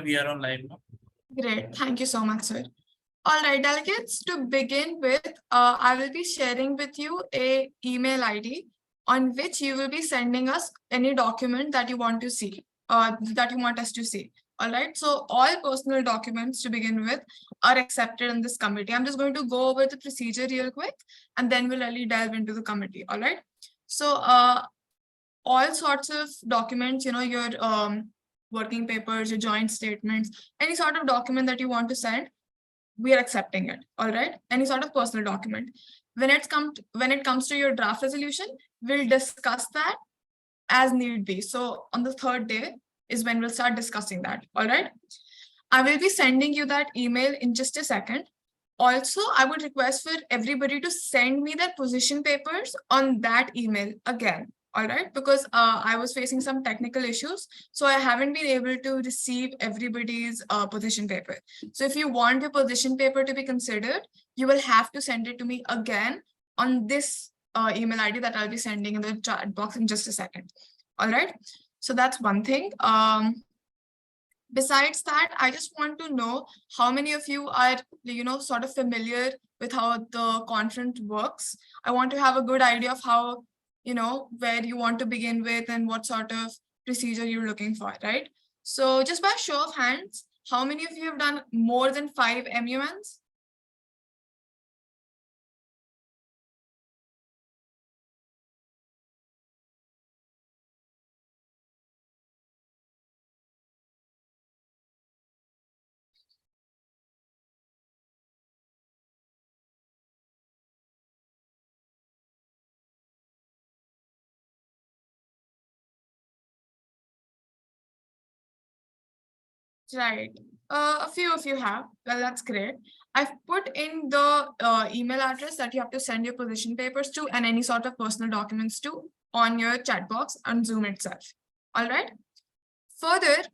we are on live now. Great. Thank you so much, sir. All right, delegates, to begin with, I will be sharing with you a email ID on which you will be sending us any document that you want to see, that you want us to see. All right, so all personal documents to begin with are accepted in this committee. I'm just going to go over the procedure real quick, and then we'll really delve into the committee. All right, so all sorts of documents, your working papers, your joint statements, any sort of document that you want to send, we are accepting it. All right, any sort of personal document. When it comes to your draft resolution, we'll discuss that as need be. So on the third day is when we'll start discussing that. All right, I will be sending you that email in just a second. Also, I would request for everybody to send me their position papers on that email again. All right, because I was facing some technical issues, so I haven't been able to receive everybody's position paper. So if you want your position paper to be considered, you will have to send it to me again on this email ID that I'll be sending in the chat box in just a second. All right, so that's one thing. Besides that, I just want to know how many of you are, sort of familiar with how the conference works. I want to have a good idea of how, where you want to begin with and what sort of procedure you're looking for, right? So just by show of hands, how many of you have done more than 5 MUNs? Right. A few of you have. Well, that's great. I've put in the email address that you have to send your position papers to and any sort of personal documents to on your chat box on Zoom itself. All right. Further,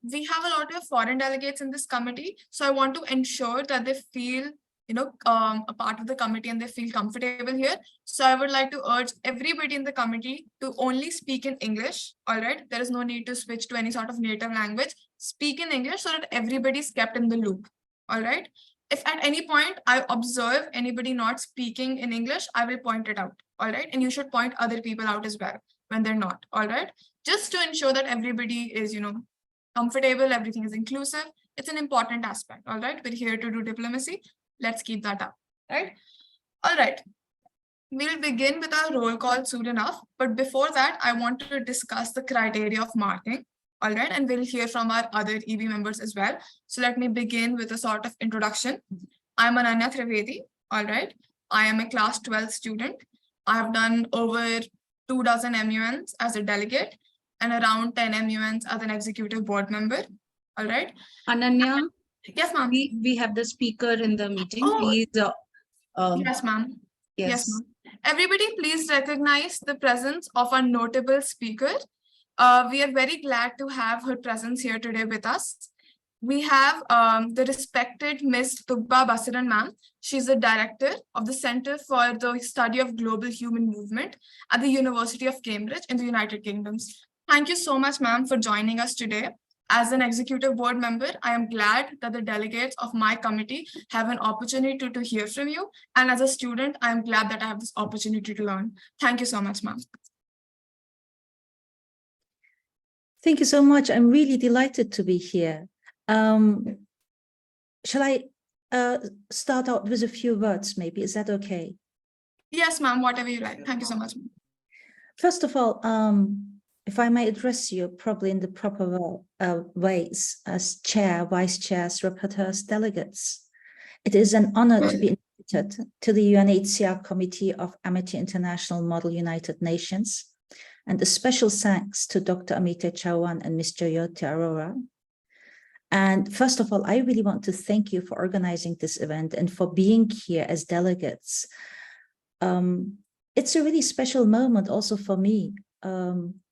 we have a lot of foreign delegates in this committee, so I want to ensure that they feel a part of the committee and they feel comfortable here. So I would like to urge everybody in the committee to only speak in English. All right, there is no need to switch to any sort of native language. Speak in English so that everybody is kept in the loop. All right, if at any point I observe anybody not speaking in English, I will point it out. All right, and you should point other people out as well when they're not. All right, just to ensure that everybody is comfortable, everything is inclusive. It's an important aspect. All right, we're here to do diplomacy. Let's keep that up, right? All right, we'll begin with our roll call soon enough. But before that, I want to discuss the criteria of marking. All right, and we'll hear from our other EB members as well. So let me begin with a sort of introduction. I'm Ananya Trivedi. All right, I am a class 12 student. I have done over 24 MUNs as a delegate and around 10 MUNs as an executive board member. All right. Ananya, yes, ma'am. We have the speaker in the meeting. Oh, please. Yes, ma'am. Yes, ma'am. Everybody, please recognize the presence of a notable speaker. We are very glad to have her presence here today with us. We have the respected Ms. Tugba Basiran ma'am. She's the director of the Center for the Study of Global Human Movement at the University of Cambridge in the United Kingdom. Thank you so much, ma'am, for joining us today. As an executive board member, I am glad that the delegates of my committee have an opportunity to hear from you. And as a student, I am glad that I have this opportunity to learn. Thank you so much, ma'am. Thank you so much. I'm really delighted to be here. Shall I start out with a few words, maybe? Is that okay? Yes, ma'am, whatever you like. Thank you so much. First of all, if I may address you probably in the proper ways as chair, vice chairs, rapporteurs, delegates. It is an honor to be invited to the UNHCR Committee of Amity International Model United Nations, and a special thanks to Dr. Amita Chauhan and Mr. Jyoti Arora. And first of all, I really want to thank you for organizing this event and for being here as delegates. It's a really special moment also for me.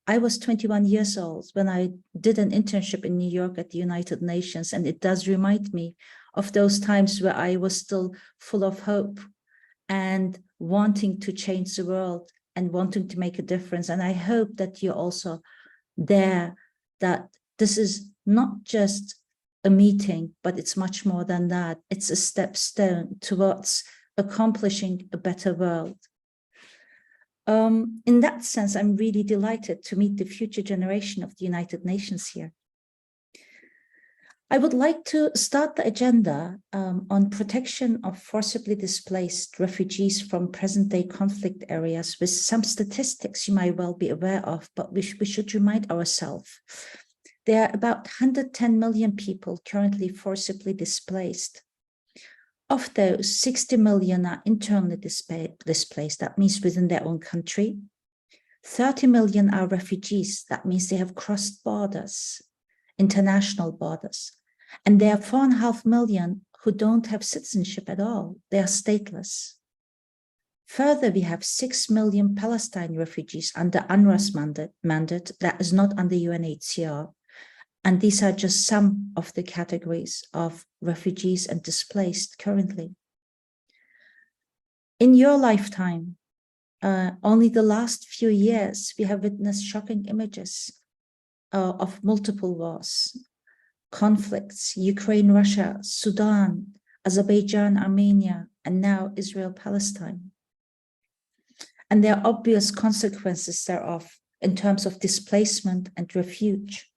I was 21 years old when I did an internship in New York at the United Nations, and it does remind me of those times where I was still full of hope and wanting to change the world and wanting to make a difference. And I hope that you're also there, that This is not just a meeting, but it's much more than that. It's a stepstone towards accomplishing a better world. In that sense, I'm really delighted to meet the future generation of the United Nations here. I would like to start the agenda on protection of forcibly displaced refugees from present-day conflict areas with some statistics you might well be aware of, but we should remind ourselves. There are about 110 million people currently forcibly displaced. Of those, 60 million are internally displaced, that means within their own country. 30 million are refugees, that means they have crossed borders, international borders. And there are 4.5 million who don't have citizenship at all. They are stateless. Further, we have 6 million Palestine refugees under UNRWA's mandate that is not under UNHCR. And these are just some of the categories of refugees and displaced currently. In your lifetime, only the last few years, we have witnessed shocking images of multiple wars, conflicts, Ukraine, Russia, Sudan, Azerbaijan, Armenia, and now Israel, Palestine. And there are obvious consequences thereof in terms of displacement and refuge.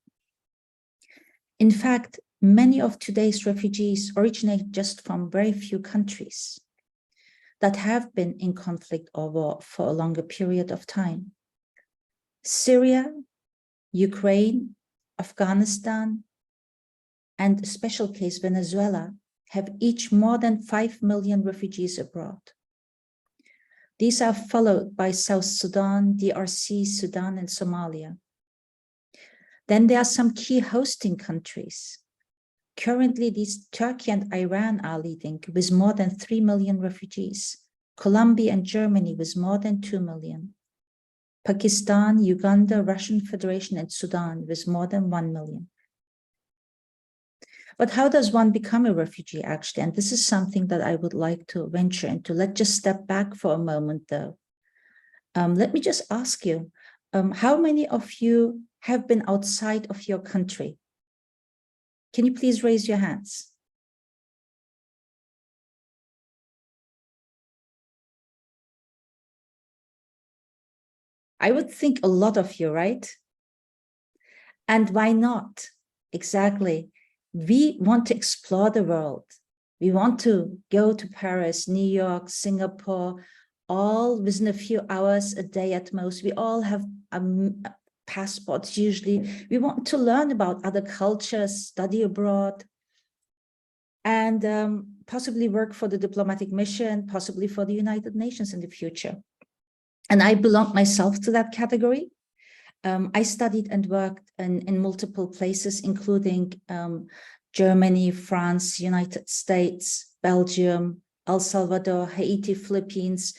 In fact, many of today's refugees originate just from very few countries that have been in conflict or war for a longer period of time. Syria, Ukraine, Afghanistan, and a special case, Venezuela, have each more than 5 million refugees abroad. These are followed by South Sudan, DRC, Sudan, and Somalia. Then there are some key hosting countries. Currently, these Turkey and Iran are leading with more than 3 million refugees. Colombia and Germany with more than 2 million. Pakistan, Uganda, Russian Federation, and Sudan with more than 1 million. But how does one become a refugee actually? And this is something that I would like to venture into. Let's just step back for a moment though. Let me just ask you, how many of you have been outside of your country? Can you please raise your hands? I would think a lot of you, right? And why not? Exactly. We want to explore the world. We want to go to Paris, New York, Singapore, all within a few hours a day at most. We all have passports usually. We want to learn about other cultures, study abroad, and possibly work for the diplomatic mission, possibly for the United Nations in the future. And I belong myself to that category. I studied and worked in multiple places, including Germany, France, United States, Belgium, El Salvador, Haiti, Philippines,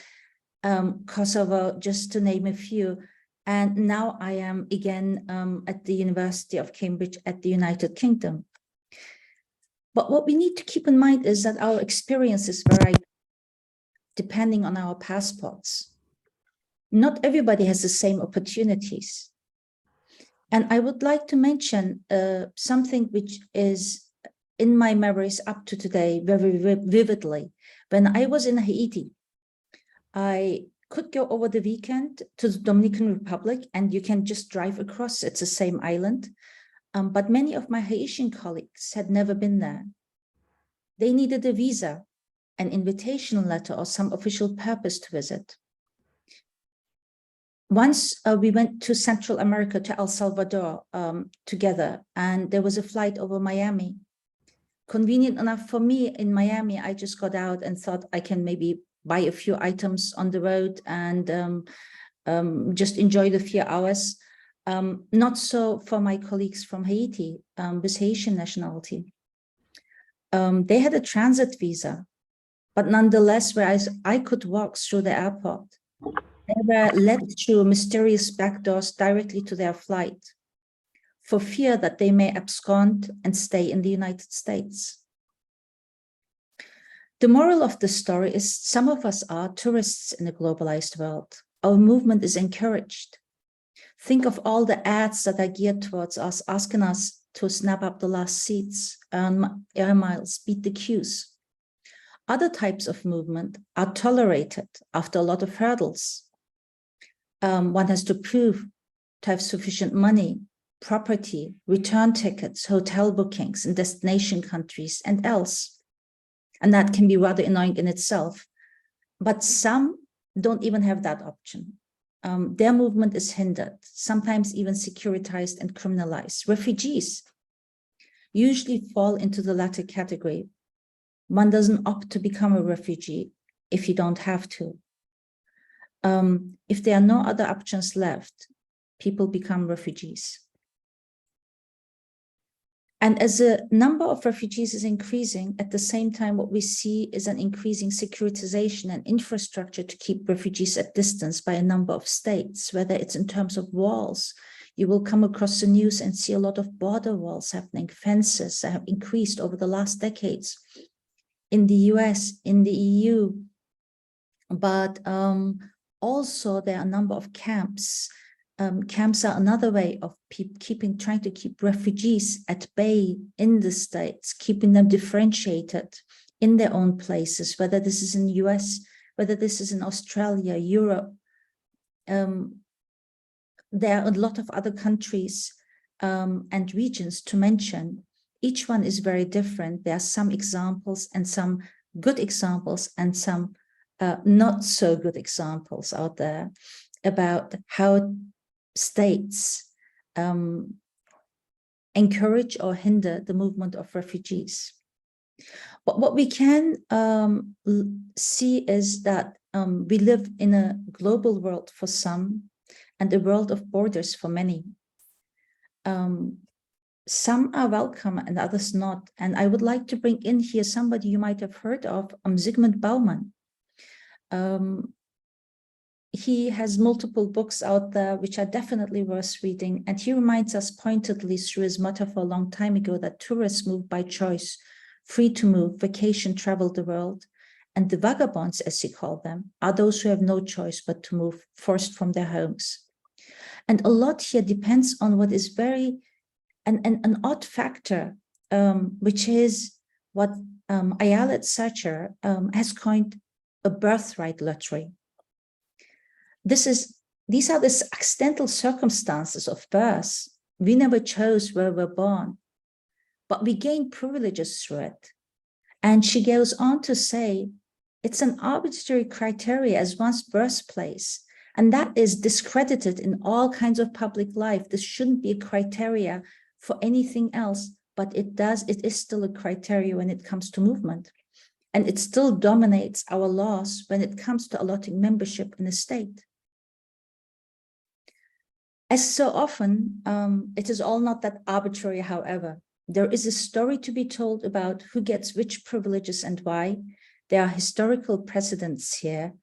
Kosovo, just to name a few. And now I am again at the University of Cambridge at the United Kingdom. But what we need to keep in mind is that our experiences vary depending on our passports. Not everybody has the same opportunities. And I would like to mention something which is in my memories up to today very vividly. When I was in Haiti, I could go over the weekend to the Dominican Republic, and you can just drive across. It's the same island. But many of my Haitian colleagues had never been there. They needed a visa, an invitation letter, or some official purpose to visit. Once we went to Central America, to El Salvador together, and there was a flight over Miami. Convenient enough for me in Miami, I just got out and thought I can maybe buy a few items on the road and just enjoy the few hours. Not so for my colleagues from Haiti with Haitian nationality. They had a transit visa, but nonetheless, whereas I could walk through the airport, they were led through mysterious back doors directly to their flight for fear that they may abscond and stay in the United States. The moral of the story is some of us are tourists in a globalized world. Our movement is encouraged. Think of all the ads that are geared towards us, asking us to snap up the last seats, earn air miles, beat the queues. Other types of movement are tolerated after a lot of hurdles. One has to prove to have sufficient money, property, return tickets, hotel bookings in destination countries and else. And that can be rather annoying in itself. But some don't even have that option. Their movement is hindered, sometimes even securitized and criminalized. Refugees usually fall into the latter category. One doesn't opt to become a refugee if you don't have to. If there are no other options left, people become refugees. And as the number of refugees is increasing, at the same time, what we see is an increasing securitization and infrastructure to keep refugees at distance by a number of states, whether it's in terms of walls. You will come across the news and see a lot of border walls happening, fences that have increased over the last decades in the US, in the EU. But also there are a number of camps. Camps are another way of trying to keep refugees at bay in the States, keeping them differentiated in their own places, whether this is in the US, whether this is in Australia, Europe. There are a lot of other countries and regions to mention. Each one is very different. There are some examples and some good examples and some not so good examples out there about how states encourage or hinder the movement of refugees. But what we can see is that we live in a global world for some and a world of borders for many. Some are welcome and others not. And I would like to bring in here somebody you might have heard of, Zygmunt Bauman. He has multiple books out there, which are definitely worth reading. And he reminds us pointedly through his metaphor a long time ago that tourists move by choice, free to move, vacation, travel the world. And the vagabonds, as he called them, are those who have no choice but to move, forced from their homes. And a lot here depends on what is very, an odd factor, which is what Ayelet Sacher has coined a birthright lottery. These are the accidental circumstances of birth. We never chose where we're born, but we gain privileges through it. And she goes on to say, it's an arbitrary criteria as one's birthplace, and that is discredited in all kinds of public life. This shouldn't be a criteria for anything else, but it is still a criteria when it comes to movement. And it still dominates our laws when it comes to allotting membership in a state. As so often, it is all not that arbitrary, however. There is a story to be told about who gets which privileges and why. There are historical precedents here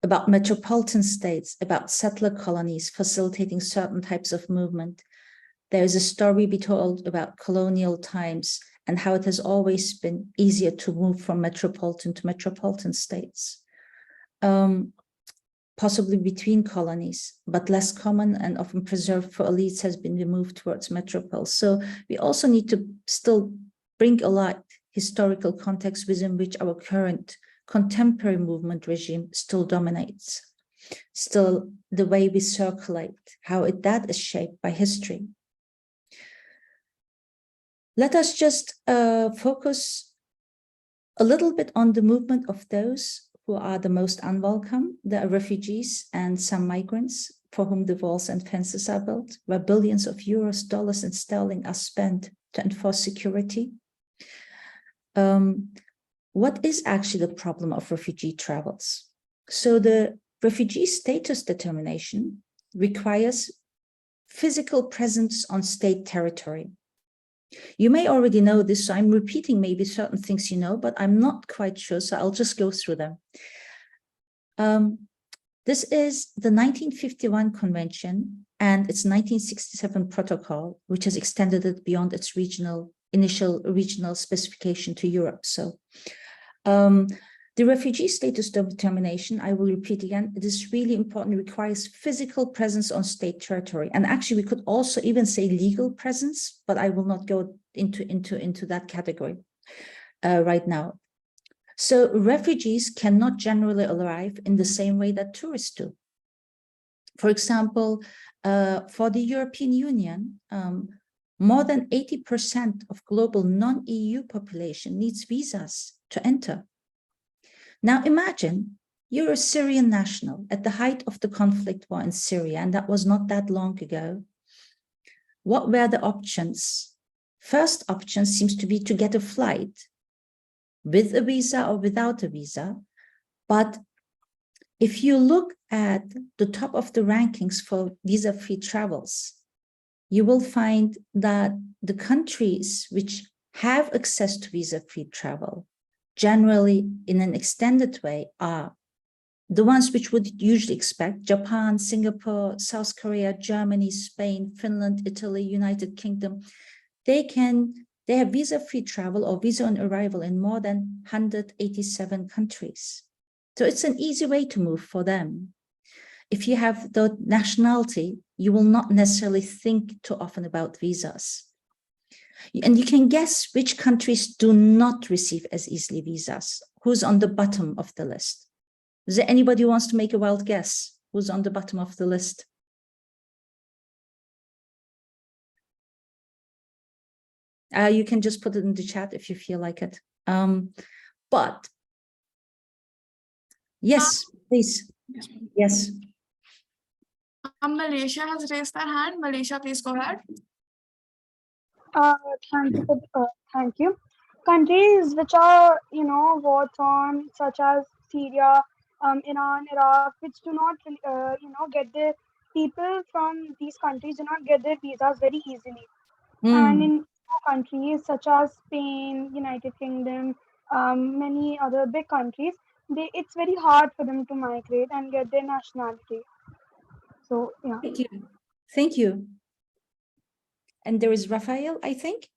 about metropolitan states, about settler colonies facilitating certain types of movement. There is a story to be told about colonial times and how it has always been easier to move from metropolitan to metropolitan states. Possibly between colonies, but less common and often preserved for elites has been the move towards metropoles. So we also need to still bring alight historical context within which our current contemporary movement regime still dominates. Still the way we circulate, how that is shaped by history. Let us just focus a little bit on the movement of those who are the most unwelcome. There are refugees and some migrants for whom the walls and fences are built, where billions of euros, dollars, and sterling are spent to enforce security. What is actually the problem of refugee travels? So the refugee status determination requires physical presence on state territory. You may already know this, so I'm repeating maybe certain things you know, but I'm not quite sure, so I'll just go through them. This is the 1951 Convention and its 1967 Protocol, which has extended it beyond its initial regional specification to Europe. So The refugee status determination, I will repeat again, it is really important, it requires physical presence on state territory. And actually, we could also even say legal presence, but I will not go into that category right now. So refugees cannot generally arrive in the same way that tourists do. For example, for the European Union, more than 80% of global non-EU population needs visas to enter. Now imagine you're a Syrian national at the height of the conflict war in Syria, and that was not that long ago. What were the options? First option seems to be to get a flight with a visa or without a visa. But if you look at the top of the rankings for visa-free travels, you will find that the countries which have access to visa-free travel, generally in an extended way, are the ones which would usually expect: Japan, Singapore, South Korea, Germany, Spain, Finland, Italy, United Kingdom. They have visa-free travel or visa on arrival in more than 187 countries. So it's an easy way to move for them. If you have the nationality, you will not necessarily think too often about visas. And you can guess which countries do not receive as easily visas. Who's on the bottom of the list? Is there anybody who wants to make a wild guess? Who's on the bottom of the list? You can just put it in the chat if you feel like it. But yes, please. Yes. Malaysia has raised their hand. Malaysia, please go ahead. Thank you. Countries which are, war-torn, such as Syria, Iran, Iraq, which do not, get their people from these countries do not get their visas very easily. And in countries such as Spain, United Kingdom, many other big countries, it's very hard for them to migrate and get their nationality. So, yeah. Thank you. Thank you. And there is Raphael, I think.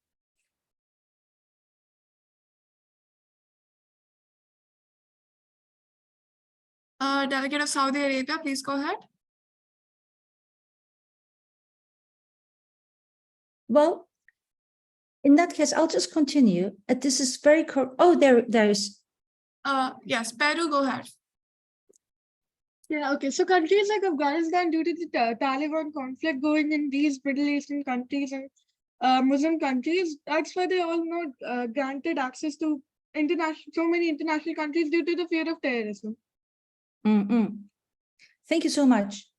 Delegate of Saudi Arabia, please go ahead. Well, in that case, I'll just continue. This is very oh, there's. Yes, Peru, go ahead. Yeah, okay. So countries like Afghanistan, due to the Taliban conflict going in these Middle Eastern countries and Muslim countries, that's why they all not granted access to so many international countries due to the fear of terrorism. Thank you so much.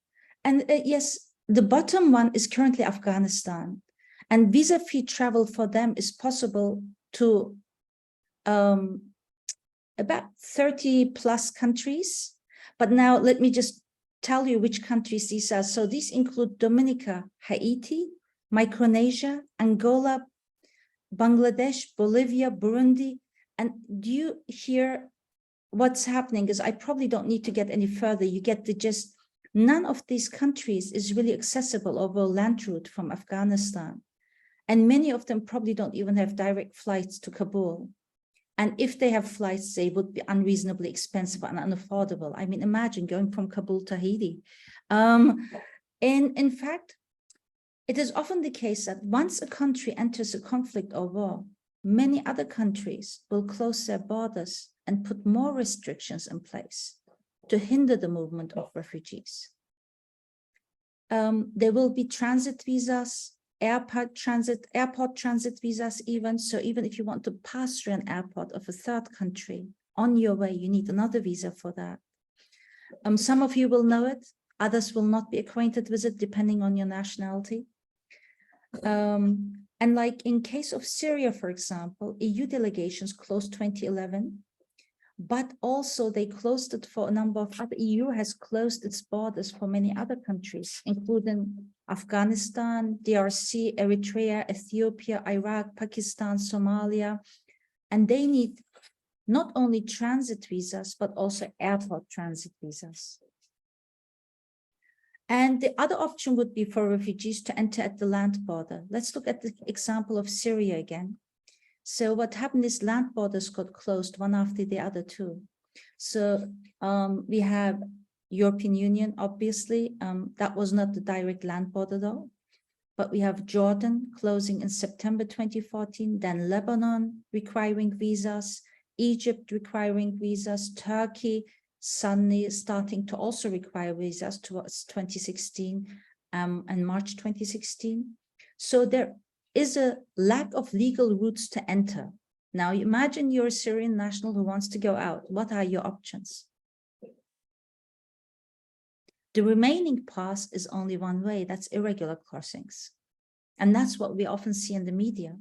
And yes, the bottom one is currently Afghanistan, and visa-free travel for them is possible to about 30 plus countries. But now let me just tell you which countries these are. So these include Dominica, Haiti, Micronesia, Angola, Bangladesh, Bolivia, Burundi. And do you hear what's happening? Is I probably don't need to get any further. You get the gist. None of these countries is really accessible over a land route from Afghanistan. And many of them probably don't even have direct flights to Kabul. And if they have flights, they would be unreasonably expensive and unaffordable. I mean, imagine going from Kabul to Haiti. In fact, it is often the case that once a country enters a conflict or war, many other countries will close their borders and put more restrictions in place to hinder the movement of refugees. There will be transit visas, airport transit visas even. So even if you want to pass through an airport of a third country on your way, you need another visa for that. Some of you will know it, others will not be acquainted with it depending on your nationality. And like in case of Syria, for example, EU delegations closed 2011, but also they closed it for a number of other, EU has closed its borders for many other countries, including Afghanistan, DRC, Eritrea, Ethiopia, Iraq, Pakistan, Somalia. And they need not only transit visas, but also airport transit visas. And the other option would be for refugees to enter at the land border. Let's look at the example of Syria again. So what happened is land borders got closed one after the other too. So we have European Union, obviously, that was not the direct land border though, but we have Jordan closing in September 2014, then Lebanon requiring visas, Egypt requiring visas, Turkey suddenly starting to also require visas towards 2016 and March 2016. So there is a lack of legal routes to enter. Now imagine you're a Syrian national who wants to go out. What are your options? The remaining path is only one way, that's irregular crossings. And that's what we often see in the media.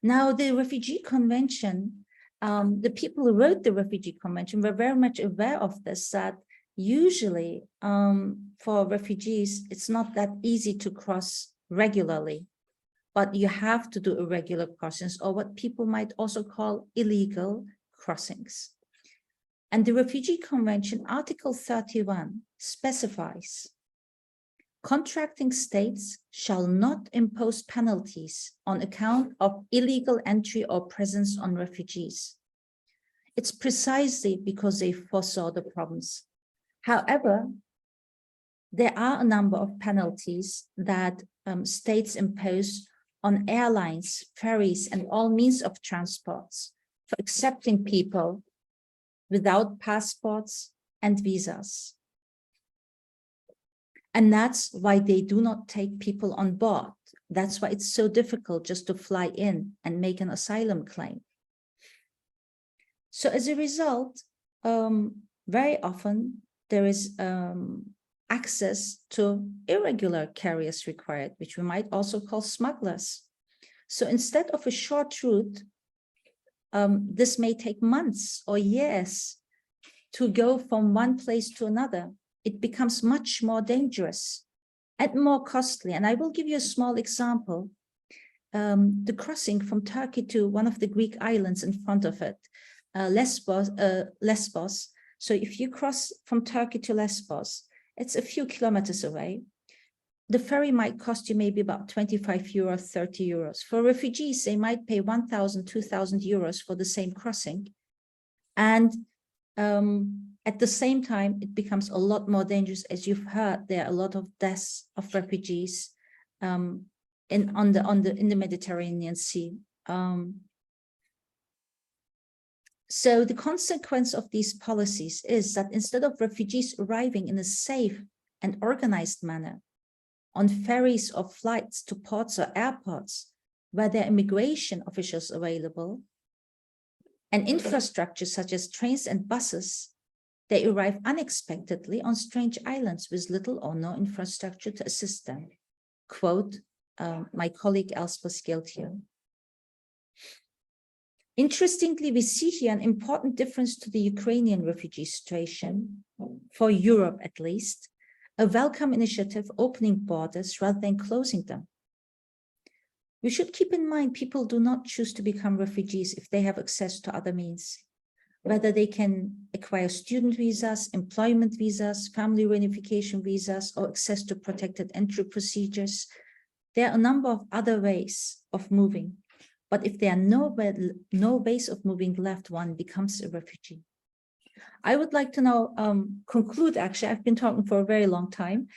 Now, the Refugee Convention, the people who wrote the Refugee Convention were very much aware of this, that usually for refugees, it's not that easy to cross regularly, but you have to do irregular crossings, or what people might also call illegal crossings. And the Refugee Convention, Article 31, specifies contracting states shall not impose penalties on account of illegal entry or presence on refugees. It's precisely because they foresaw the problems. However, there are a number of penalties that states impose on airlines, ferries, and all means of transports for accepting people without passports and visas. And that's why they do not take people on board. That's why it's so difficult just to fly in and make an asylum claim. So as a result, very often there is access to irregular carriers required, which we might also call smugglers. So instead of a short route, this may take months or years to go from one place to another. It becomes much more dangerous and more costly. And I will give you a small example. The crossing from Turkey to one of the Greek islands in front of it, Lesbos. So if you cross from Turkey to Lesbos, it's a few kilometers away. The ferry might cost you maybe about 25 euros, 30 euros. For refugees, they might pay 1,000, 2,000 euros for the same crossing. And at the same time, it becomes a lot more dangerous. As you've heard, there are a lot of deaths of refugees in the Mediterranean Sea. So the consequence of these policies is that instead of refugees arriving in a safe and organized manner on ferries or flights to ports or airports where there are immigration officials available and infrastructure such as trains and buses, they arrive unexpectedly on strange islands with little or no infrastructure to assist them. Quote my colleague Elspeth Giltier. Interestingly, we see here an important difference to the Ukrainian refugee situation, for Europe at least, a welcome initiative opening borders rather than closing them. We should keep in mind people do not choose to become refugees if they have access to other means, whether they can acquire student visas, employment visas, family reunification visas, or access to protected entry procedures. There are a number of other ways of moving. But if there are no ways of moving left, one becomes a refugee. I would like to now conclude, actually, I've been talking for a very long time.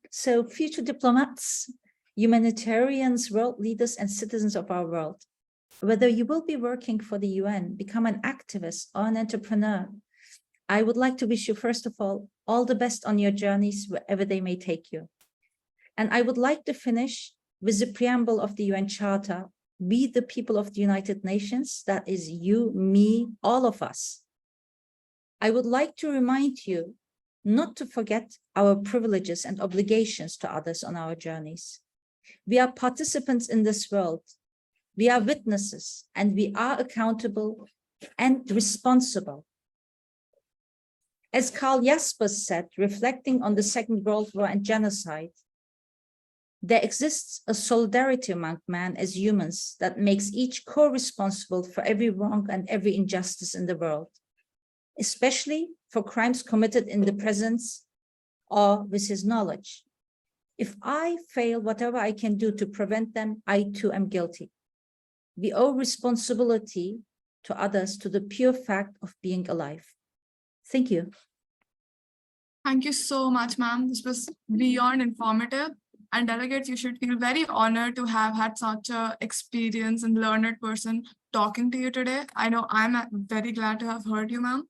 So future diplomats, humanitarians, world leaders, and citizens of our world, whether you will be working for the UN, become an activist or an entrepreneur, I would like to wish you, first of all the best on your journeys, wherever they may take you. And I would like to finish with the preamble of the UN Charter. We, the people of the United Nations, that is you, me, all of us. I would like to remind you not to forget our privileges and obligations to others on our journeys. We are participants in this world. We are witnesses, and we are accountable and responsible. As Karl Jaspers said, reflecting on the Second World War and genocide, there exists a solidarity among man as humans that makes each co-responsible for every wrong and every injustice in the world, especially for crimes committed in the presence or with his knowledge. If I fail whatever I can do to prevent them, I too am guilty. We owe responsibility to others, to the pure fact of being alive. Thank you. Thank you so much, ma'am. This was beyond informative. And delegates, you should feel very honored to have had such a experienced and learned person talking to you today. I know I'm very glad to have heard you, ma'am.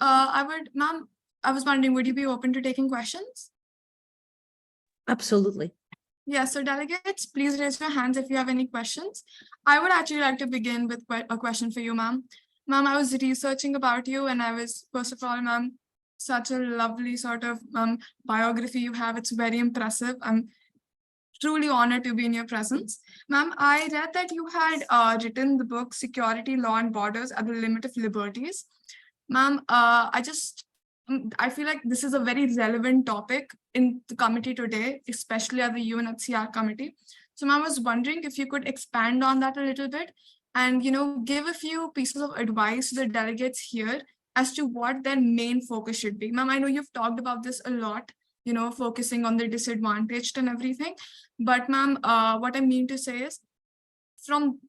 Ma'am, I was wondering, would you be open to taking questions? Absolutely. Yes, so delegates, please raise your hands if you have any questions. I would actually like to begin with a question for you, ma'am. Ma'am, I was researching about you and I was, first of all, ma'am, such a lovely sort of biography you have. It's very impressive. I'm truly honored to be in your presence. Ma'am, I read that you had written the book Security, Law and Borders at the Limit of Liberties. Ma'am, I feel like this is a very relevant topic in the committee today, especially at the UNHCR committee. So ma'am, I was wondering if you could expand on that a little bit and, give a few pieces of advice to the delegates here as to what their main focus should be. Ma'am, I know you've talked about this a lot, focusing on the disadvantaged and everything. But ma'am, what I mean to say is from,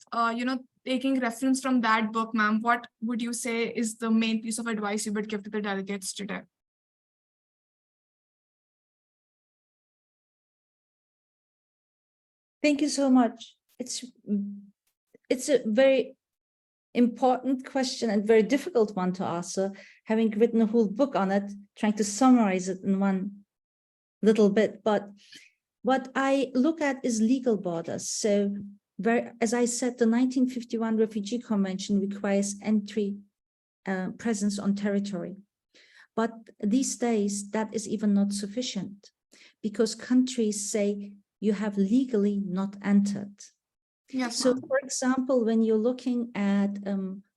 taking reference from that book, ma'am, what would you say is the main piece of advice you would give to the delegates today? Thank you so much. It's a very important question and very difficult one to answer, having written a whole book on it, trying to summarize it in one little bit. But what I look at is legal borders. So as I said, the 1951 Refugee Convention requires entry, presence on territory. But these days, that is even not sufficient because countries say you have legally not entered. Yes. So, for example, when you're looking at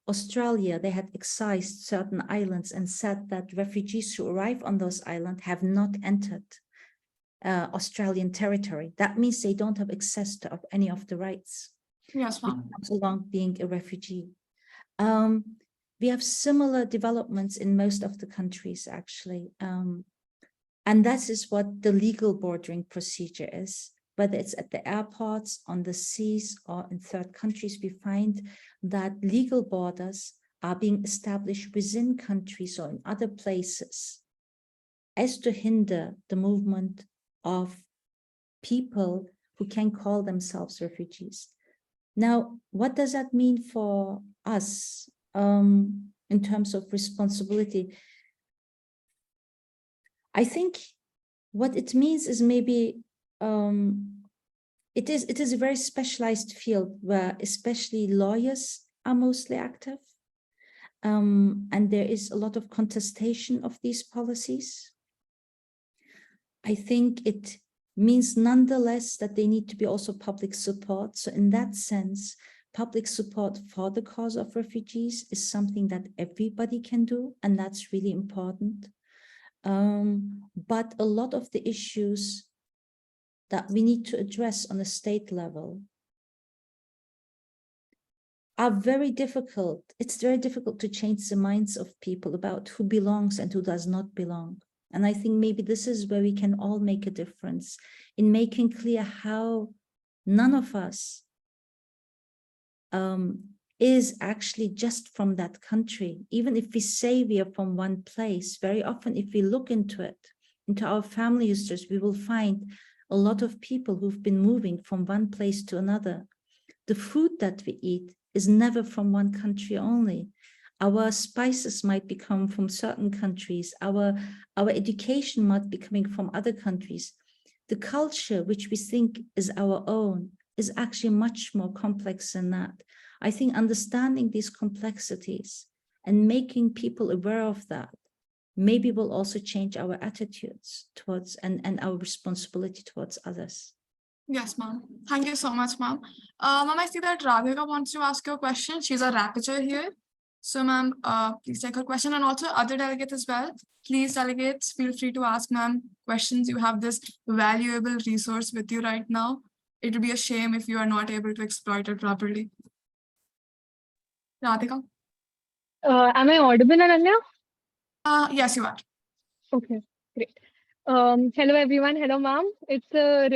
Australia, they had excised certain islands and said that refugees who arrive on those islands have not entered Australian territory. That means they don't have access to any of the rights. Yes, which comes along being a refugee. We have similar developments in most of the countries, actually. And that is what the legal bordering procedure is. Whether it's at the airports, on the seas, or in third countries, we find that legal borders are being established within countries or in other places as to hinder the movement of people who can call themselves refugees. Now, what does that mean for us in terms of responsibility? I think what it means is maybe it is a very specialized field where especially lawyers are mostly active, and there is a lot of contestation of these policies. I think it means nonetheless that they need to be also public support. So in that sense, public support for the cause of refugees is something that everybody can do, and that's really important. But a lot of the issues that we need to address on a state level are very difficult. It's very difficult to change the minds of people about who belongs and who does not belong. And I think maybe this is where we can all make a difference in making clear how none of us is actually just from that country. Even if we say we are from one place, very often if we look into it, into our family histories, we will find a lot of people who've been moving from one place to another. The food that we eat is never from one country only. Our spices might become from certain countries. Our education might be coming from other countries. The culture, which we think is our own, is actually much more complex than that. I think understanding these complexities and making people aware of that maybe will also change our attitudes towards and our responsibility towards others. Yes, ma'am. Thank you so much, ma'am. Ma'am, I see that Radhika wants to ask you a question. She's a rapporteur here. So, ma'am, please take her question, and also other delegates as well. Please, delegates, feel free to ask ma'am questions. You have this valuable resource with you right now. It would be a shame if you are not able to exploit it properly. Radhika? Am I audible, Ananya? Yes, you are. Okay, great. Hello, everyone. Hello, ma'am. It's a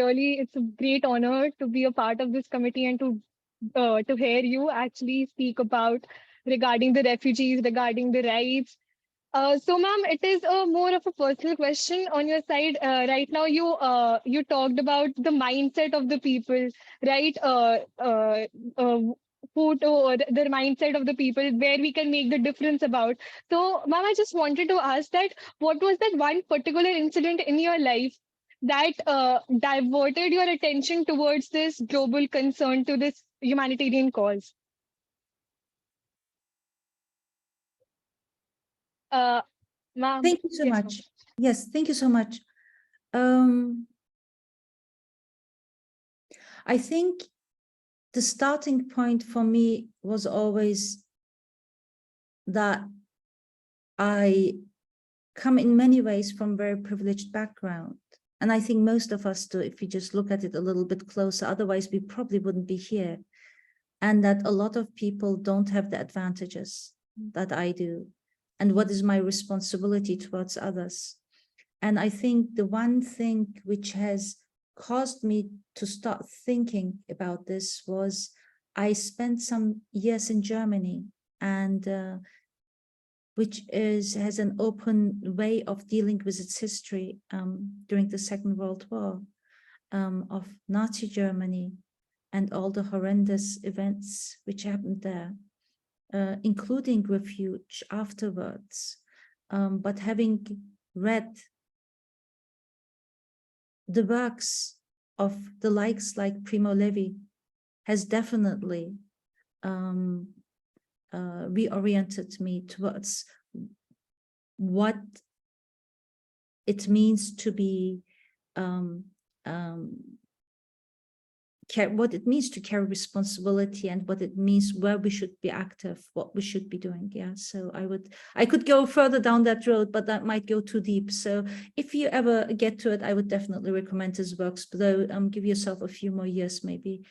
great honor to be a part of this committee and to hear you actually speak about regarding the refugees, regarding the rights. So, ma'am, it is more of a personal question on your side. Right now, you talked about the mindset of the people, right? Food or the mindset of the people, where we can make the difference about. So, ma'am, I just wanted to ask that what was that one particular incident in your life that diverted your attention towards this global concern, to this humanitarian cause? Uh, Ma'am, Thank you so yes, much. Yes, thank you so much. I think the starting point for me was always that I come in many ways from very privileged background. And I think most of us do, if we just look at it a little bit closer, otherwise we probably wouldn't be here. And that a lot of people don't have the advantages that I do. And what is my responsibility towards others? And I think the one thing which has caused me to start thinking about this was I spent some years in Germany, and which has an open way of dealing with its history during the Second World War of Nazi Germany and all the horrendous events which happened there, including refuge afterwards. But having read the works of the likes like Primo Levi has definitely reoriented me towards what it means to be what it means to carry responsibility, and what it means where we should be active, what we should be doing. Yeah, so I could go further down that road, but that might go too deep. So if you ever get to it, I would definitely recommend his works, though give yourself a few more years maybe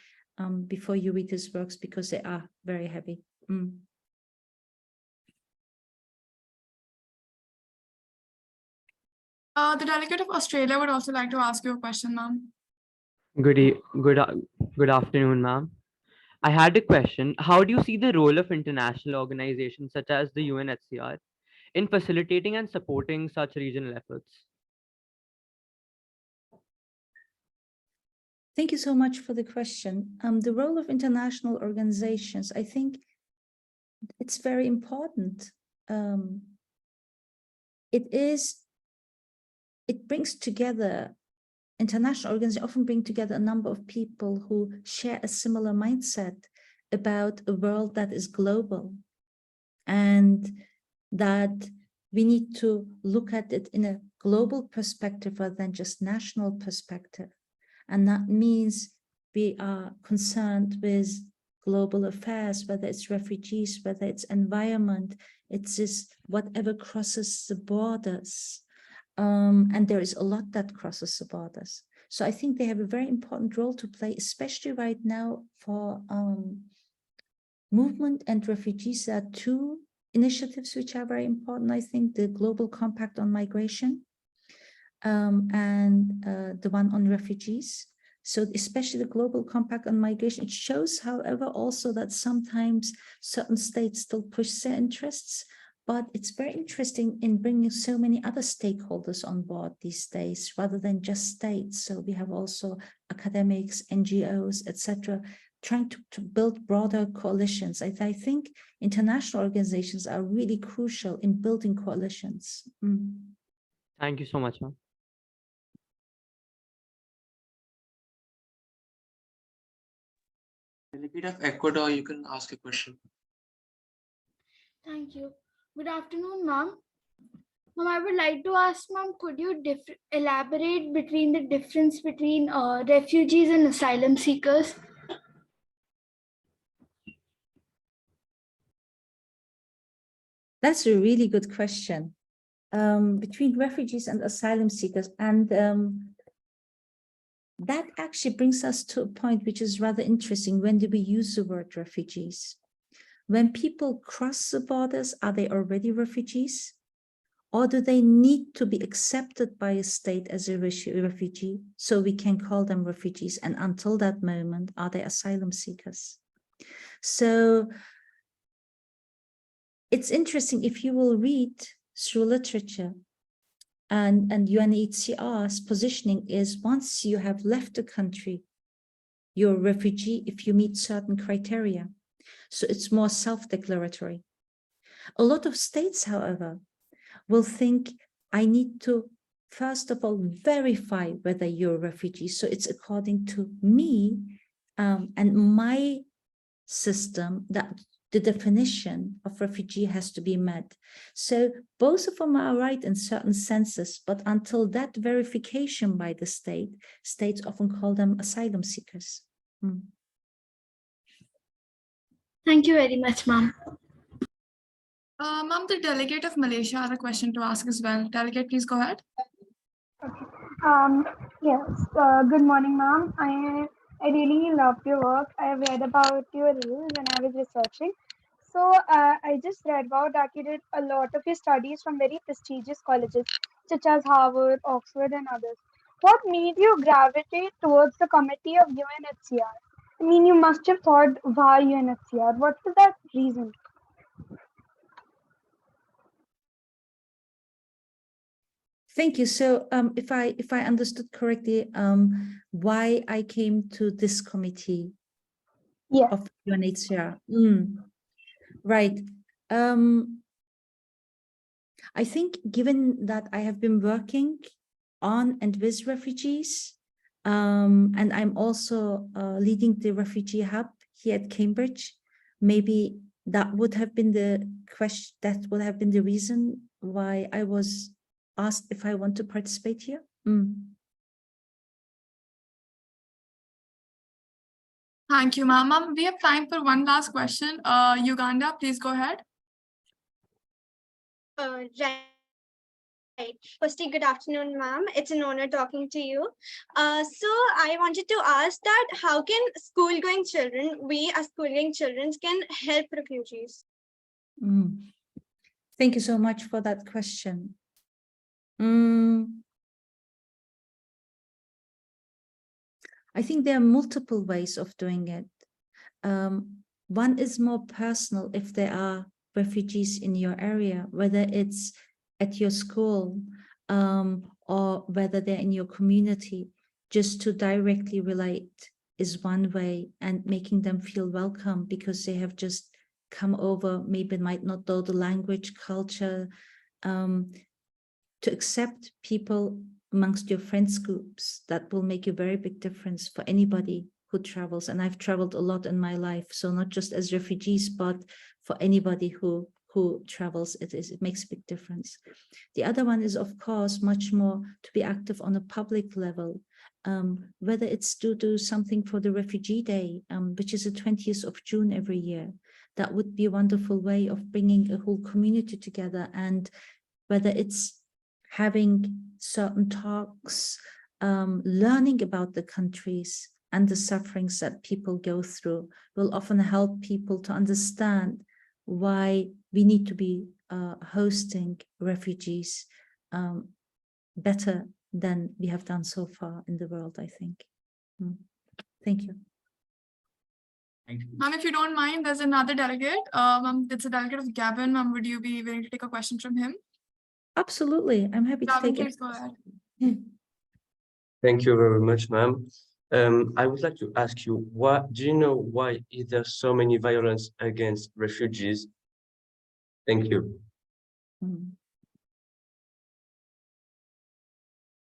before you read his works, because they are very heavy. The delegate of Australia would also like to ask you a question, ma'am. Good afternoon, ma'am. I had a question. How do you see the role of international organizations such as the UNHCR in facilitating and supporting such regional efforts? Thank you so much for the question. The role of international organizations, I think it's very important. It brings together, international organizations often bring together a number of people who share a similar mindset about a world that is global, and that we need to look at it in a global perspective rather than just national perspective. And that means we are concerned with global affairs, whether it's refugees, whether it's environment, it's just whatever crosses the borders. And there is a lot that crosses the borders. So I think they have a very important role to play, especially right now for movement and refugees. There are two initiatives which are very important, I think: the Global Compact on Migration and the one on refugees. So especially the Global Compact on Migration, it shows, however, also that sometimes certain states still push their interests, but it's very interesting in bringing so many other stakeholders on board these days, rather than just states. So we have also academics, NGOs, etc., trying to build broader coalitions. I think international organizations are really crucial in building coalitions. Thank you so much, ma'am. Delegate of Ecuador, you can ask a question. Thank you. Good afternoon, ma'am. Ma'am, I would like to ask, ma'am, could you elaborate between the difference between refugees and asylum seekers? That's a really good question. Between refugees and asylum seekers, and that actually brings us to a point which is rather interesting. When do we use the word refugees? When people cross the borders, are they already refugees? Or do they need to be accepted by a state as a refugee, so we can call them refugees? And until that moment, are they asylum seekers? So it's interesting if you will read through literature, and UNHCR's positioning is once you have left the country, you're a refugee if you meet certain criteria. So it's more self-declaratory. A lot of states, however, will think I need to, first of all, verify whether you're a refugee. So it's according to me and my system that the definition of refugee has to be met. So both of them are right in certain senses, but until that verification by the state, states often call them asylum seekers. Thank you very much, ma'am. Ma'am, the delegate of Malaysia has a question to ask as well. Delegate, please go ahead. Yes. Good morning, ma'am. I really loved your work. I read about your reels when I was researching. So I just read about that you did a lot of your studies from very prestigious colleges such as Harvard, Oxford, and others. What made you gravitate towards the committee of UNHCR? I mean, you must have thought, why UNHCR? What was that reason? Thank you. So if I understood correctly, why I came to this committee of UNHCR. Right. I think given that I have been working on and with refugees, and I'm also leading the refugee hub here at Cambridge, maybe that would have been the question, that would have been the reason why I was asked if I want to participate here. Thank you, ma'am. Ma'am, we have time for one last question. Uganda, please go ahead. Right. Firstly, good afternoon, ma'am. It's an honor talking to you. So I wanted to ask that how can school-going children, we as school-going children, can help refugees? Thank you so much for that question. I think there are multiple ways of doing it. One is more personal if there are refugees in your area, whether it's at your school or whether they're in your community, just to directly relate is one way, and making them feel welcome because they have just come over, maybe might not know the language, culture, to accept people amongst your friends groups. That will make a very big difference for anybody who travels. And I've traveled a lot in my life, so not just as refugees, but for anybody who travels, it makes a big difference. The other one is, of course, much more to be active on a public level, whether it's to do something for the Refugee Day, which is the 20th of June every year. That would be a wonderful way of bringing a whole community together. And whether it's having certain talks, learning about the countries and the sufferings that people go through will often help people to understand why we need to be hosting refugees better than we have done so far in the world, I think. Thank you. Ma'am, if you don't mind, there's another delegate. Ma'am, it's a delegate of Gabon. Ma'am, would you be willing to take a question from him? Absolutely, I'm happy to take it. Please go ahead. Thank you very much, ma'am. I would like to ask you, do you know why is there so many violence against refugees? Thank you.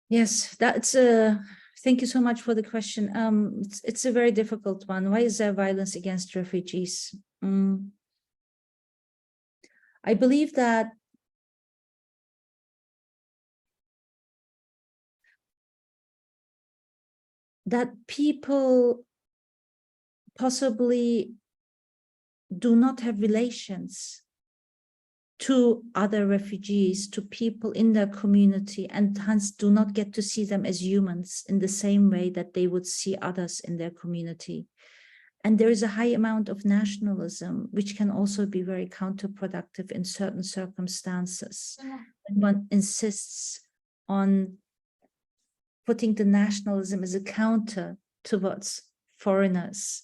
Yes, that's thank you so much for the question. It's a very difficult one. Why is there violence against refugees? I believe that people possibly do not have relations to other refugees, to people in their community, and hence do not get to see them as humans in the same way that they would see others in their community. And there is a high amount of nationalism, which can also be very counterproductive in certain circumstances. When one insists on putting the nationalism as a counter towards foreigners.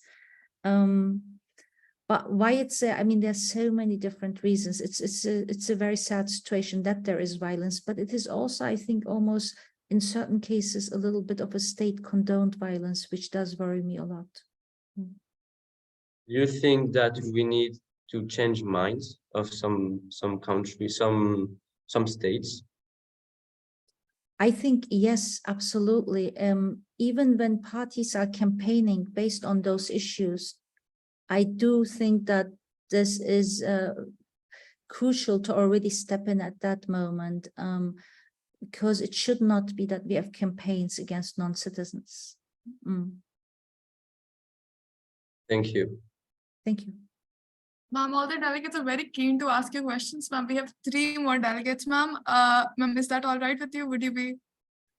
But why it's there? I mean, there's so many different reasons. It's a very sad situation that there is violence, but it is also, I think, almost in certain cases a little bit of a state condoned violence, which does worry me a lot. Do you think that we need to change minds of some countries, some states? I think yes, absolutely. Even when parties are campaigning based on those issues, I do think that this is crucial to already step in at that moment, because it should not be that we have campaigns against non-citizens. Thank you. Thank you. Ma'am, all the delegates are very keen to ask you questions. Ma'am, we have 3 more delegates, ma'am. Ma'am, is that all right with you? Would you be?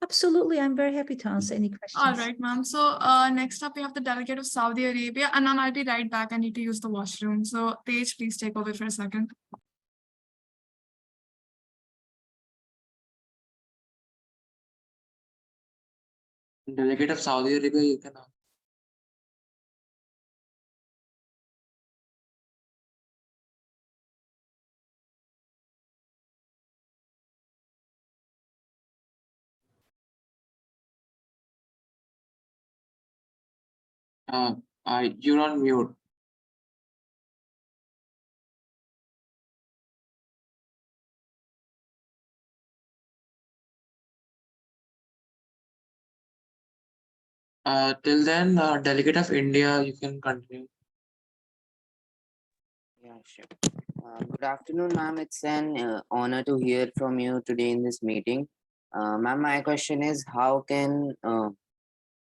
Absolutely, I'm very happy to answer any questions. All right, ma'am. So next up, we have the delegate of Saudi Arabia. And ma'am, I'll be right back. I need to use the washroom. So Tej, please take over for a second. Delegate of Saudi Arabia, you can ask. You're on mute. Till then, delegate of India, you can continue. Yeah, sure. Good afternoon, ma'am. It's an honor to hear from you today in this meeting. Ma'am, my question is, how can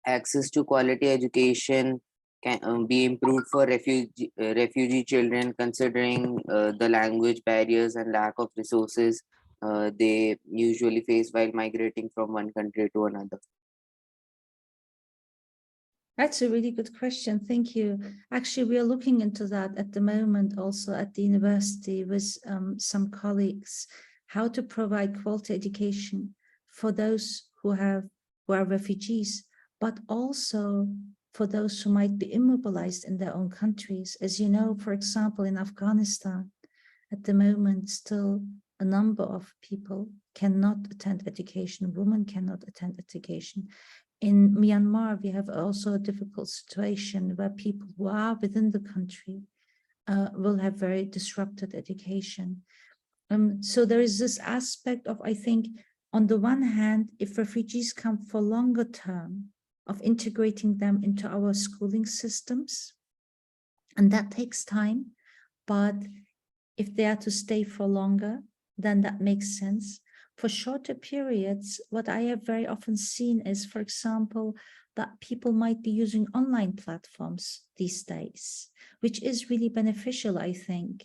access to quality education can be improved for refugee children, considering the language barriers and lack of resources they usually face while migrating from one country to another? That's a really good question. Thank you. Actually, we are looking into that at the moment also at the university with some colleagues, how to provide quality education for those who are refugees, but also for those who might be immobilized in their own countries. As you know, for example, in Afghanistan, at the moment, still a number of people cannot attend education. Women cannot attend education. In Myanmar, we have also a difficult situation where people who are within the country will have very disrupted education. So there is this aspect of, I think, on the one hand, if refugees come for longer term, of integrating them into our schooling systems, and that takes time, but if they are to stay for longer, then that makes sense. For shorter periods, what I have very often seen is, for example, that people might be using online platforms these days, which is really beneficial, I think,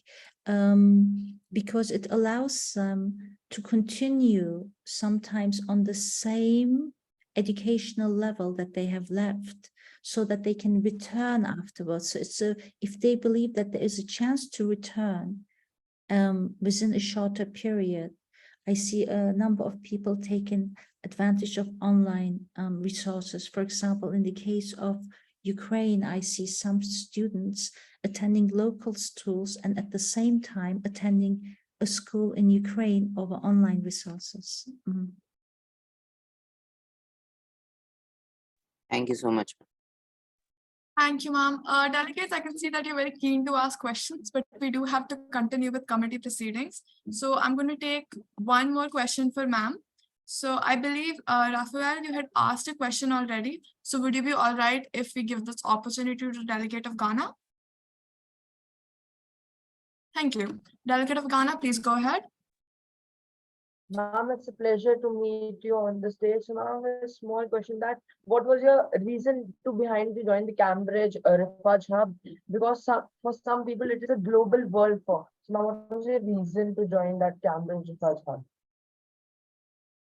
because it allows them to continue sometimes on the same educational level that they have left, so that they can return afterwards. So it's if they believe that there is a chance to return within a shorter period, I see a number of people taking advantage of online resources. For example, in the case of Ukraine, I see some students attending local schools and at the same time attending a school in Ukraine over online resources. Thank you so much. Thank you, ma'am. Delegates, I can see that you're very keen to ask questions, but we do have to continue with committee proceedings. So I'm going to take one more question for ma'am. So I believe, Rafael, you had asked a question already. So would you be all right if we give this opportunity to the delegate of Ghana? Thank you. Delegate of Ghana, please go ahead. Ma'am, it's a pleasure to meet you on the stage. So now I have a small question that what was your reason to behind to join the Cambridge Research Hub? Because for some people it is a global world for. So now what was your reason to join that Cambridge Research Hub?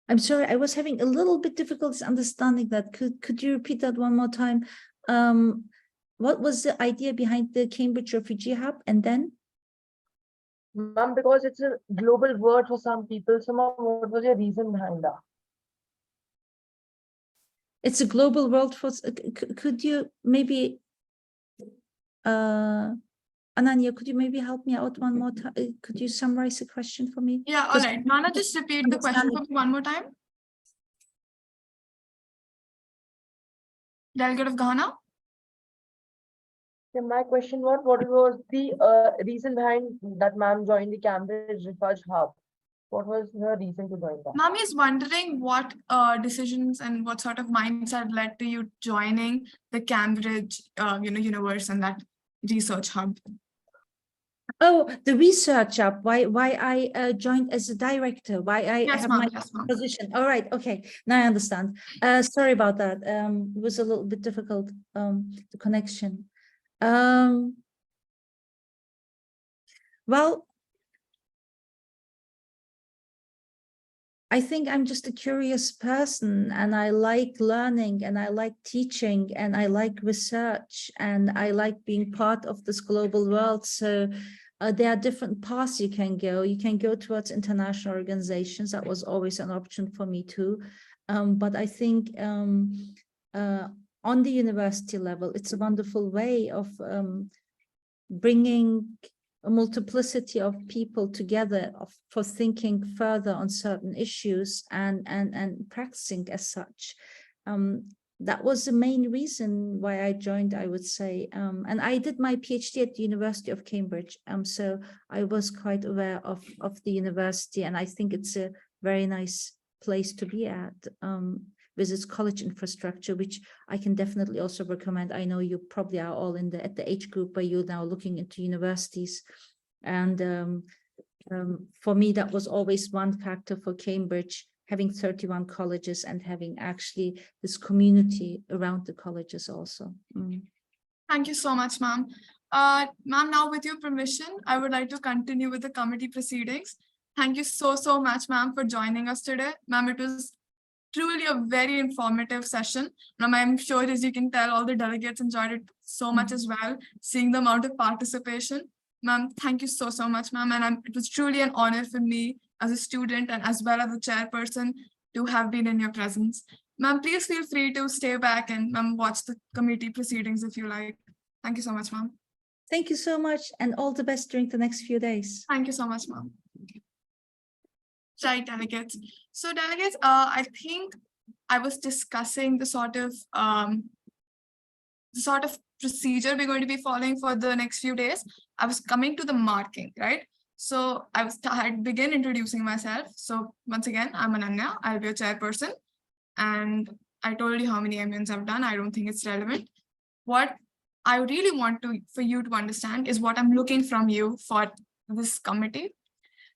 I'm sorry, I was having a little bit difficulty understanding that. Could you repeat that one more time? What was the idea behind the Cambridge Refugee Hub, and then? Ma'am, because it's a global word for some people. So ma'am, what was your reason behind that? It's a global world for. Could you maybe Ananya, could you maybe help me out one more time? Could you summarize the question for me? Yeah, all 'Cause right. Nana, just repeat the question for me one more time. Delegate of Ghana. Yeah, my question was, what was the reason behind that ma'am joined the Cambridge Research Hub? What was her reason to join that? Mami is wondering what decisions and what sort of mindset led to you joining the Cambridge, universe and that research hub. Oh, the research hub. Why I joined as a director? Why I Yes, have ma'am. my Yes, ma'am. position? All right. Okay. Now I understand. Sorry about that. It was a little bit difficult. The connection. Well, I think I'm just a curious person and I like learning and I like teaching and I like research and I like being part of this global world. So there are different paths you can go. You can go towards international organizations. That was always an option for me too. But I think on the university level, it's a wonderful way of bringing a multiplicity of people together for thinking further on certain issues and practicing as such. That was the main reason why I joined, I would say. And I did my PhD at the University of Cambridge. So I was quite aware of the university, and I think it's a very nice place to be at. With its college infrastructure, which I can definitely also recommend. I know you probably are all at the age group where you're now looking into universities. And for me, that was always one factor for Cambridge, having 31 colleges and having actually this community around the colleges also. Thank you so much, ma'am. Ma'am, now with your permission, I would like to continue with the committee proceedings. Thank you so much, ma'am, for joining us today. Ma'am, it was truly a very informative session. Now, I'm sure, as you can tell, all the delegates enjoyed it so much as well, seeing the amount of participation. Ma'am, thank you so much, ma'am. And it was truly an honor for me as a student and as well as a chairperson to have been in your presence. Ma'am, please feel free to stay back and watch the committee proceedings if you like. Thank you so much, ma'am. Thank you so much, and all the best during the next few days. Thank you so much, ma'am. Right, delegates. So delegates, I think I was discussing the sort of procedure we're going to be following for the next few days. I was coming to the marking, right? So I'd begin introducing myself. So once again, I'm Ananya. I'll be a chairperson. And I told you how many e-AIMUNs I've done. I don't think it's relevant. What I really want for you to understand is what I'm looking from you for this committee.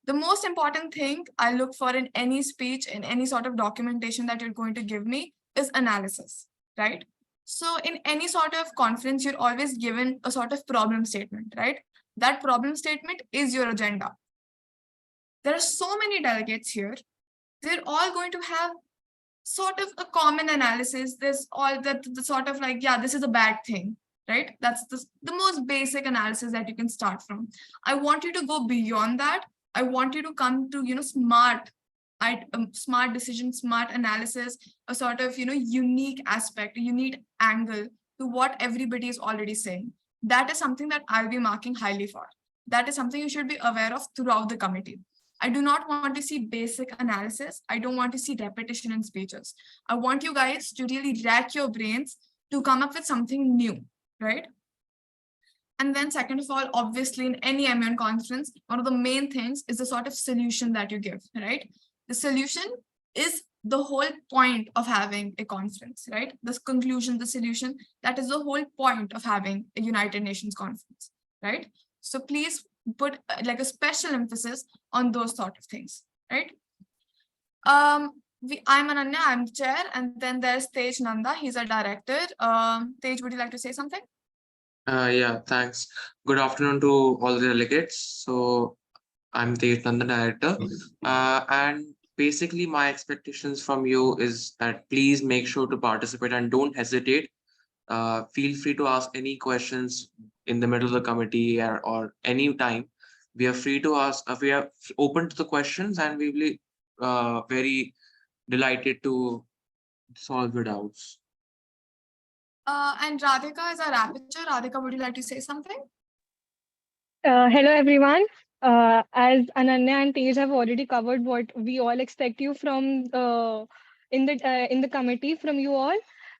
The most important thing I look for in any speech, in any sort of documentation that you're going to give me is analysis, right? So in any sort of conference, you're always given a sort of problem statement, right? That problem statement is your agenda. There are so many delegates here. They're all going to have sort of a common analysis. There's all that the sort of like, yeah, this is a bad thing, right? That's the most basic analysis that you can start from. I want you to go beyond that. I want you to come to, smart decision, smart analysis, a sort of, unique aspect, a unique angle to what everybody is already saying. That is something that I'll be marking highly for. That is something you should be aware of throughout the committee. I do not want to see basic analysis. I don't want to see repetition in speeches. I want you guys to really rack your brains to come up with something new, right? And then second of all, obviously in any e-AIMUN conference, one of the main things is the sort of solution that you give, right? The solution is the whole point of having a conference, right? This conclusion, the solution, that is the whole point of having a United Nations conference, right? So please put like a special emphasis on those sort of things, right? I'm Ananya, I'm the chair, and then there's Tej Nanda, he's a director. Tej, would you like to say something? Yeah, thanks. Good afternoon to all the delegates. So I'm Tej Nanda, director. And basically my expectations from you is that please make sure to participate and don't hesitate. Feel free to ask any questions in the middle of the committee or any time. We are free to ask, we are open to the questions, and we will be very delighted to solve the doubts. And Radhika is our rapporteur. Radhika, would you like to say something? Hello, everyone. As Ananya and Tej have already covered what we all expect you from in the committee from you all.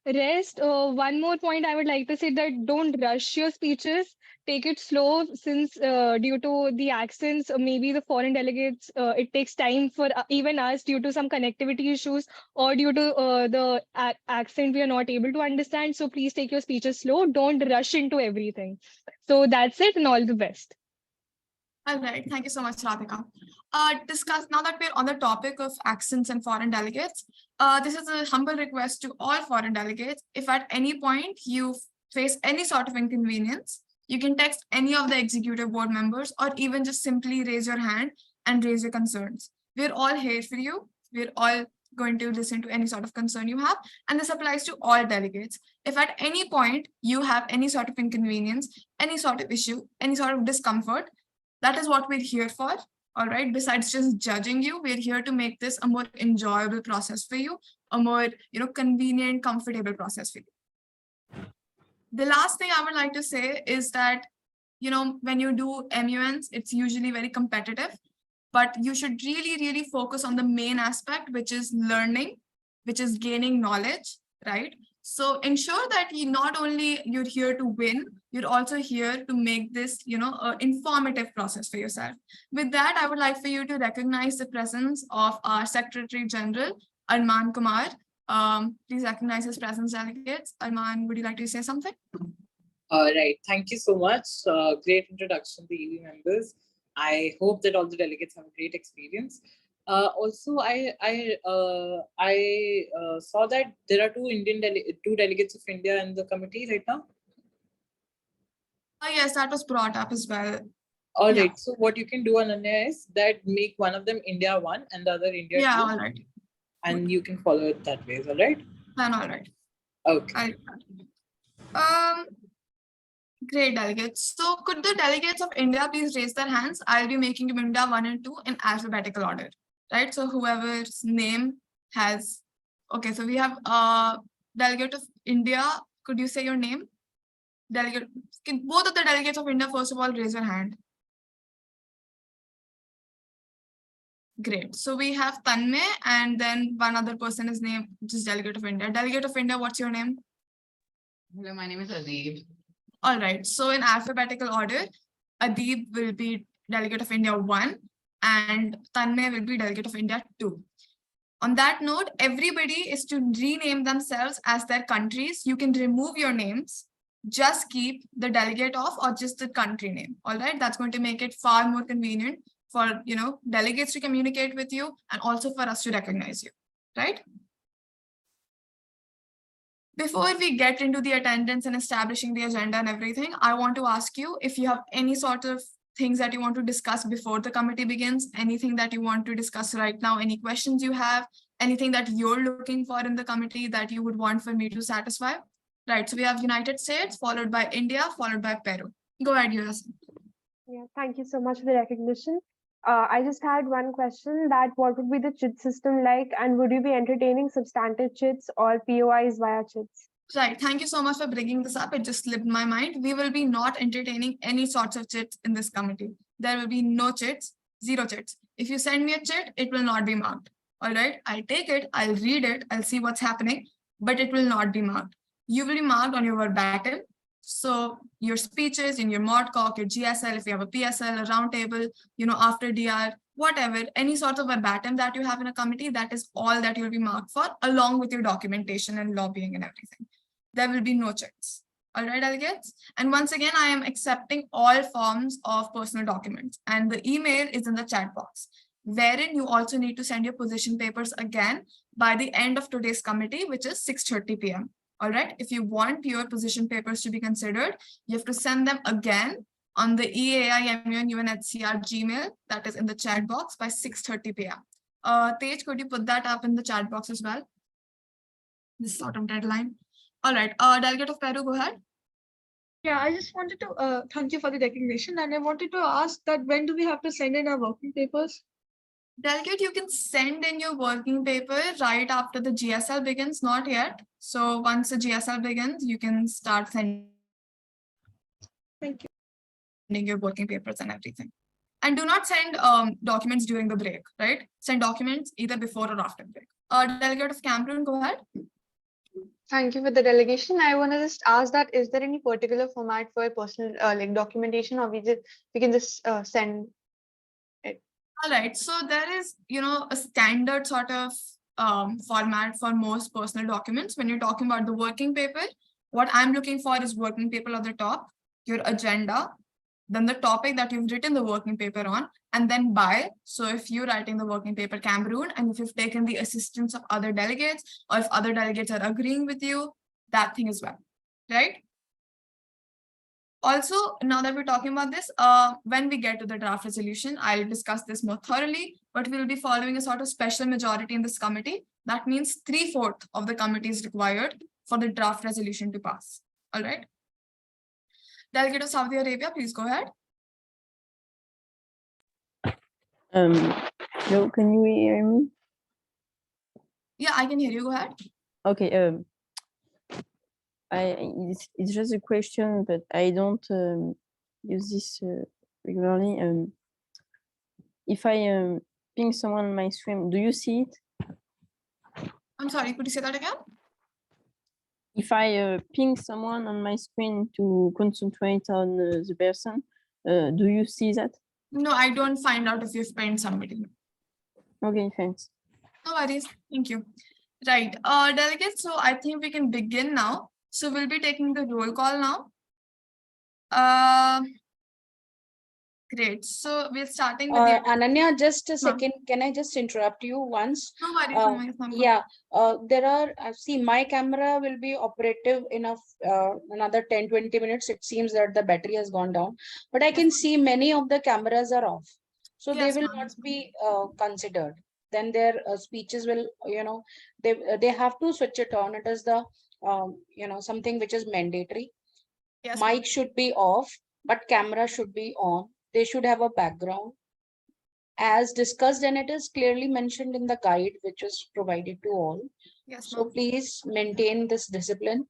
Rest. One more point I would like to say that don't rush your speeches. Take it slow, since due to the accents, maybe the foreign delegates, it takes time for even us due to some connectivity issues or due to the accent we are not able to understand. So please take your speeches slow. Don't rush into everything. So that's it, and all the best. All right, thank you so much, Radhika. Discuss now that we're on the topic of accents and foreign delegates. This is a humble request to all foreign delegates. If at any point you face any sort of inconvenience, you can text any of the executive board members or even just simply raise your hand and raise your concerns. We're all here for you. We're all going to listen to any sort of concern you have, and this applies to all delegates. If at any point you have any sort of inconvenience, any sort of issue, any sort of discomfort, that is what we're here for. All right. Besides just judging you, we're here to make this a more enjoyable process for you, a more convenient, comfortable process for you. The last thing I would like to say is that when you do MUNs, it's usually very competitive, but you should really focus on the main aspect, which is learning, which is gaining knowledge, right? So ensure that not only you're here to win, you're also here to make this, an informative process for yourself. With that, I would like for you to recognize the presence of our Secretary General, Arman Kumar. Please recognize his presence, delegates. Arman, would you like to say something? Right. Thank you so much. Great introduction to EV members. I hope that all the delegates have a great experience. Also, I saw that there are two delegates of India in the committee right now. Yes, that was brought up as well. All right. So what you can do, Ananya, is that make one of them India 1 and the other India 2. Yeah, all right. And you can follow it that way. All right. Then all right. Okay. Great, delegates. So could the delegates of India please raise their hands? I'll be making India 1 and 2 in alphabetical order, right? So whoever's name has, okay, so we have delegate of India. Could you say your name? Delegate, can both of the delegates of India, first of all, raise your hand. Great. So we have Tanmay and then one other person is named just delegate of India. Delegate of India, what's your name? Hello, my name is Adeeb. All right. So in alphabetical order, Adeeb will be delegate of India 1 and Tanmay will be delegate of India 2. On that note, everybody is to rename themselves as their countries. You can remove your names. Just keep the delegate off or just the country name. All right. That's going to make it far more convenient for delegates to communicate with you and also for us to recognize you. Right? Before we get into the attendance and establishing the agenda and everything, I want to ask you if you have any sort of things that you want to discuss before the committee begins, anything that you want to discuss right now, any questions you have, anything that you're looking for in the committee that you would want for me to satisfy. Right, so we have United States, followed by India, followed by Peru. Go ahead, US. Yeah, thank you so much for the recognition. I just had one question, that what would be the chit system like, and would you be entertaining substantive chits or POIs via chits? Right, thank you so much for bringing this up. It just slipped my mind. We will be not entertaining any sorts of chits in this committee. There will be no chits, zero chits. If you send me a chit, it will not be marked. All right, I'll take it, I'll read it, I'll see what's happening, but it will not be marked. You will be marked on your verbatim. So your speeches in your ModCoc, your GSL, if you have a PSL, a roundtable, after DR, whatever, any sort of verbatim that you have in a committee, that is all that you'll be marked for, along with your documentation and lobbying and everything. There will be no checks. All right, delegates. And once again, I am accepting all forms of personal documents. And the email is in the chat box, wherein you also need to send your position papers again by the end of today's committee, which is 6:30 p.m. All right, if you want your position papers to be considered, you have to send them again on the e-AIMUN UNHCR Gmail that is in the chat box by 6:30 p.m. Tej, could you put that up in the chat box as well? This sort of deadline. All right, delegate of Peru, go ahead. Yeah, I just wanted to thank you for the recognition, and I wanted to ask that when do we have to send in our working papers? Delegate, you can send in your working paper right after the GSL begins, not yet. So once the GSL begins, you can start sending. Thank you. sending your working papers and everything. And do not send documents during the break, right? Send documents either before or after break. Delegate of Cameroon, go ahead. Thank you for the delegation. I want to just ask that, is there any particular format for personal like documentation, or we can just send it? All right, so there is, a standard sort of format for most personal documents. When you're talking about the working paper, what I'm looking for is working paper at the top, your agenda, then the topic that you've written the working paper on, and then by. So if you're writing the working paper Cameroon, and if you've taken the assistance of other delegates, or if other delegates are agreeing with you, that thing as well, right? Also, now that we're talking about this, when we get to the draft resolution, I'll discuss this more thoroughly, but we'll be following a sort of special majority in this committee. That means 3/4 of the committee is required for the draft resolution to pass. All right. Delegate of Saudi Arabia, please go ahead. Hello, can you hear me? Yeah, I can hear you. Go ahead. Okay. It's just a question, but I don't use this regularly. If I ping someone on my screen, do you see it? I'm sorry, could you say that again? If I ping someone on my screen to concentrate on the person, do you see that? No, I don't find out if you've pinged somebody. Okay, thanks. No worries. Thank you. Right. Delegates, so I think we can begin now. So we'll be taking the roll call now. Great. So we're starting with Ananya, just a second. Can I just interrupt you once? No worries. Yeah, there are, see, my camera will be operative in another 10-20 minutes. It seems that the battery has gone down, but I can see many of the cameras are off. So they will not be considered. Then their speeches will, they have to switch it on. It is the, something which is mandatory. Yes, mic should be off, but camera should be on. They should have a background as discussed, and it is clearly mentioned in the guide which is provided to all. Yes, so please maintain this discipline.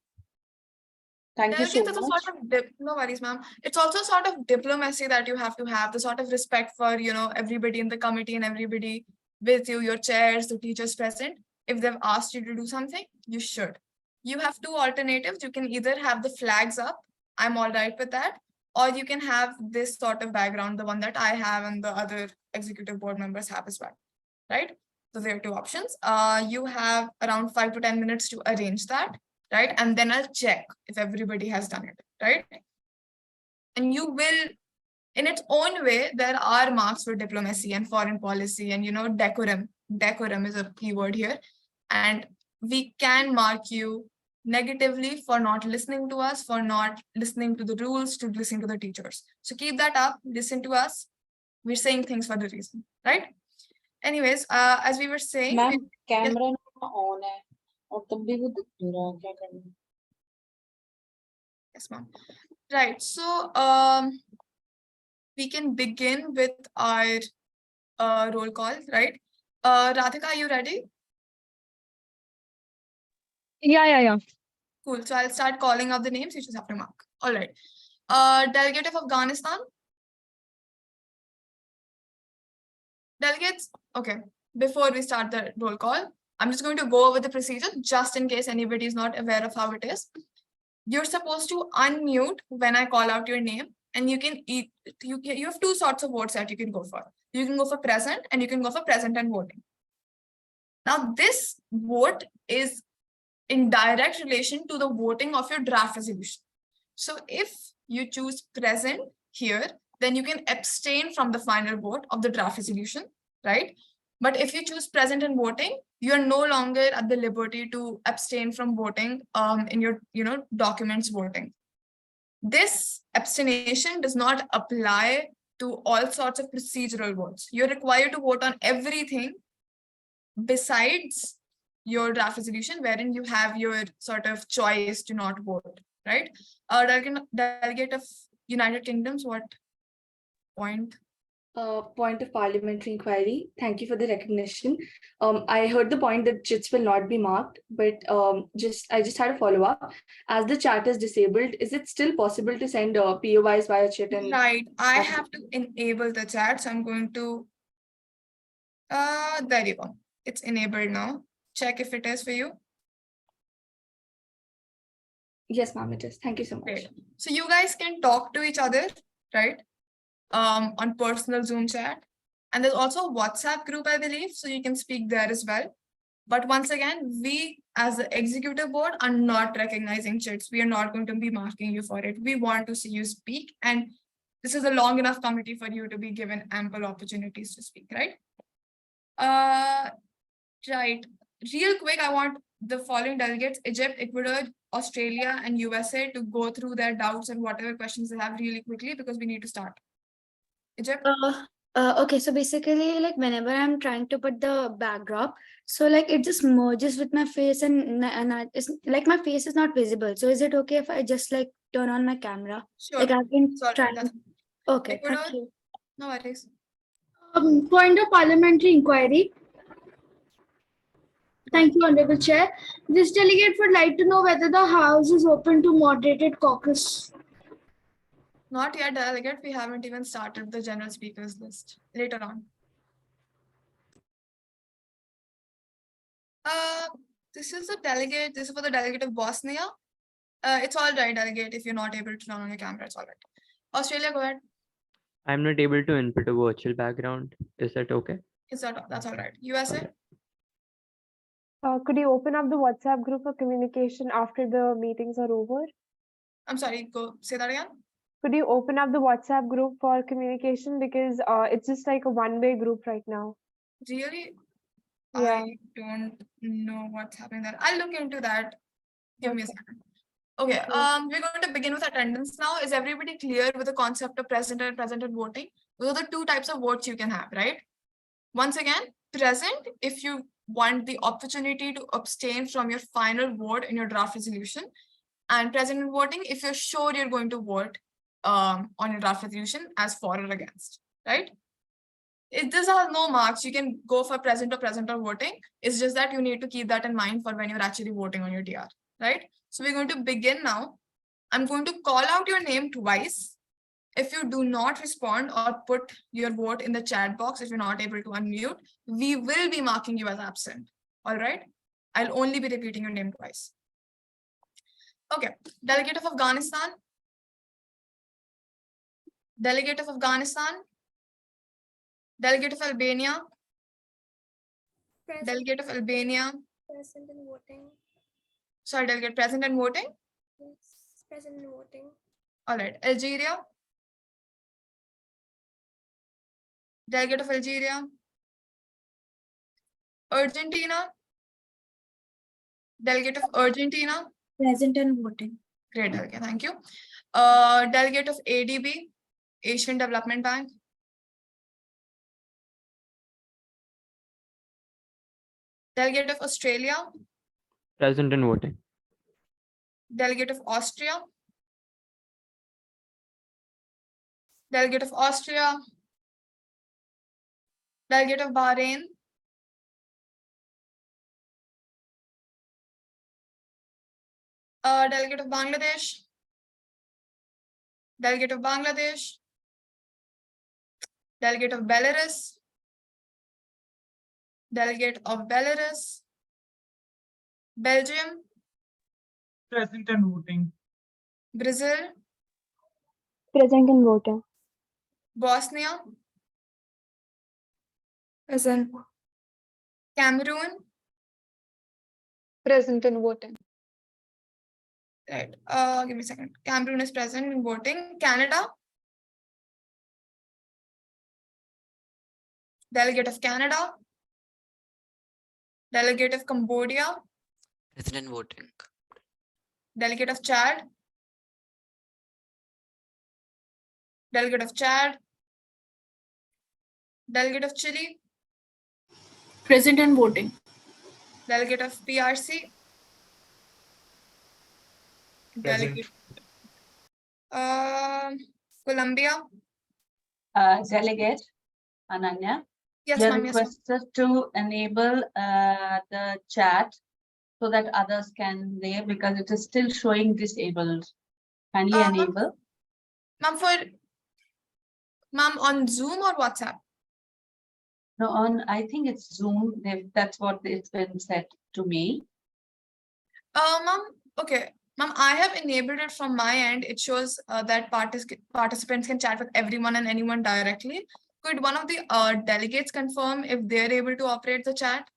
Thank you so much. No worries, ma'am. It's also sort of diplomacy that you have to have, the sort of respect for, everybody in the committee and everybody with you, your chairs, the teachers present. If they've asked you to do something, you should. You have two alternatives. You can either have the flags up, I'm all right with that, or you can have this sort of background, the one that I have and the other executive board members have as well, right? So there are two options. You have around 5 to 10 minutes to arrange that, right? And then I'll check if everybody has done it, right? And you will, in its own way, there are marks for diplomacy and foreign policy and, decorum. Decorum is a key word here. And we can mark you negatively for not listening to us, for not listening to the rules, to listening to the teachers. So keep that up, listen to us. We're saying things for the reason, right? Anyways, as we were saying, camera on hai aur tab bhi wo dikh nahi raha, kya karna? Yes, ma'am. Right. So we can begin with our roll call, right? Radhika, are you ready? Yeah. Cool. So I'll start calling out the names. You just have to mark. All right. Delegate of Afghanistan. Delegates. Okay. Before we start the roll call, I'm just going to go over the procedure just in case anybody is not aware of how it is. You're supposed to unmute when I call out your name, and you have two sorts of votes that you can go for. You can go for present, and you can go for present and voting. Now, this vote is in direct relation to the voting of your draft resolution. So if you choose present here, then you can abstain from the final vote of the draft resolution, right? But if you choose present and voting, you are no longer at the liberty to abstain from voting in your documents voting. This abstention does not apply to all sorts of procedural votes. You're required to vote on everything besides your draft resolution, wherein you have your sort of choice to not vote, right? Delegate of United Kingdoms, what point? Point of parliamentary inquiry. Thank you for the recognition. I heard the point that chits will not be marked, but I just had a follow-up. As the chat is disabled, is it still possible to send POIs via chat? And Right, I have to enable the chat, so I'm going to, there you go. It's enabled now. Check if it is for you. Yes, ma'am, it is. Thank you so much. Great. So you guys can talk to each other, right? On personal Zoom chat. And there's also a WhatsApp group, I believe, so you can speak there as well. But once again, we as the executive board are not recognizing chats. We are not going to be marking you for it. We want to see you speak. And this is a long enough committee for you to be given ample opportunities to speak, right? Right. Real quick, I want the following delegates, Egypt, Ecuador, Australia, and USA to go through their doubts and whatever questions they have really quickly because we need to start. Egypt? Okay, so basically, like whenever I'm trying to put the backdrop, so like it just merges with my face and it's like my face is not visible. So is it okay if I just like turn on my camera? Sure. Like I've been Sorry, trying. Okay, Ecuador? thank you. No worries. Point of parliamentary inquiry. Thank you, Honorable Chair. This delegate would like to know whether the House is open to moderated caucus. Not yet, delegate. We haven't even started the general speakers list. Later on. This is a delegate. This is for the delegate of Bosnia. It's all right, delegate. If you're not able to turn on your camera, it's all right. Australia, go ahead. I'm not able to input a virtual background. Is that okay? That's all right. USA? Could you open up the WhatsApp group for communication after the meetings are over? I'm sorry, go say that again. Could you open up the WhatsApp group for communication because it's just like a one-way group right now? Really? Yeah. I don't know what's happening there. I'll look into that. Give me a second. Okay, we're going to begin with attendance now. Is everybody clear with the concept of present and presented voting? Those are the two types of votes you can have, right? Once again, present if you want the opportunity to abstain from your final vote in your draft resolution, and present in voting if you're sure you're going to vote on your draft resolution as for or against, right? If this has no marks, you can go for present or voting. It's just that you need to keep that in mind for when you're actually voting on your TR, right? So we're going to begin now. I'm going to call out your name twice. If you do not respond or put your vote in the chat box, if you're not able to unmute, we will be marking you as absent, all right? I'll only be repeating your name twice. Okay, delegate of Afghanistan. Delegate of Afghanistan. Delegate of Albania. Present. Delegate of Albania. Present and voting. Sorry, delegate present and voting. Yes, present and voting. All right, Algeria. Delegate of Algeria. Argentina. Delegate of Argentina. Present and voting. Great, okay, thank you. Delegate of ADB, Asian Development Bank. Delegate of Australia. Present and voting. Delegate of Austria. Delegate of Austria. Delegate of Bahrain. Delegate of Bangladesh. Delegate of Bangladesh. Delegate of Belarus. Delegate of Belarus. Belgium. Present and voting. Brazil. Present and voting. Bosnia. Present. Cameroon. Present and voting. Right. Give me a second. Cameroon is present in voting. Canada. Delegate of Canada. Delegate of Cambodia. Present voting. Delegate of Chad. Delegate of Chad. Delegate of Chile. Present and voting. Delegate of PRC. Delegate. Colombia. Delegate Ananya. Yes, You're ma'am. Yes, ma'am. requested to enable the chat so that others can there because it is still showing disabled. Kindly enable. Ma'am, on Zoom or WhatsApp? No, I think it's Zoom. That's what it's been said to me. Ma'am, okay. Ma'am, I have enabled it from my end. It shows that participants can chat with everyone and anyone directly. Could one of the delegates confirm if they're able to operate the chat?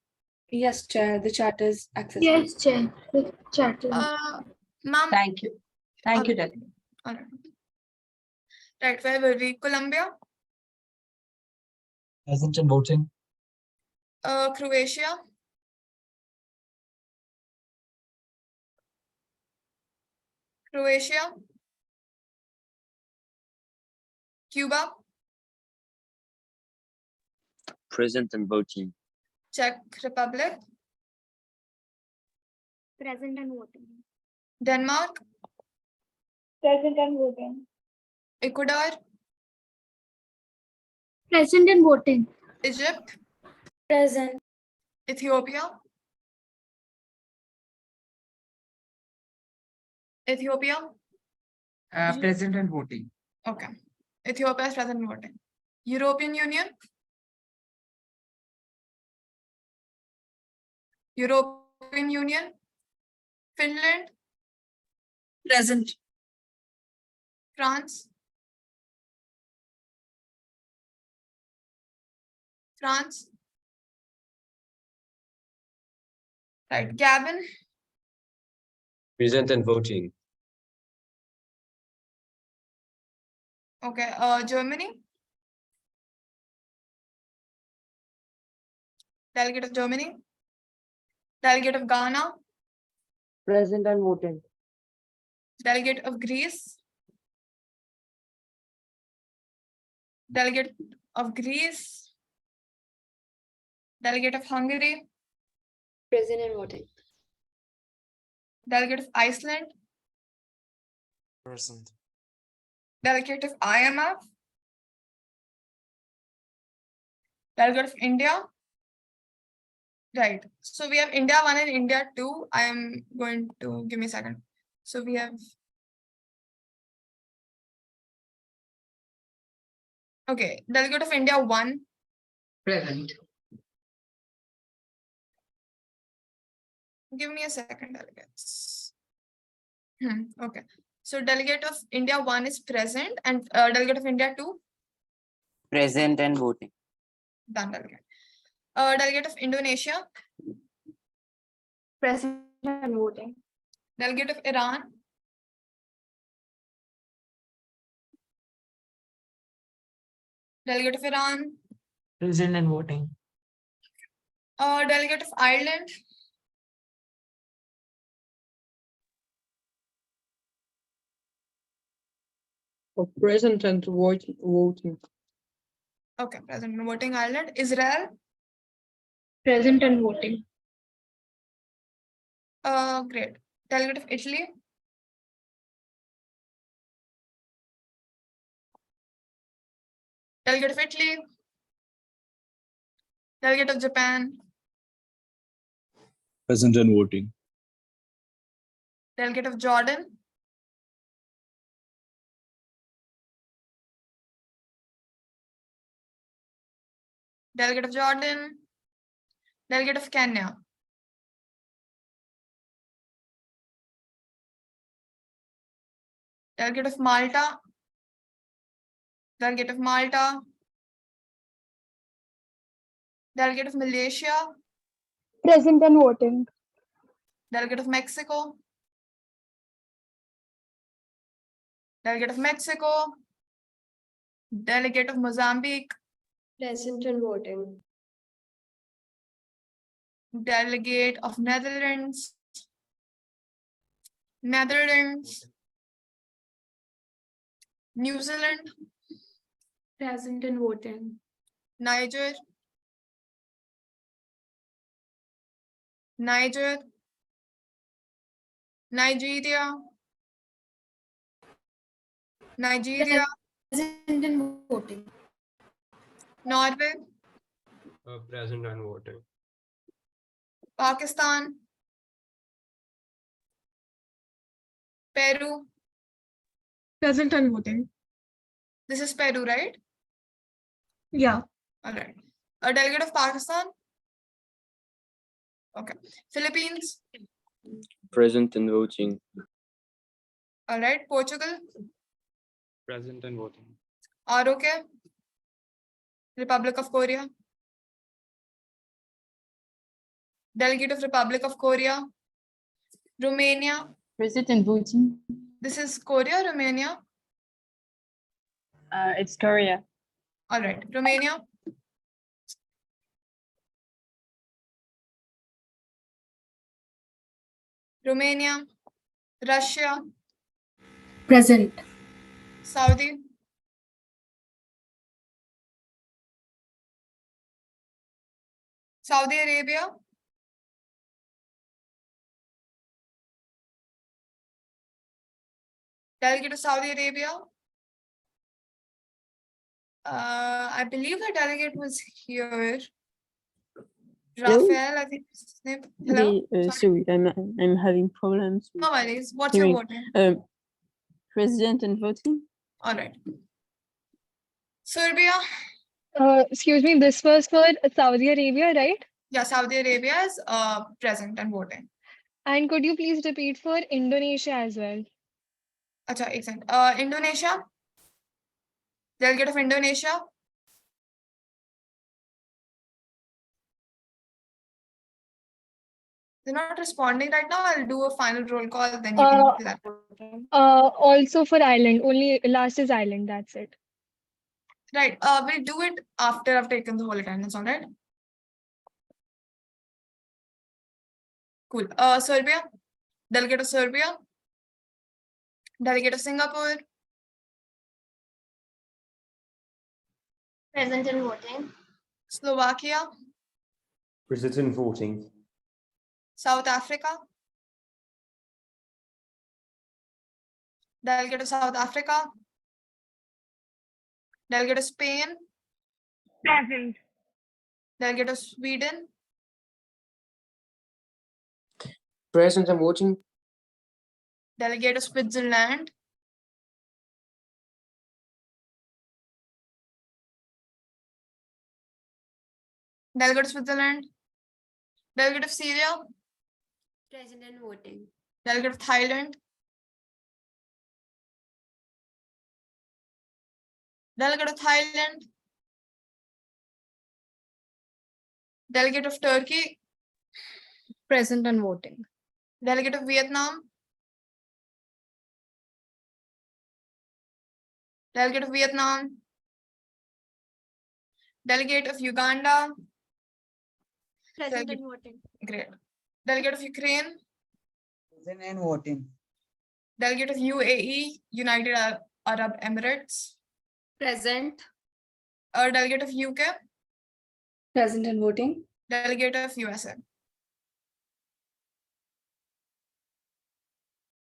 Yes, Chair. The chat is accessible. Yes, Chair. The chat is. Ma'am. Thank you. Thank you, Delegate. All right. Right, where were we? Colombia? Present and voting. Croatia? Croatia? Cuba? Present and voting. Czech Republic? Present and voting. Denmark? Present and voting. Ecuador? Present and voting. Egypt? Present. Ethiopia? Ethiopia? Present and voting. Okay. Ethiopia is present and voting. European Union? European Union? Finland? Present. France? France? Right. Gabon? Present and voting. Okay. Germany? Delegate of Germany? Delegate of Ghana? Present and voting. Delegate of Greece? Delegate of Greece? Delegate of Hungary? Present and voting. Delegate of Iceland? Present. Delegate of IMF? Delegate of India? Right. So we have India 1 and India 2. I am going to give me a second. So we have. Okay. Delegate of India 1. Present. Give me a second, delegates. Okay. So delegate of India 1 is present and delegate of India 2? Present and voting. Done, delegate. Delegate of Indonesia? Present and voting. Delegate of Iran? Delegate of Iran? Present and voting. Delegate of Ireland? Present and voting. Okay, present and voting Ireland. Israel? Present and voting. Great. Delegate of Italy? Delegate of Italy? Delegate of Japan? Present and voting. Delegate of Jordan? Delegate of Jordan? Delegate of Kenya? Delegate of Malta? Delegate of Malta? Delegate of Malaysia? Present and voting. Delegate of Mexico? Delegate of Mexico? Delegate of Mozambique? Present and voting. Delegate of Netherlands? Netherlands? New Zealand? Present and voting. Niger? Niger? Nigeria? Nigeria? Present and voting. Norway, Present and voting. Pakistan, Peru. Present and voting. This is Peru, right? Yeah. All right. A delegate of Pakistan. Okay. Philippines. Present and voting. All right. Portugal. Present and voting. ROK. Republic of Korea. Delegate of Republic of Korea. Romania. Present and voting. This is Korea, Romania. It's Korea. All right. Romania. Romania. Russia. Present. Saudi. Saudi Arabia. Delegate to Saudi Arabia. I believe the delegate was here. Raphael, I think his name. Hello? Okay, sorry, I'm having problems with No worries. What's your hearing. voting? President and voting. All right. Serbia. Excuse me, this was for Saudi Arabia, right? Yeah, Saudi Arabia is present and voting. And could you please repeat for Indonesia as well? Acha, excellent. Indonesia. Delegate of Indonesia. They're not responding right now. I'll do a final roll call, then you can elaborate. Also for Ireland, only last is Ireland, that's it. Right. We'll do it after I've taken the whole attendance, all right? Cool. Serbia. Delegate of Serbia. Delegate of Singapore. Present and voting. Slovakia. Present and voting. South Africa. Delegate of South Africa. Delegate of Spain. Present. Delegate of Sweden. Present and voting. Delegate of Switzerland. Delegate of Switzerland. Delegate of Syria. Present and voting. Delegate of Thailand. Delegate of Thailand. Delegate of Turkey. Present and voting. Delegate of Vietnam. Delegate of Vietnam. Delegate of Uganda. Present and voting. Great. Delegate of Ukraine. Present and voting. Delegate of UAE, United Arab Emirates. Present. Delegate of UK. Present and voting. Delegate of USA.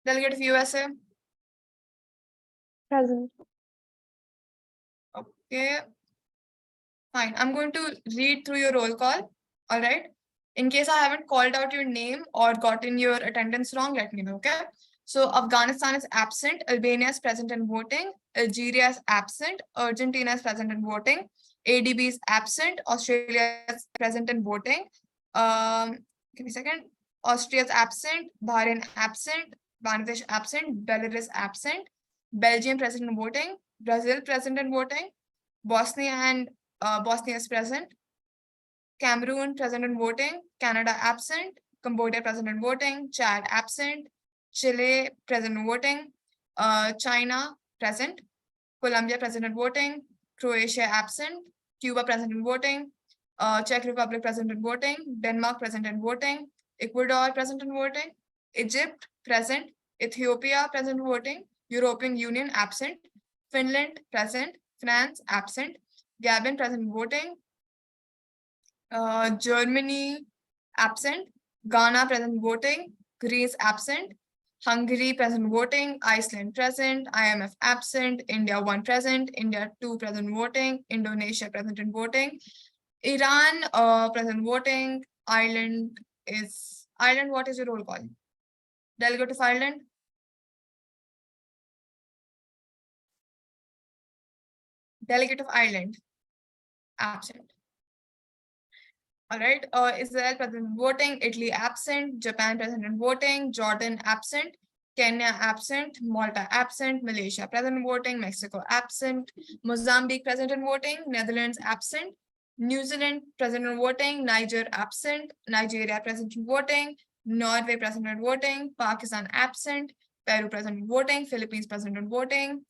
Delegate of USA. Present. Okay. Fine. I'm going to read through your roll call. All right. In case I haven't called out your name or gotten your attendance wrong, let me know. Okay. So Afghanistan is absent. Albania is present and voting. Algeria is absent. Argentina is present and voting. ADB is absent. Australia is present and voting. Give me a second. Austria is absent. Bahrain absent. Bangladesh absent. Belarus absent. Belgium present and voting. Brazil present and voting. Bosnia is present. Cameroon present and voting. Canada absent. Cambodia present and voting. Chad absent. Chile present and voting. China present. Colombia present and voting. Croatia absent. Cuba present and voting. Czech Republic present and voting. Denmark present and voting. Ecuador present and voting. Egypt present. Ethiopia present and voting. European Union absent. Finland present. France absent. Gabon present and voting. Germany absent. Ghana present and voting. Greece absent. Hungary present voting, Iceland present, IMF absent, India 1 present, India 2 present voting, Indonesia present in voting, Iran present voting, Ireland, what is your roll call? Delegate of Ireland? Delegate of Ireland, absent. All right, Israel present in voting, Italy absent, Japan present in voting, Jordan absent, Kenya absent, Malta absent, Malaysia present in voting, Mexico absent, Mozambique present in voting, Netherlands absent, New Zealand present in voting, Niger absent, Nigeria present in voting, Norway present in voting, Pakistan absent, Peru present in voting, Philippines present in voting,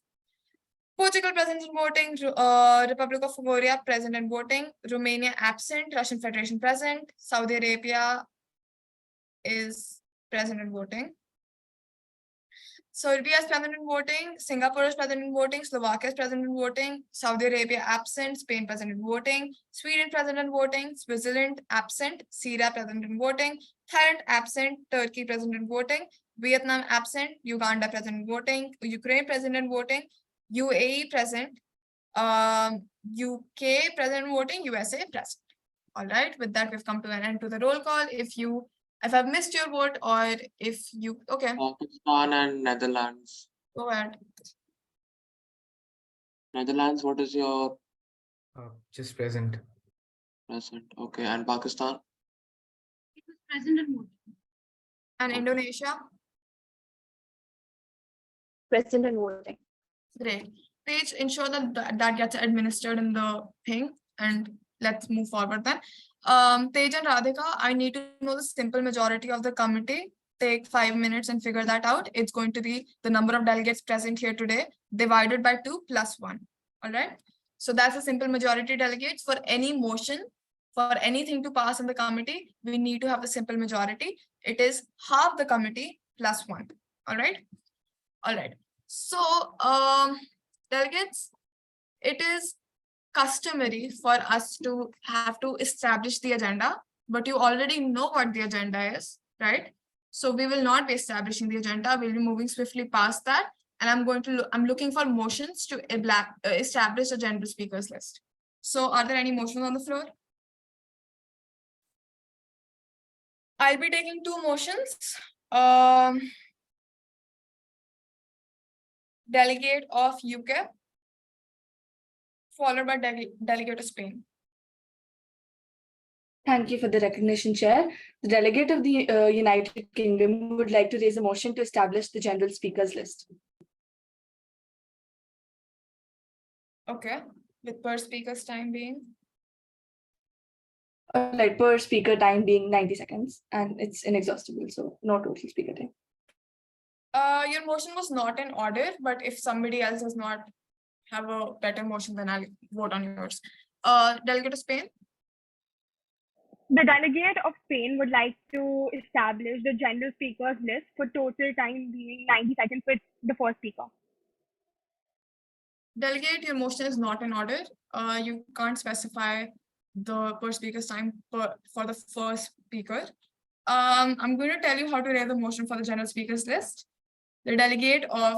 Portugal present in voting, Republic of Korea present in voting, Romania absent, Russian Federation present, Saudi Arabia is present in voting. Serbia is present in voting, Singapore is present in voting, Slovakia is present in voting, Saudi Arabia absent, Spain present in voting, Sweden present in voting, Switzerland absent, Syria present in voting, Thailand absent, Turkey present in voting, Vietnam absent, Uganda present in voting, Ukraine present in voting, UAE present, UK present in voting, USA present. All right, with that, we've come to an end to the roll call. If I've missed your vote or if you, okay, Pakistan and Netherlands. go ahead. Netherlands, what is your Just present. present? Okay, and Pakistan? It was present in voting. And Indonesia? Present and voting. Great. Paige, ensure that gets administered in the thing, and let's move forward then. Paige and Radhika, I need to know the simple majority of the committee. Take 5 minutes and figure that out. It's going to be the number of delegates present here today divided by 2 plus 1. All right. So that's a simple majority delegates. For any motion, for anything to pass in the committee, we need to have the simple majority. It is half the committee plus 1. All right. All right. So, delegates, it is customary for us to have to establish the agenda, but you already know what the agenda is, right? So we will not be establishing the agenda. We'll be moving swiftly past that. And I'm looking for motions to establish a general speakers list. So are there any motions on the floor? I'll be taking 2 motions. Delegate of UK, followed by delegate of Spain. Thank you for the recognition, Chair. The delegate of the United Kingdom would like to raise a motion to establish the general speakers list. Okay, with per speaker's time being? Like per speaker time being 90 seconds, and it's inexhaustible, so no total speaker time. Your motion was not in order, but if somebody else does not have a better motion, then I'll vote on yours. Delegate of Spain? The delegate of Spain would like to establish the general speakers list for total time being 90 seconds with the first speaker. Delegate, your motion is not in order. You can't specify the per speaker's time for the first speaker. I'm going to tell you how to raise the motion for the general speakers list. The delegate of,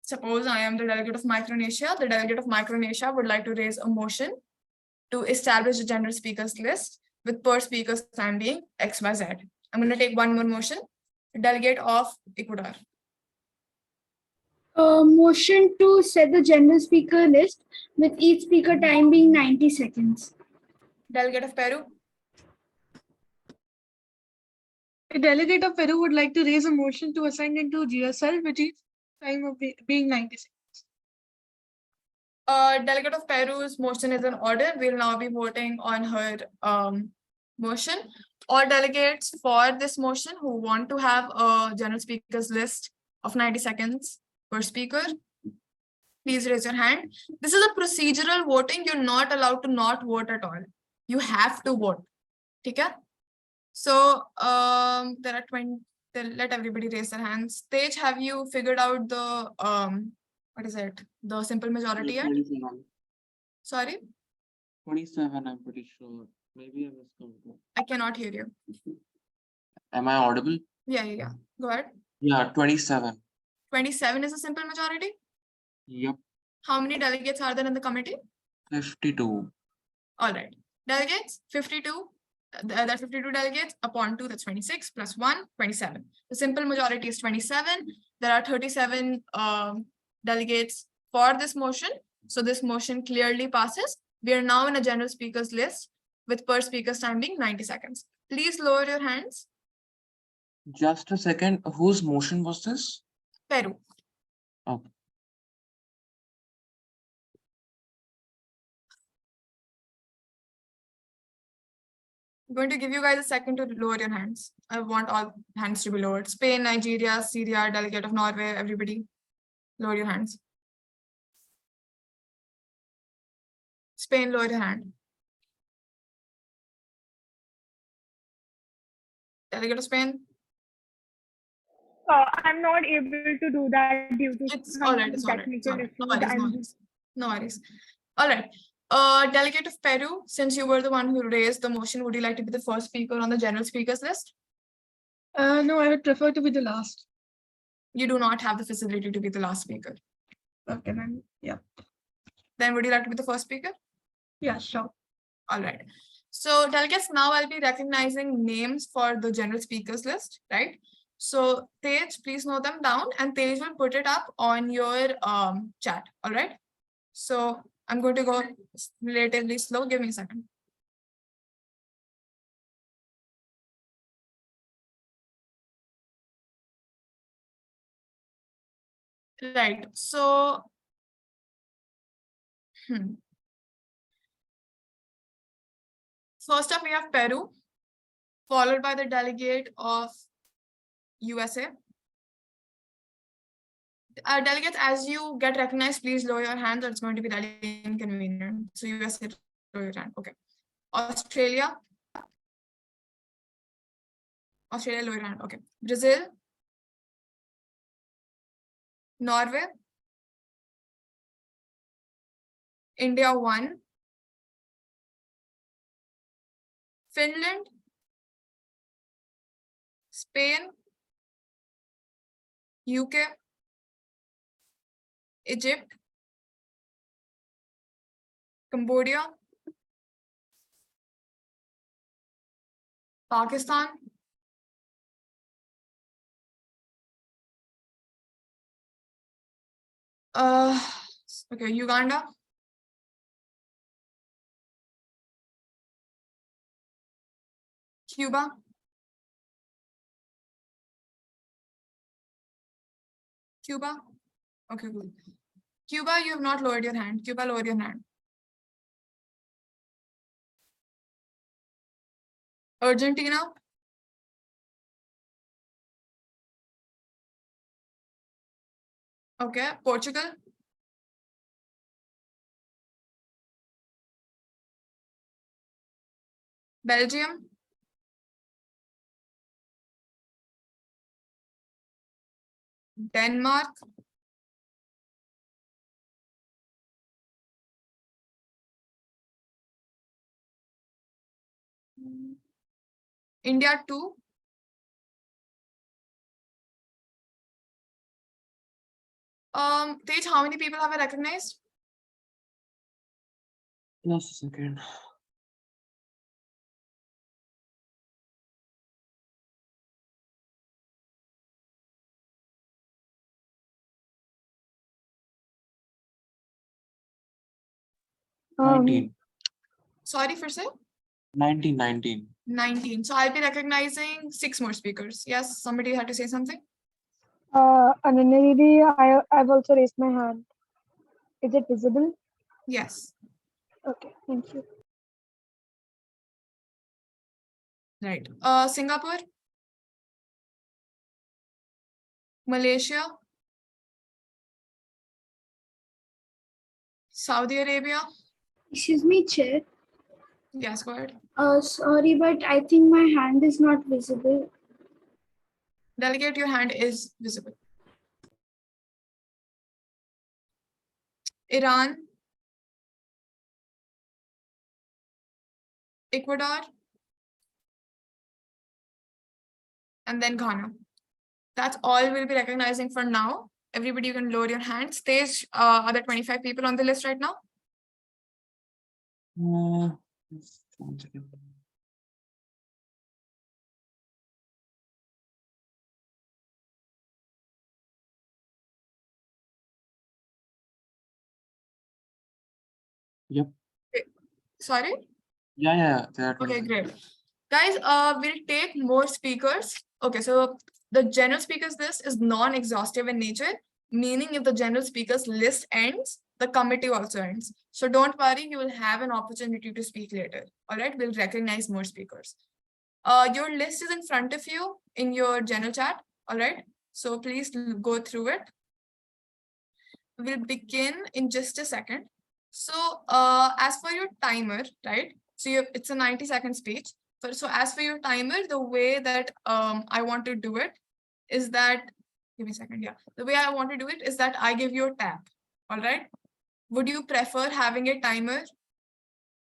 suppose I am the delegate of Micronesia. The delegate of Micronesia would like to raise a motion to establish a general speakers list with per speaker's time being XYZ. I'm going to take one more motion. The delegate of Ecuador. Motion to set the general speaker list with each speaker time being 90 seconds. Delegate of Peru. The delegate of Peru would like to raise a motion to assign into GSL with each time of being 90 seconds. Delegate of Peru's motion is in order. We'll now be voting on her motion. All delegates for this motion who want to have a general speakers list of 90 seconds per speaker, please raise your hand. This is a procedural voting. You're not allowed to not vote at all. You have to vote. Okay? So there are 20. Let everybody raise their hands. Tej, have you figured out the what is it? The simple majority yet? 27. Sorry? 27, I'm pretty sure. Maybe I was confused. I cannot hear you. Am I audible? Yeah. Go ahead. Yeah, 27. 27 is a simple majority. Yep, How many delegates are there in the committee? 52. All right. Delegates, 52. That 52 delegates upon 2, that's 26, plus 1, 27. The simple majority is 27. There are 37 delegates for this motion. So this motion clearly passes. We are now in a general speakers list with per speaker's time being 90 seconds. Please lower your hands. Just a second. Whose motion was this? Peru. Okay. I'm going to give you guys a second to lower your hands. I want all hands to be lowered. Spain, Nigeria, Syria, delegate of Norway, everybody, lower your hands. Spain, lower your hand. Delegate of Spain. I'm not able to do that due to It's some all right. It's all right. technical No issues. worries. No worries. No worries. All right. Delegate of Peru, since you were the one who raised the motion, would you like to be the first speaker on the general speakers list? No, I would prefer to be the last. You do not have the facility to be the last speaker. Okay, then, yeah. Then would you like to be the first speaker? Yeah, sure. All right. So delegates, now I'll be recognizing names for the general speakers list, right? So Tej, please note them down and Tej will put it up on your chat. All right. So I'm going to go relatively slow. Give me a second. Right. So first up, we have Peru, followed by the delegate of USA. Delegates, as you get recognized, please lower your hands, or it's going to be really inconvenient. So USA, lower your hand. Okay. Australia. Australia, lower your hand. Okay. Brazil. Norway. India 1. Finland. Spain. UK. Egypt. Cambodia. Pakistan. Okay, Uganda. Cuba. Cuba. Okay, good. Cuba, you have not lowered your hand. Cuba, lower your hand. Argentina. Okay, Portugal. Belgium. Denmark. India 2. Tej, how many people have I recognized? Just a second. Um, 19. Sorry for say? 19. 19. So I'll be recognizing 6 more speakers. Yes, somebody had to say something? Ananya Didi, I've also raised my hand. Is it visible? Yes. Okay, thank you. Right. Singapore. Malaysia. Saudi Arabia. Excuse me, Chair. Yes, go ahead. Sorry, but I think my hand is not visible. Delegate, your hand is visible. Iran. Ecuador. And then Ghana. That's all we'll be recognizing for now. Everybody, you can lower your hands. Stage, are there 25 people on the list right now? Just 1 second. Yep. Sorry? Yeah, there are Okay, 25. great. Guys, we'll take more speakers. Okay, so the general speakers list is non-exhaustive in nature, meaning if the general speakers list ends, the committee also ends. So don't worry, you will have an opportunity to speak later. All right, we'll recognize more speakers. Your list is in front of you in your general chat. All right, so please go through it. We'll begin in just a second. So as for your timer, right? So it's a 90-second speech. So as for your timer, the way that I want to do it is that, give me a second, yeah. The way I want to do it is that I give you a tap, all right? Would you prefer having a timer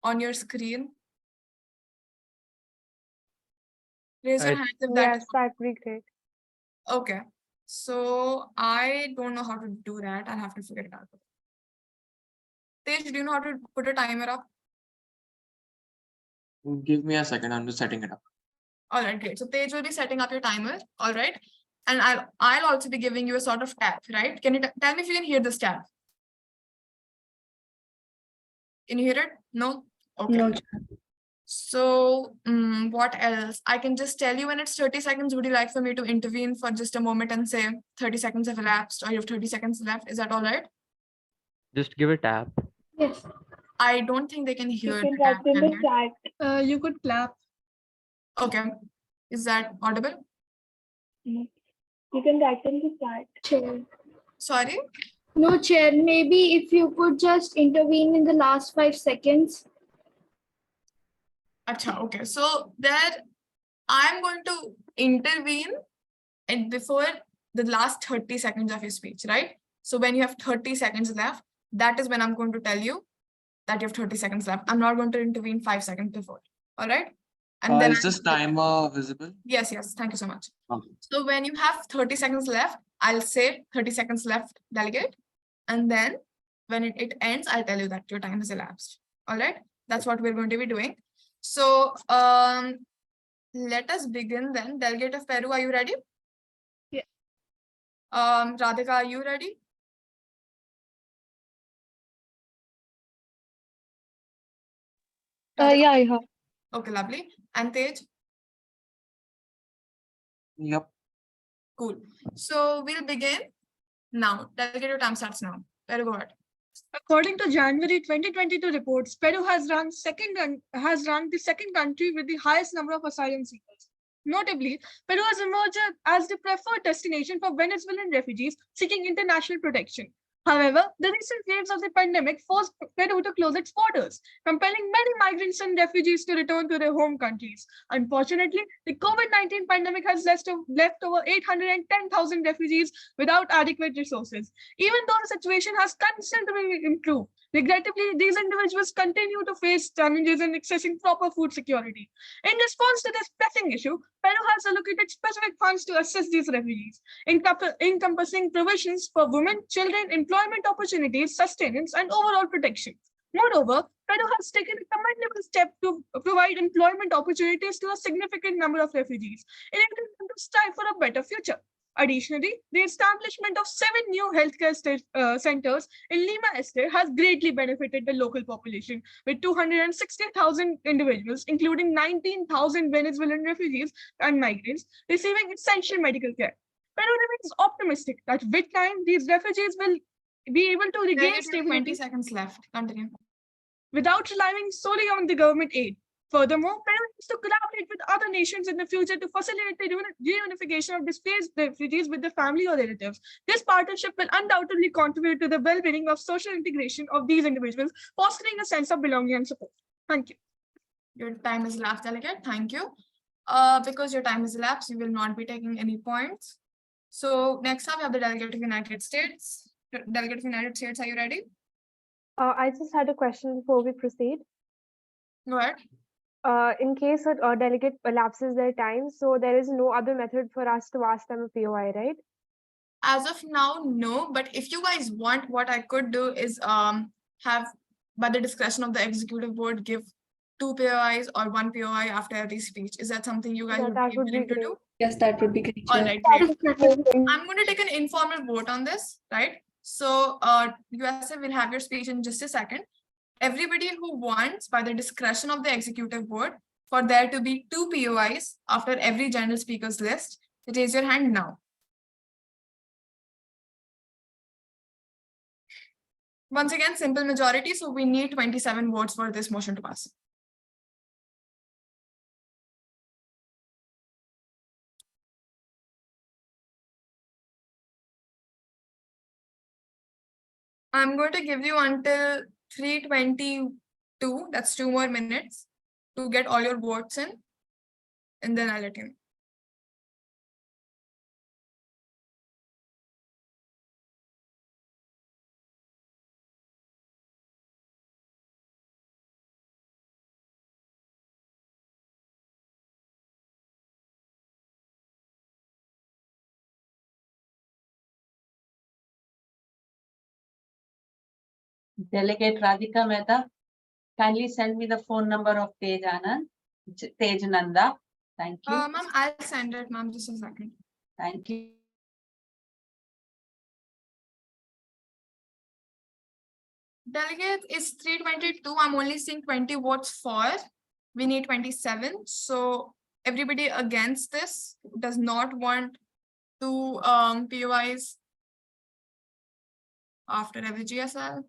on your screen? Raise your hands if that is. Yes, that'd be great. Okay, so I don't know how to do that. I'll have to figure it out. Tej, do you know how to put a timer up? Give me a second, I'm just setting it up. All right, great. So Tej will be setting up your timer, all right? And I'll also be giving you a sort of tap, right? Can you tell me if you can hear this tap? Can you hear it? No? Okay. No. So what else? I can just tell you when it's 30 seconds. Would you like for me to intervene for just a moment and say 30 seconds have elapsed or you have 30 seconds left? Is that all right? Just give a tap. Yes. I don't think they can You hear can the tap. write in the Can chat. You could clap. Okay. Is that audible? You can write in the chat. Chair. Sorry? No, Chair. Maybe if you could just intervene in the last 5 seconds. Acha, okay. So there, I'm going to intervene and before the last 30 seconds of your speech, right? So when you have 30 seconds left, that is when I'm going to tell you that you have 30 seconds left. I'm not going to intervene 5 seconds before. All right. And then Is this timer visible? Yes, thank you so much. Okay. So when you have 30 seconds left, I'll say 30 seconds left, delegate. And then when it ends, I'll tell you that your time has elapsed. All right. That's what we're going to be doing. So let us begin then. Delegate of Peru, are you ready? Yeah. Radhika, are you ready? Yeah, I have. Okay, lovely. And Tej? Yep. Cool. So we'll begin now. Delegate, your time starts now. Very good. According to January 2022 reports, Peru has ranked the second country with the highest number of asylum seekers. Notably, Peru has emerged as the preferred destination for Venezuelan refugees seeking international protection. However, the recent waves of the pandemic forced Peru to close its borders, compelling many migrants and refugees to return to their home countries. Unfortunately, the COVID-19 pandemic has left over 810,000 refugees without adequate resources. Even though the situation has constantly improved, regrettably, these individuals continue to face challenges in accessing proper food security. In response to this pressing issue, Peru has allocated specific funds to assist these refugees, encompassing provisions for women, children, employment opportunities, sustenance, and overall protection. Moreover, Peru has taken a commendable step to provide employment opportunities to a significant number of refugees, enabling them to strive for a better future. Additionally, the establishment of 7 new healthcare centers in Lima Este has greatly benefited the local population, with 260,000 individuals, including 19,000 Venezuelan refugees and migrants, receiving essential medical care. Peru remains optimistic that with time, these refugees will be able to regain stability. 20 seconds left. Continue. Without relying solely on the government aid. Furthermore, Peru needs to collaborate with other nations in the future to facilitate the reunification of displaced refugees with their family or relatives. This partnership will undoubtedly contribute to the well-being of social integration of these individuals, fostering a sense of belonging and support. Thank you. Your time is elapsed, delegate. Thank you. Because your time is elapsed, you will not be taking any points. So next up, we have the delegate of United States. Delegate of United States, are you ready? I just had a question before we proceed. Go ahead. in case a delegate elapses their time, so there is no other method for us to ask them a POI, right? As of now, no. But if you guys want, what I could do is have, by the discretion of the executive board, give 2 POIs or 1 POI after every speech. Is that something you guys Yeah, would that be would be willing to great. do? Yes, that would be great. All Chair. right, great. I'm going to take an informal vote on this, right? So USA will have your speech in just a second. Everybody who wants, by the discretion of the executive board, for there to be 2 POIs after every general speakers list, raise your hand now. Once again, simple majority, so we need 27 votes for this motion to pass. I'm going to give you until 3:22, that's 2 more minutes, to get all your votes in, and then I'll let you know. Delegate Radhika Mehta, kindly send me the phone number of Tej Nanda. Thank you. Ma'am, I'll send it, ma'am, just a second. Thank you. Delegate is 322. I'm only seeing 20 votes for. We need 27. So everybody against this does not want 2 POIs after every GSL.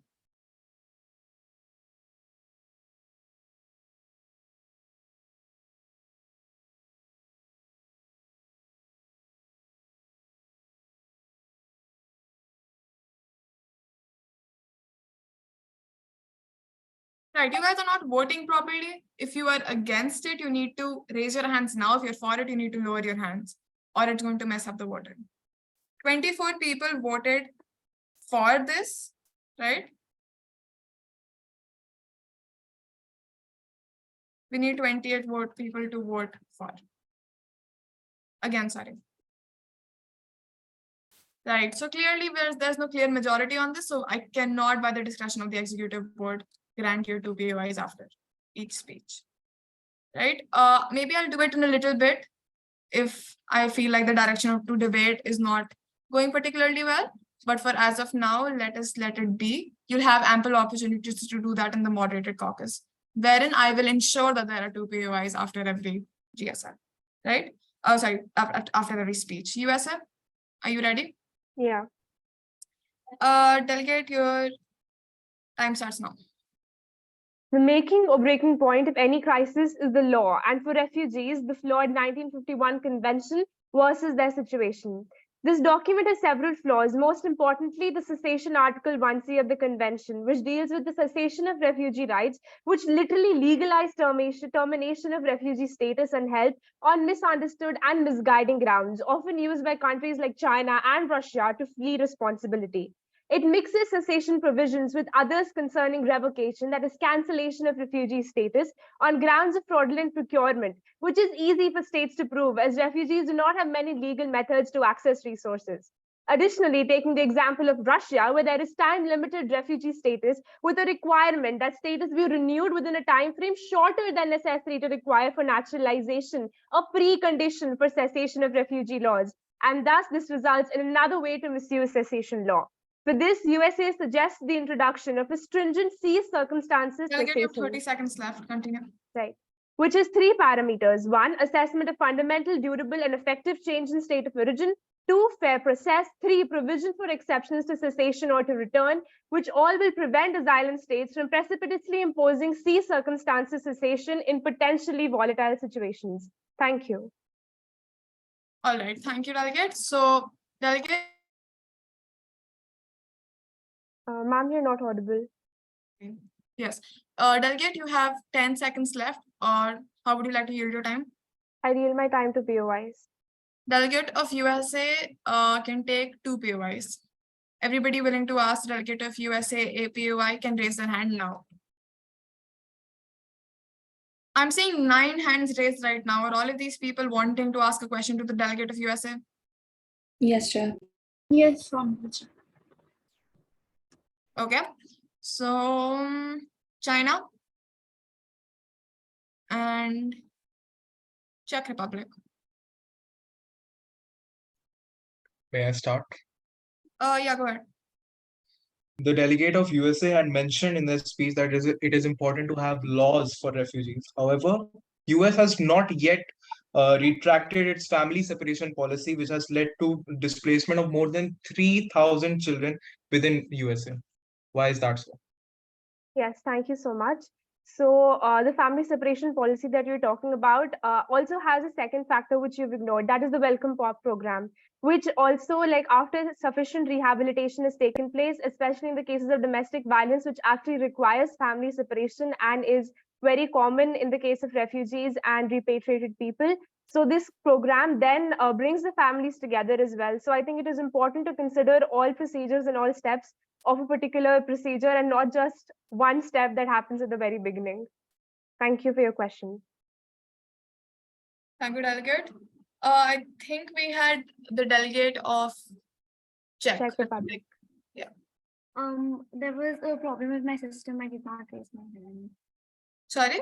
Right, you guys are not voting properly. If you are against it, you need to raise your hands now. If you're for it, you need to lower your hands, or it's going to mess up the voting. 24 people voted for this, right? We need 28 people to vote for. Again, sorry. Right, so clearly there's no clear majority on this, so I cannot, by the discretion of the executive board, grant you 2 POIs after each speech. Right, maybe I'll do it in a little bit if I feel like the direction of to debate is not going particularly well. But for as of now, let it be. You'll have ample opportunities to do that in the moderated caucus, wherein I will ensure that there are 2 POIs after every GSL, right? Oh, sorry, after every speech. USF, are you ready? Yeah. Delegate, your time starts now. The making or breaking point of any crisis is the law, and for refugees, the flawed 1951 Convention versus their situation. This document has several flaws, most importantly, the cessation Article 1C of the Convention, which deals with the cessation of refugee rights, which literally legalized termination of refugee status and help on misunderstood and misguiding grounds, often used by countries like China and Russia to flee responsibility. It mixes cessation provisions with others concerning revocation, that is, cancellation of refugee status, on grounds of fraudulent procurement, which is easy for states to prove, as refugees do not have many legal methods to access resources. Additionally, taking the example of Russia, where there is time-limited refugee status with a requirement that status be renewed within a time frame shorter than necessary to require for naturalization, a precondition for cessation of refugee laws. And thus, this results in another way to misuse cessation law. For this, USA suggests the introduction of a stringent cease circumstances Delegate, you have cessation. 30 seconds left. Continue. Right. Which is 3 parameters. 1, assessment of fundamental, durable, and effective change in state of origin. 2, fair process. 3, provision for exceptions to cessation or to return, which all will prevent asylum states from precipitously imposing cease circumstances cessation in potentially volatile situations. Thank you. All right. Thank you, Delegate. So, Delegate. Ma'am, you're not audible. Yes. Delegate, you have 10 seconds left, or how would you like to yield your time? I yield my time to POIs. Delegate of USA can take 2 POIs. Everybody willing to ask delegate of USA a POI can raise their hand now. I'm seeing 9 hands raised right now. Are all of these people wanting to ask a question to the delegate of USA? Yes, Chair. Yes, from Okay. So China and Czech Republic. May I start? Yeah, go ahead. The delegate of USA had mentioned in their speech that it is important to have laws for refugees. However, US has not yet retracted its family separation policy, which has led to displacement of more than 3,000 children within USA. Why is that so? Yes, thank you so much. So the family separation policy that you're talking about also has a second factor which you've ignored. That is the Welcome Pop program, which also, like, after sufficient rehabilitation has taken place, especially in the cases of domestic violence, which actually requires family separation and is very common in the case of refugees and repatriated people. So this program then brings the families together as well. So I think it is important to consider all procedures and all steps of a particular procedure and not just one step that happens at the very beginning. Thank you for your question. Thank you, delegate. I think we had the delegate of Czech Republic. Yeah. There was a problem with my system. I did not raise my hand. Sorry?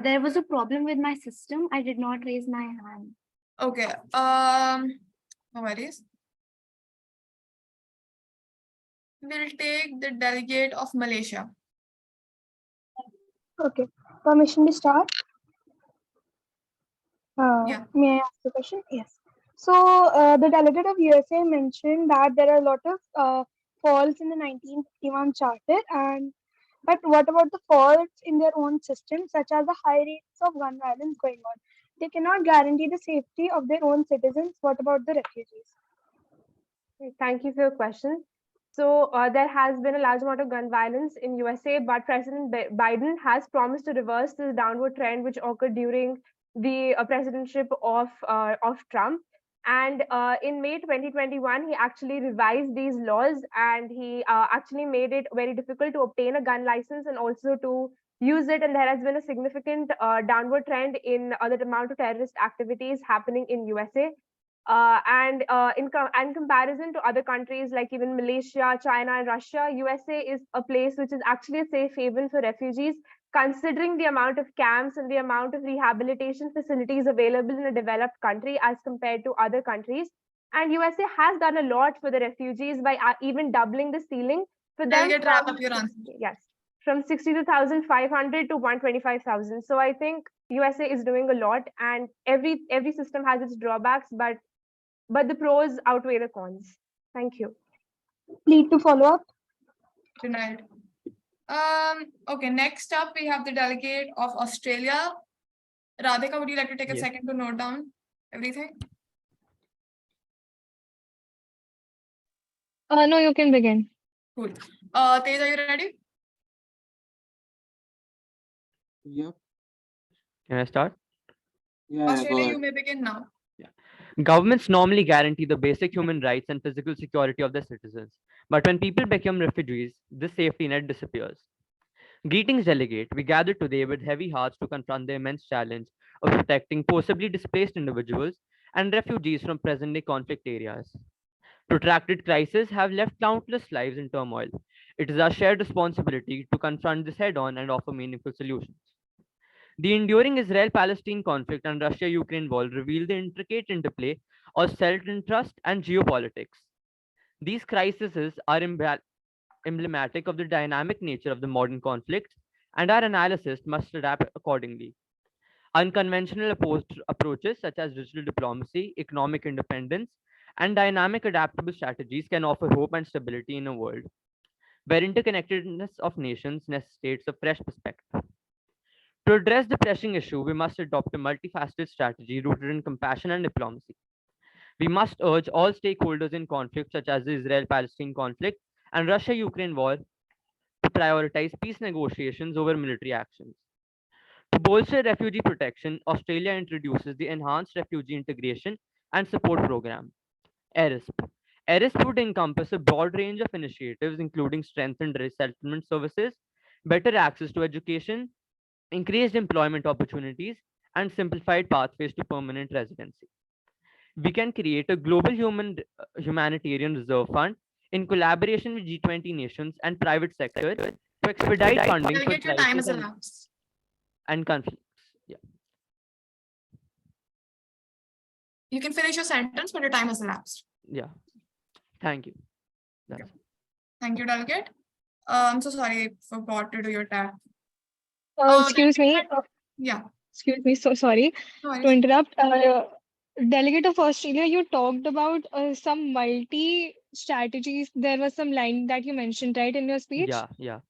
There was a problem with my system. I did not raise my hand. Okay. No worries. We'll take the delegate of Malaysia. Okay. Permission to start? Yeah. May I ask the question? Yes. So the delegate of USA mentioned that there are a lot of faults in the 1951 charter, but what about the faults in their own system, such as the high rates of gun violence going on? They cannot guarantee the safety of their own citizens. What about the refugees? Thank you for your question. So there has been a large amount of gun violence in USA, but President Biden has promised to reverse this downward trend which occurred during the presidentship of Trump. And in May 2021, he actually revised these laws, and he actually made it very difficult to obtain a gun license and also to use it. And there has been a significant downward trend in the amount of terrorist activities happening in USA. In comparison to other countries like even Malaysia, China, and Russia, USA is a place which is actually a safe haven for refugees, considering the amount of camps and the amount of rehabilitation facilities available in a developed country as compared to other countries. And USA has done a lot for the refugees by even doubling the ceiling for them. Delegate, wrap up your answer. Yes, from 62,500 to 125,000. So I think USA is doing a lot, and every system has its drawbacks, but the pros outweigh the cons. Thank you. Need to follow up? Denied. Okay, next up we have the delegate of Australia. Radhika, would you like to take a second to note down everything? No, you can begin. Cool. Tej, are you ready? Yep. Can I start? Yeah, go Australia, ahead. you may begin now. Governments normally guarantee the basic human rights and physical security of their citizens. But when people become refugees, this safety net disappears. Greetings, delegate. We gather today with heavy hearts to confront the immense challenge of protecting forcibly displaced individuals and refugees from present-day conflict areas. Protracted crises have left countless lives in turmoil. It is our shared responsibility to confront this head-on and offer meaningful solutions. The enduring Israel-Palestine conflict and Russia-Ukraine war reveal the intricate interplay of self-interest and geopolitics. These crises are emblematic of the dynamic nature of the modern conflict, and our analysis must adapt accordingly. Unconventional approaches such as digital diplomacy, economic independence, and dynamic adaptable strategies can offer hope and stability in a world where interconnectedness of nations necessitates a fresh perspective. To address the pressing issue, we must adopt a multifaceted strategy rooted in compassion and diplomacy. We must urge all stakeholders in conflicts such as the Israel-Palestine conflict and Russia-Ukraine war to prioritize peace negotiations over military actions. To bolster refugee protection, Australia introduces the Enhanced Refugee Integration and Support Program, ERISP. ERISP would encompass a broad range of initiatives, including strengthened resettlement services, better access to education, increased employment opportunities, and simplified pathways to permanent residency. We can create a global humanitarian reserve fund in collaboration with G20 nations and private sector to expedite funding for Delegate, your time crisis is elapsed. and conflicts. Yeah. You can finish your sentence, but your time has elapsed. Yeah. Thank you. That's it. Thank you, Delegate. I'm so sorry, I forgot to do your tab. Excuse me. Yeah. Excuse me. So sorry No to worries. interrupt. Delegate of Australia, you talked about some multi strategies. There was some line that you mentioned, right, in your speech? Yeah, yeah,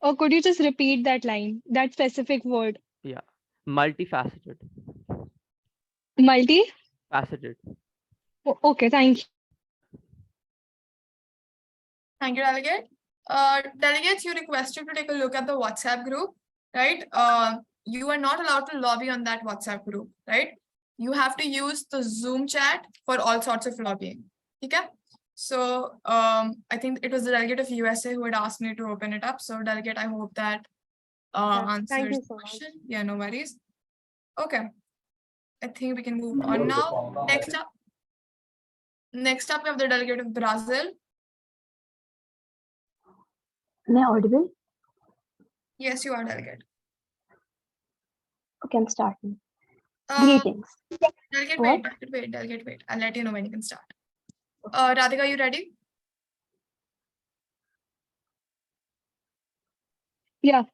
Or could you just repeat that line, that specific word? yeah. Multifaceted. Multi? Faceted. Okay, thank you. Thank you, Delegate. Delegates, you requested to take a look at the WhatsApp group, right? You are not allowed to lobby on that WhatsApp group, right? You have to use the Zoom chat for all sorts of lobbying. Okay? So I think it was the delegate of USA who had asked me to open it up. So Delegate, I hope that answers Thank you the so much. question. Yeah, no worries. Okay. I think we can move on now. Next up, we have the delegate of Brazil. Am I audible? Yes, you are, delegate. Okay, I'm starting. Greetings. Greetings. Delegate, What? delegate, wait. I'll let you know when you can start. Radhika, you ready? Yeah.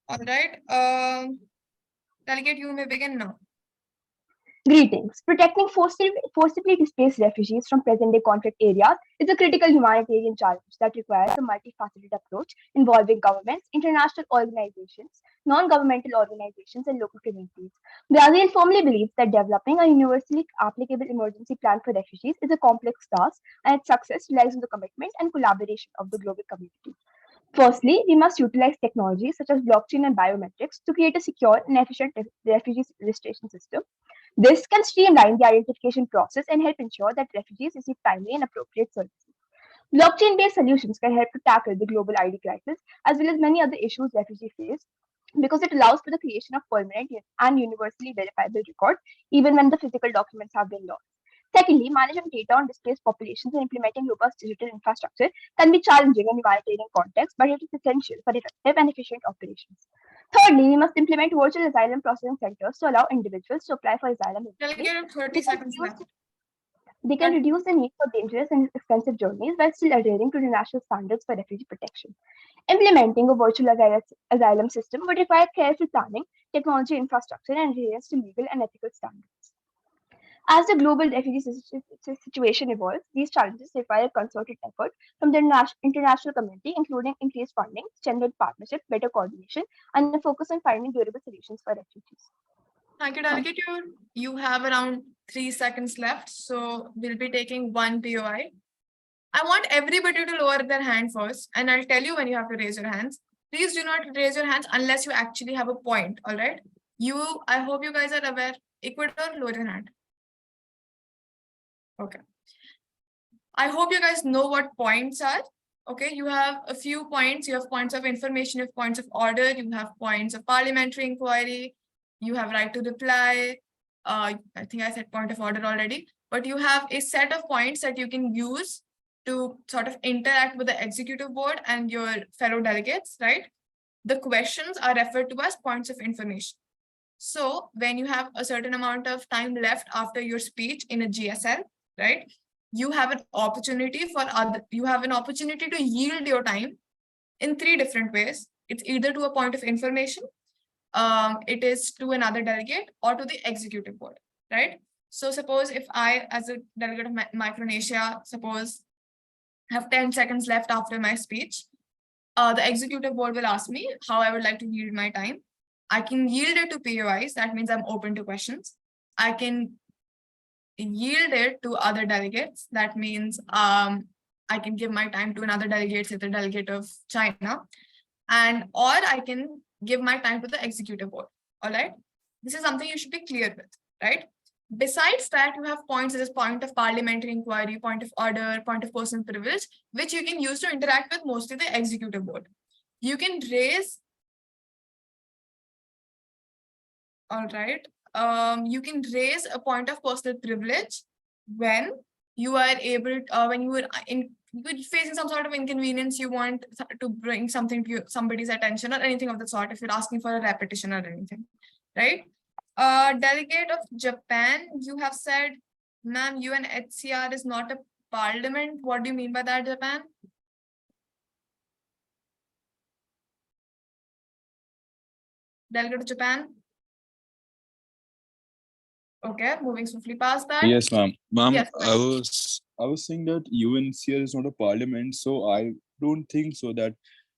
All right. Delegate, you may begin now. Greetings. Protecting forcibly displaced refugees from present-day conflict areas is a critical humanitarian challenge that requires a multifaceted approach involving governments, international organizations, non-governmental organizations, and local communities. Brazil firmly believes that developing a universally applicable emergency plan for refugees is a complex task, and its success relies on the commitment and collaboration of the global community. Firstly, we must utilize technologies such as blockchain and biometrics to create a secure and efficient refugee registration system. This can streamline the identification process and help ensure that refugees receive timely and appropriate services. Blockchain-based solutions can help to tackle the global ID crisis as well as many other issues refugees face because it allows for the creation of permanent and universally verifiable records even when the physical documents have been lost. Secondly, managing data on displaced populations and implementing robust digital infrastructure can be challenging in humanitarian context, but it is essential for effective and efficient operations. Thirdly, we must implement virtual asylum processing centers to allow individuals to apply for asylum. Delegate, 30 seconds left. They can reduce the need for dangerous and expensive journeys while still adhering to the national standards for refugee protection. Implementing a virtual asylum system would require careful planning, technology infrastructure, and adherence to legal and ethical standards. As the global refugee situation evolves, these challenges require concerted effort from the international community, including increased funding, strengthened partnerships, better coordination, and a focus on finding durable solutions for refugees. Thank you, Delegate. You have around 3 seconds left, so we'll be taking one POI. I want everybody to lower their hand first, and I'll tell you when you have to raise your hands. Please do not raise your hands unless you actually have a point, all right? I hope you guys are aware. Ecuador, lower your hand. Okay. I hope you guys know what points are. Okay, you have a few points. You have points of information, you have points of order, you have points of parliamentary inquiry, you have right to reply. I think I said point of order already, but you have a set of points that you can use to sort of interact with the executive board and your fellow delegates, right? The questions are referred to as points of information. So when you have a certain amount of time left after your speech in a GSL, right? You have an opportunity to yield your time in 3 different ways. It's either to a point of information, it is to another delegate, or to the executive board, right? So suppose if I, as a delegate of Micronesia, suppose have 10 seconds left after my speech, the executive board will ask me how I would like to yield my time. I can yield it to POIs, that means I'm open to questions. I can yield it to other delegates, that means I can give my time to another delegate, say the delegate of China, or I can give my time to the executive board, all right? This is something you should be clear with, right? Besides that, you have points such as point of parliamentary inquiry, point of order, point of personal privilege, which you can use to interact with mostly the executive board. You can raise All right. You can raise a point of personal privilege when you are able, when you are facing some sort of inconvenience, you want to bring something to somebody's attention or anything of the sort, if you're asking for a repetition or anything, right? Delegate of Japan, you have said, ma'am, UNHCR is not a parliament. What do you mean by that, Japan? Delegate of Japan? Okay, moving swiftly past that. Yes, ma'am. Ma'am, Yes, I was saying that UNHCR is not a parliament, so I don't think so that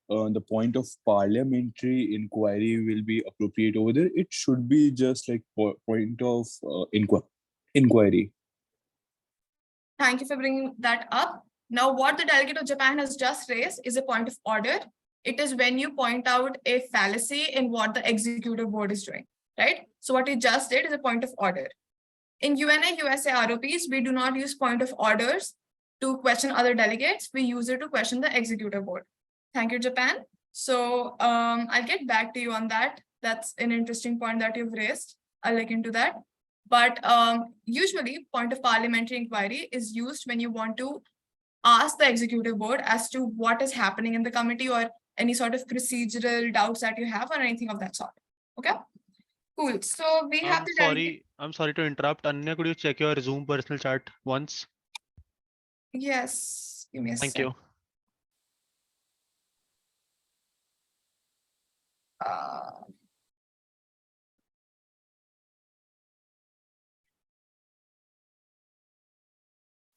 the point of parliamentary inquiry will be appropriate over there. It should be just like point of inquiry. Thank you for bringing that up. Now, what the delegate of Japan has just raised is a point of order. It is when you point out a fallacy in what the executive board is doing, right? So what he just did is a point of order. In UNA, USA ROPs, we do not use point of orders to question other delegates. We use it to question the executive board. Thank you, Japan. So I'll get back to you on that. That's an interesting point that you've raised. I'll look into that. But usually, point of parliamentary inquiry is used when you want to ask the executive board as to what is happening in the committee or any sort of procedural doubts that you have or anything of that sort. Okay, cool. So we have the I'm sorry to interrupt. Anya, could you check your Zoom personal chat once? Yes, give me a Thank sec. you.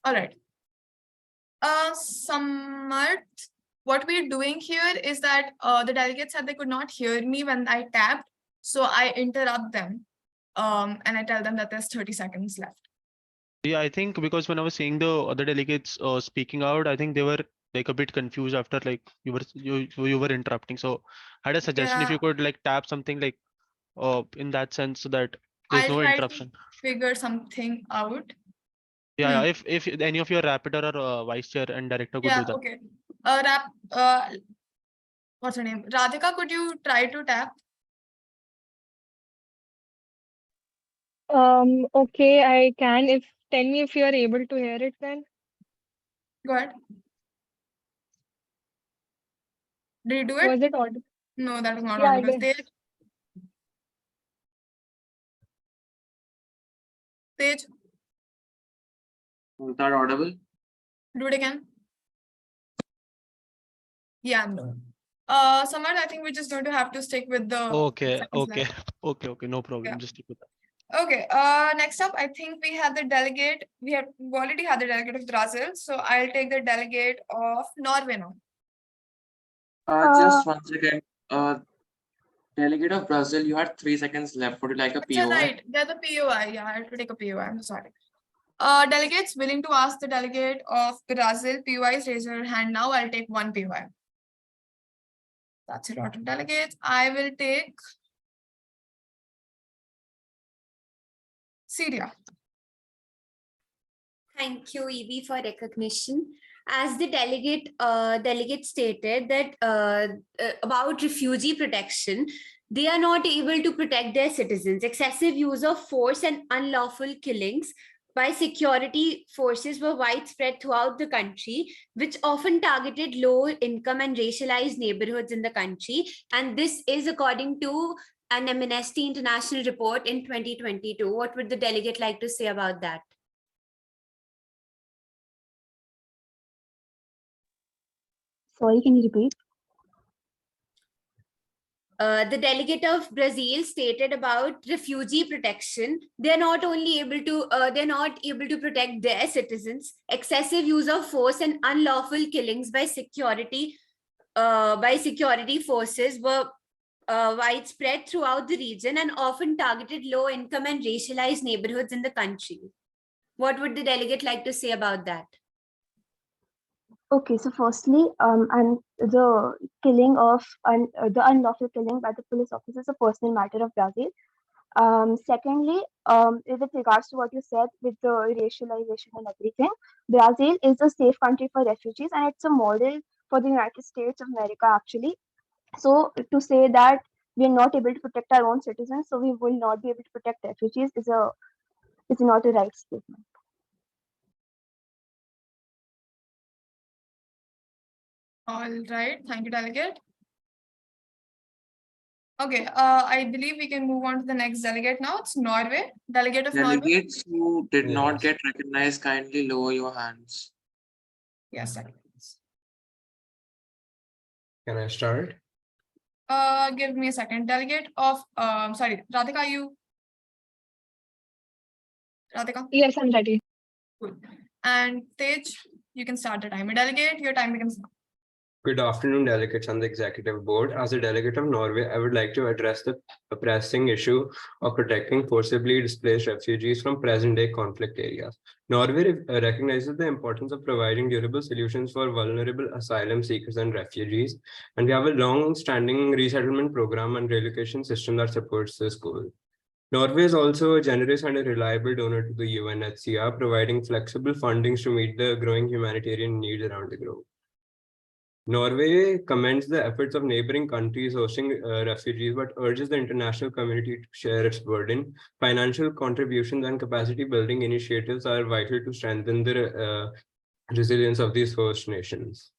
All right. Samarth, what we're doing here is that the delegates said they could not hear me when I tapped, so I interrupt them and I tell them that there's 30 seconds left. Yeah, I think because when I was seeing the other delegates speaking out, I think they were like a bit confused after like you were interrupting. So I had a suggestion if you could like tap something like in that sense so that there's I'll no try interruption. to figure something out. Yeah, if any of your rapporteur or vice chair and director could do Yeah, that. okay. What's her name? Radhika, could you try to tap? Okay, I can. Tell me if you are able to hear it then. Go ahead. Did you do it? Was it audible? No, that was not Yeah, I audible. did. Tej, Was that audible? do it again. Yeah, no. Samarth, I think we're just going to have to stick with the Okay, seconds left. okay, no problem. Yeah. Just stick with that. Okay, next up, I think we have the delegate. We've already had the delegate of Brazil, so I'll take the delegate of Norway now. Just one second. Delegate of Brazil, you had 3 seconds left. Would you like a POI? Right, they're the POI. Yeah, I have to take a POI. I'm sorry. Delegates willing to ask the delegate of Brazil POIs, raise your hand now. I'll take one POI. That's a lot of delegates. I will take Syria. Thank you, Evie, for recognition. As the delegate stated that about refugee protection, they are not able to protect their citizens. Excessive use of force and unlawful killings by security forces were widespread throughout the country, which often targeted low-income and racialized neighborhoods in the country. And this is according to an Amnesty International report in 2022. What would the delegate like to say about that? Sorry, can you repeat? The delegate of Brazil stated about refugee protection. They're not able to protect their citizens. Excessive use of force and unlawful killings by security forces were widespread throughout the region and often targeted low-income and racialized neighborhoods in the country. What would the delegate like to say about that? Okay, so firstly, and the killing of the unlawful killing by the police officers is a personal matter of Brazil. Secondly, with regards to what you said with the racialization and everything, Brazil is a safe country for refugees and it's a model for the United States of America actually. So to say that we are not able to protect our own citizens, so we will not be able to protect refugees is not a right statement. All right, thank you, delegate. Okay, I believe we can move on to the next delegate now. It's Norway. Delegate of Norway. Delegates who did not Yes. get recognized, kindly lower your hands. Yes, sir. Can I start? Give me a second. Delegate of sorry, Radhika, you. Radhika. Yes, I'm ready. Cool. And Tej, you can start the timer. Delegate, your time begins now. Good afternoon, delegates on the executive board. As a delegate of Norway, I would like to address the pressing issue of protecting forcibly displaced refugees from present-day conflict areas. Norway recognizes the importance of providing durable solutions for vulnerable asylum seekers and refugees, and we have a long-standing resettlement program and relocation system that supports this goal. Norway is also a generous and a reliable donor to the UNHCR, providing flexible fundings to meet the growing humanitarian needs around the globe. Norway commends the efforts of neighboring countries hosting refugees, but urges the international community to share its burden. Financial contributions and capacity building initiatives are vital to strengthen the resilience of these host nations.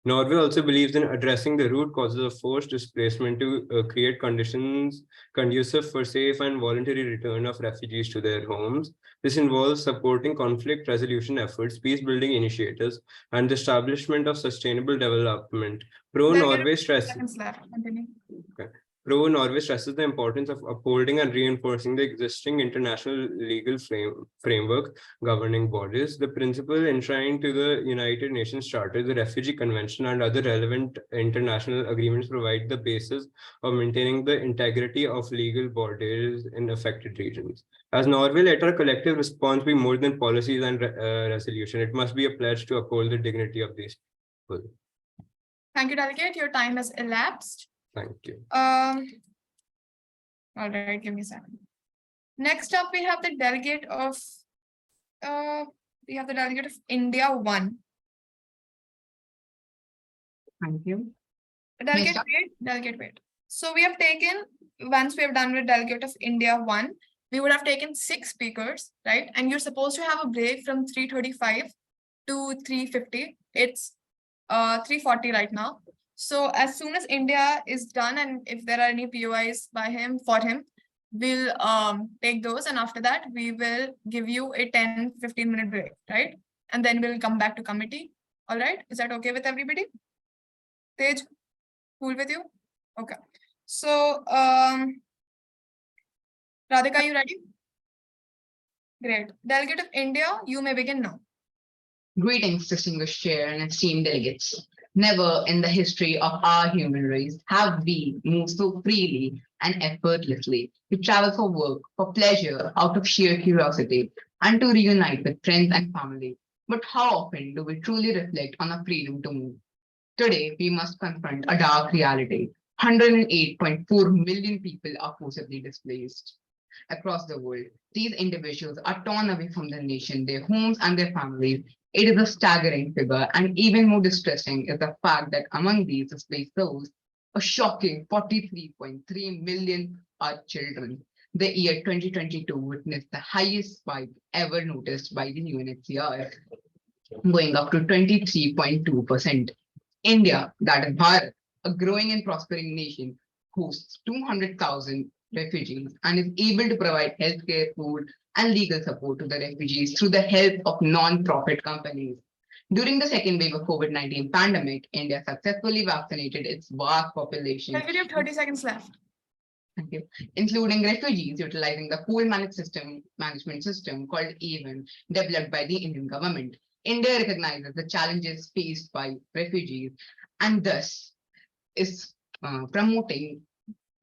Norway also believes in addressing the root causes of forced displacement to create conditions conducive for safe and voluntary return of refugees to their homes. This involves supporting conflict resolution efforts, peace-building initiatives, and the establishment of sustainable development. Pro-Norway stresses the importance of upholding and reinforcing the existing international legal framework governing borders. The principle enshrined to the United Nations Charter, the Refugee Convention, and other relevant international agreements provide the basis of maintaining the integrity of legal borders in affected regions. As Norway, let our collective response be more than policies and resolution. It must be a pledge to uphold the dignity of these people. Thank you, delegate. Your time has elapsed. Thank you. All right, give me a second. Next up, we have the delegate of India 1. Thank you. Delegate wait. So we have taken, once we have done with delegate of India 1, we would have taken 6 speakers, right? And you're supposed to have a break from 3:35 to 3:50. It's 3:40 right now. So as soon as India is done, and if there are any POIs for him, we'll take those, and after that we will give you a 10-15 minute break, right? And then we'll come back to committee. All right, is that okay with everybody? Tej, cool with you? Okay. So Radhika, you ready? Great. Delegate of India, you may begin now. Greetings, distinguished chair and esteemed delegates. Never in the history of our human race have we moved so freely and effortlessly to travel for work, for pleasure, out of sheer curiosity, and to reunite with friends and family. But how often do we truly reflect on our freedom to move? Today, we must confront a dark reality. 108.4 million people are forcibly displaced across the world. These individuals are torn away from their nation, their homes, and their families. It is a staggering figure, and even more distressing is the fact that among these displaced souls, a shocking 43.3 million are children. The year 2022 witnessed the highest spike ever noticed by the UNHCR, going up to 23.2%. India, that is Bharat, a growing and prospering nation, hosts 200,000 refugees and is able to provide healthcare, food, and legal support to the refugees through the help of non-profit companies. During the second wave of COVID-19 pandemic, India successfully vaccinated its vast population. We have 30 seconds left. Thank you. Including refugees utilizing the pool management system called e-AIMUN, developed by the Indian government. India recognizes the challenges faced by refugees and thus is promoting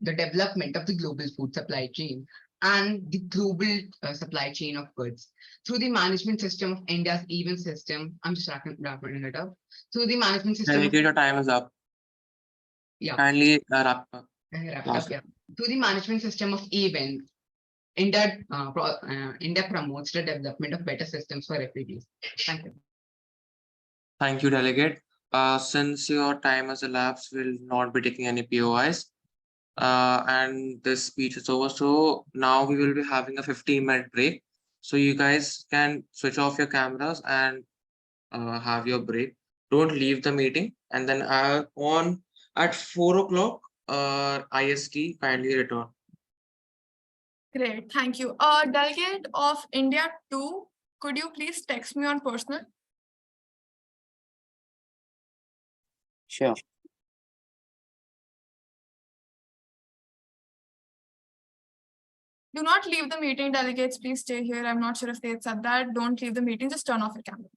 the development of the global food supply chain and the global supply chain of goods. Through the management system of India's e-AIMUN system, I'm just wrapping it up. Through the management system. Delegate, your time is up. Yeah. Kindly wrap up. Yeah. Through the management system of e-AIMUN, India promotes the development of better systems for refugees. Thank you. Thank you, delegate. Since your time has elapsed, we'll not be taking any POIs. and this speech is over. So now we will be having a 15-minute break. So you guys can switch off your cameras and have your break. Don't leave the meeting. And then on at 4 o'clock IST, kindly return. Great, thank you. Delegate of India 2, could you please text me on personal? Sure. Do not leave the meeting, delegates. Please stay here. I'm not sure if they said that. Don't leave the meeting. Just turn off your camera.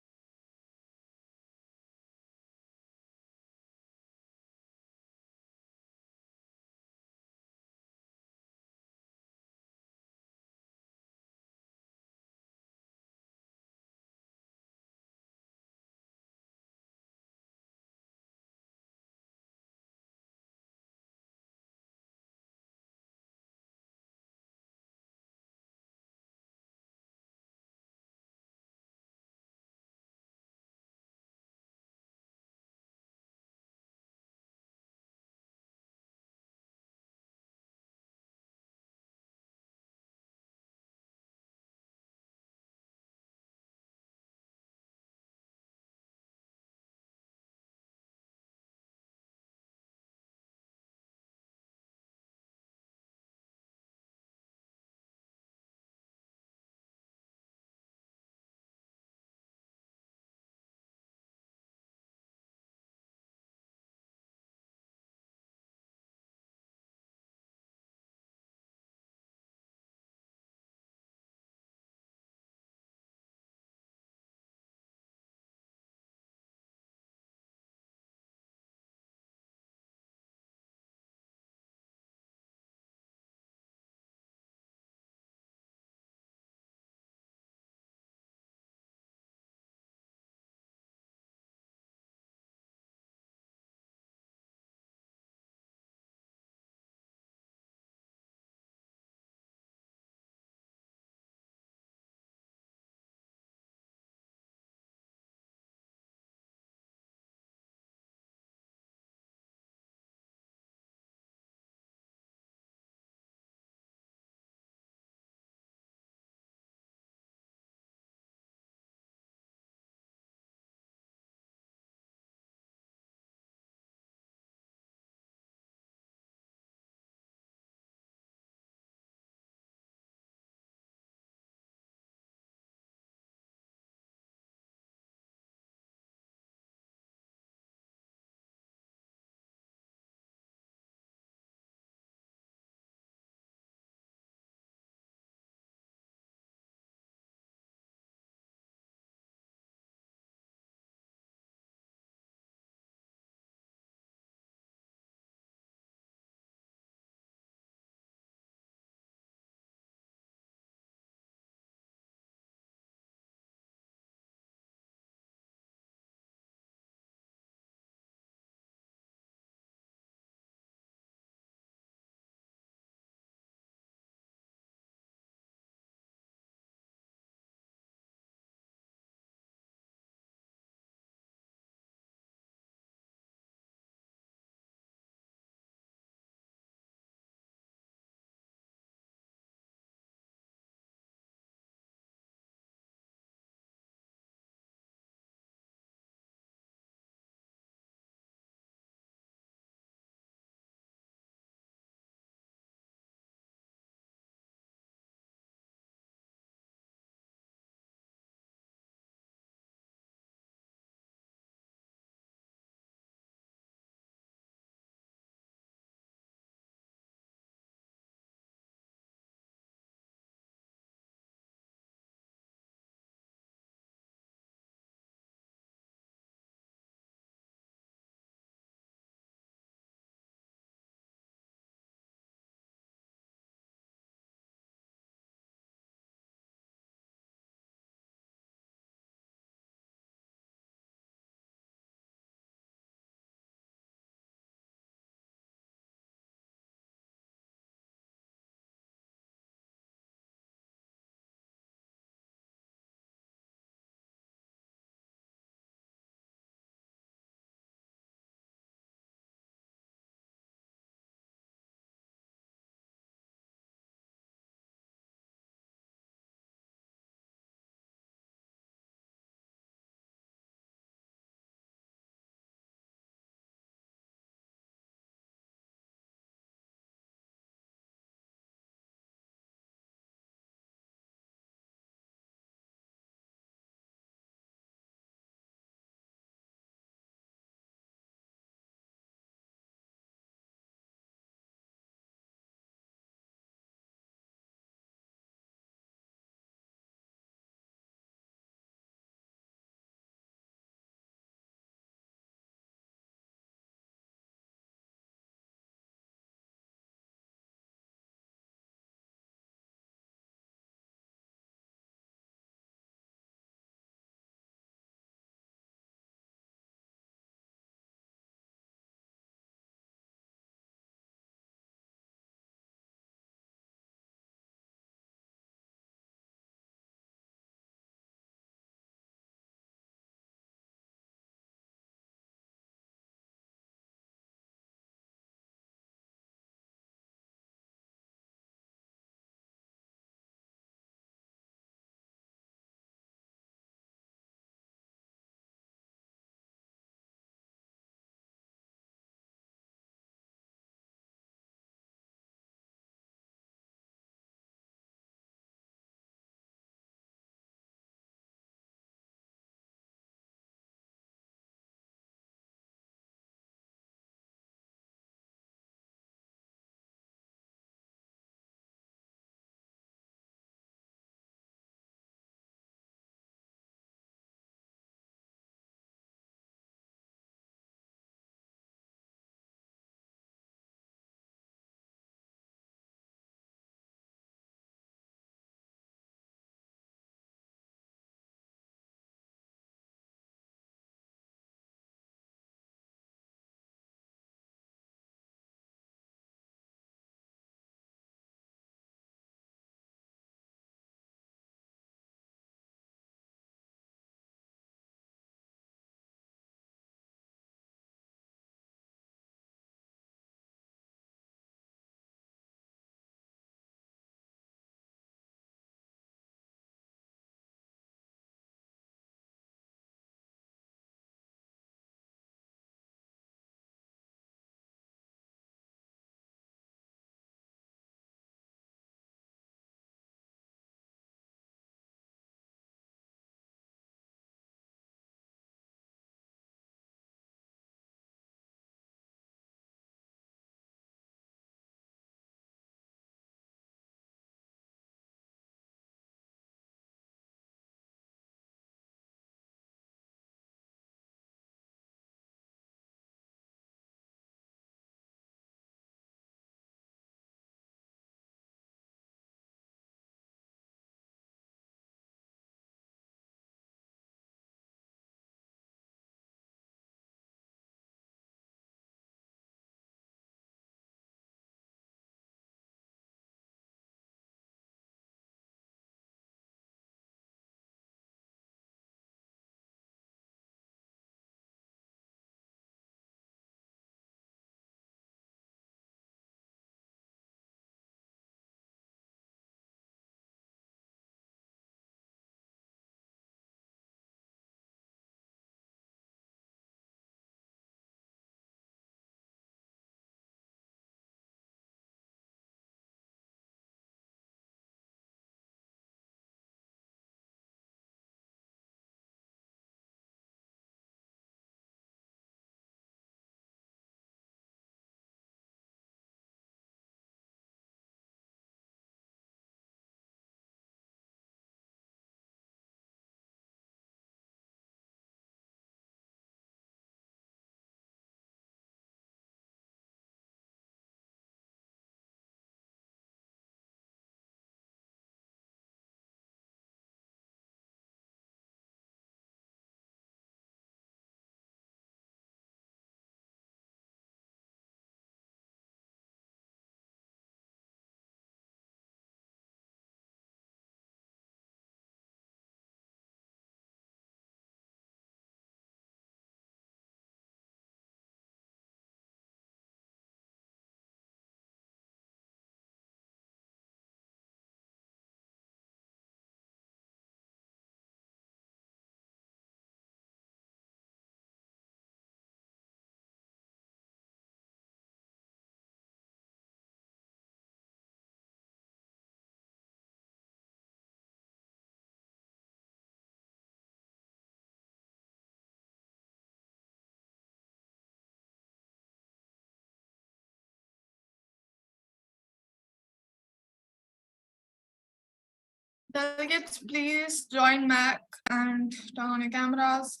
Delegates, please join Mac and turn on your cameras.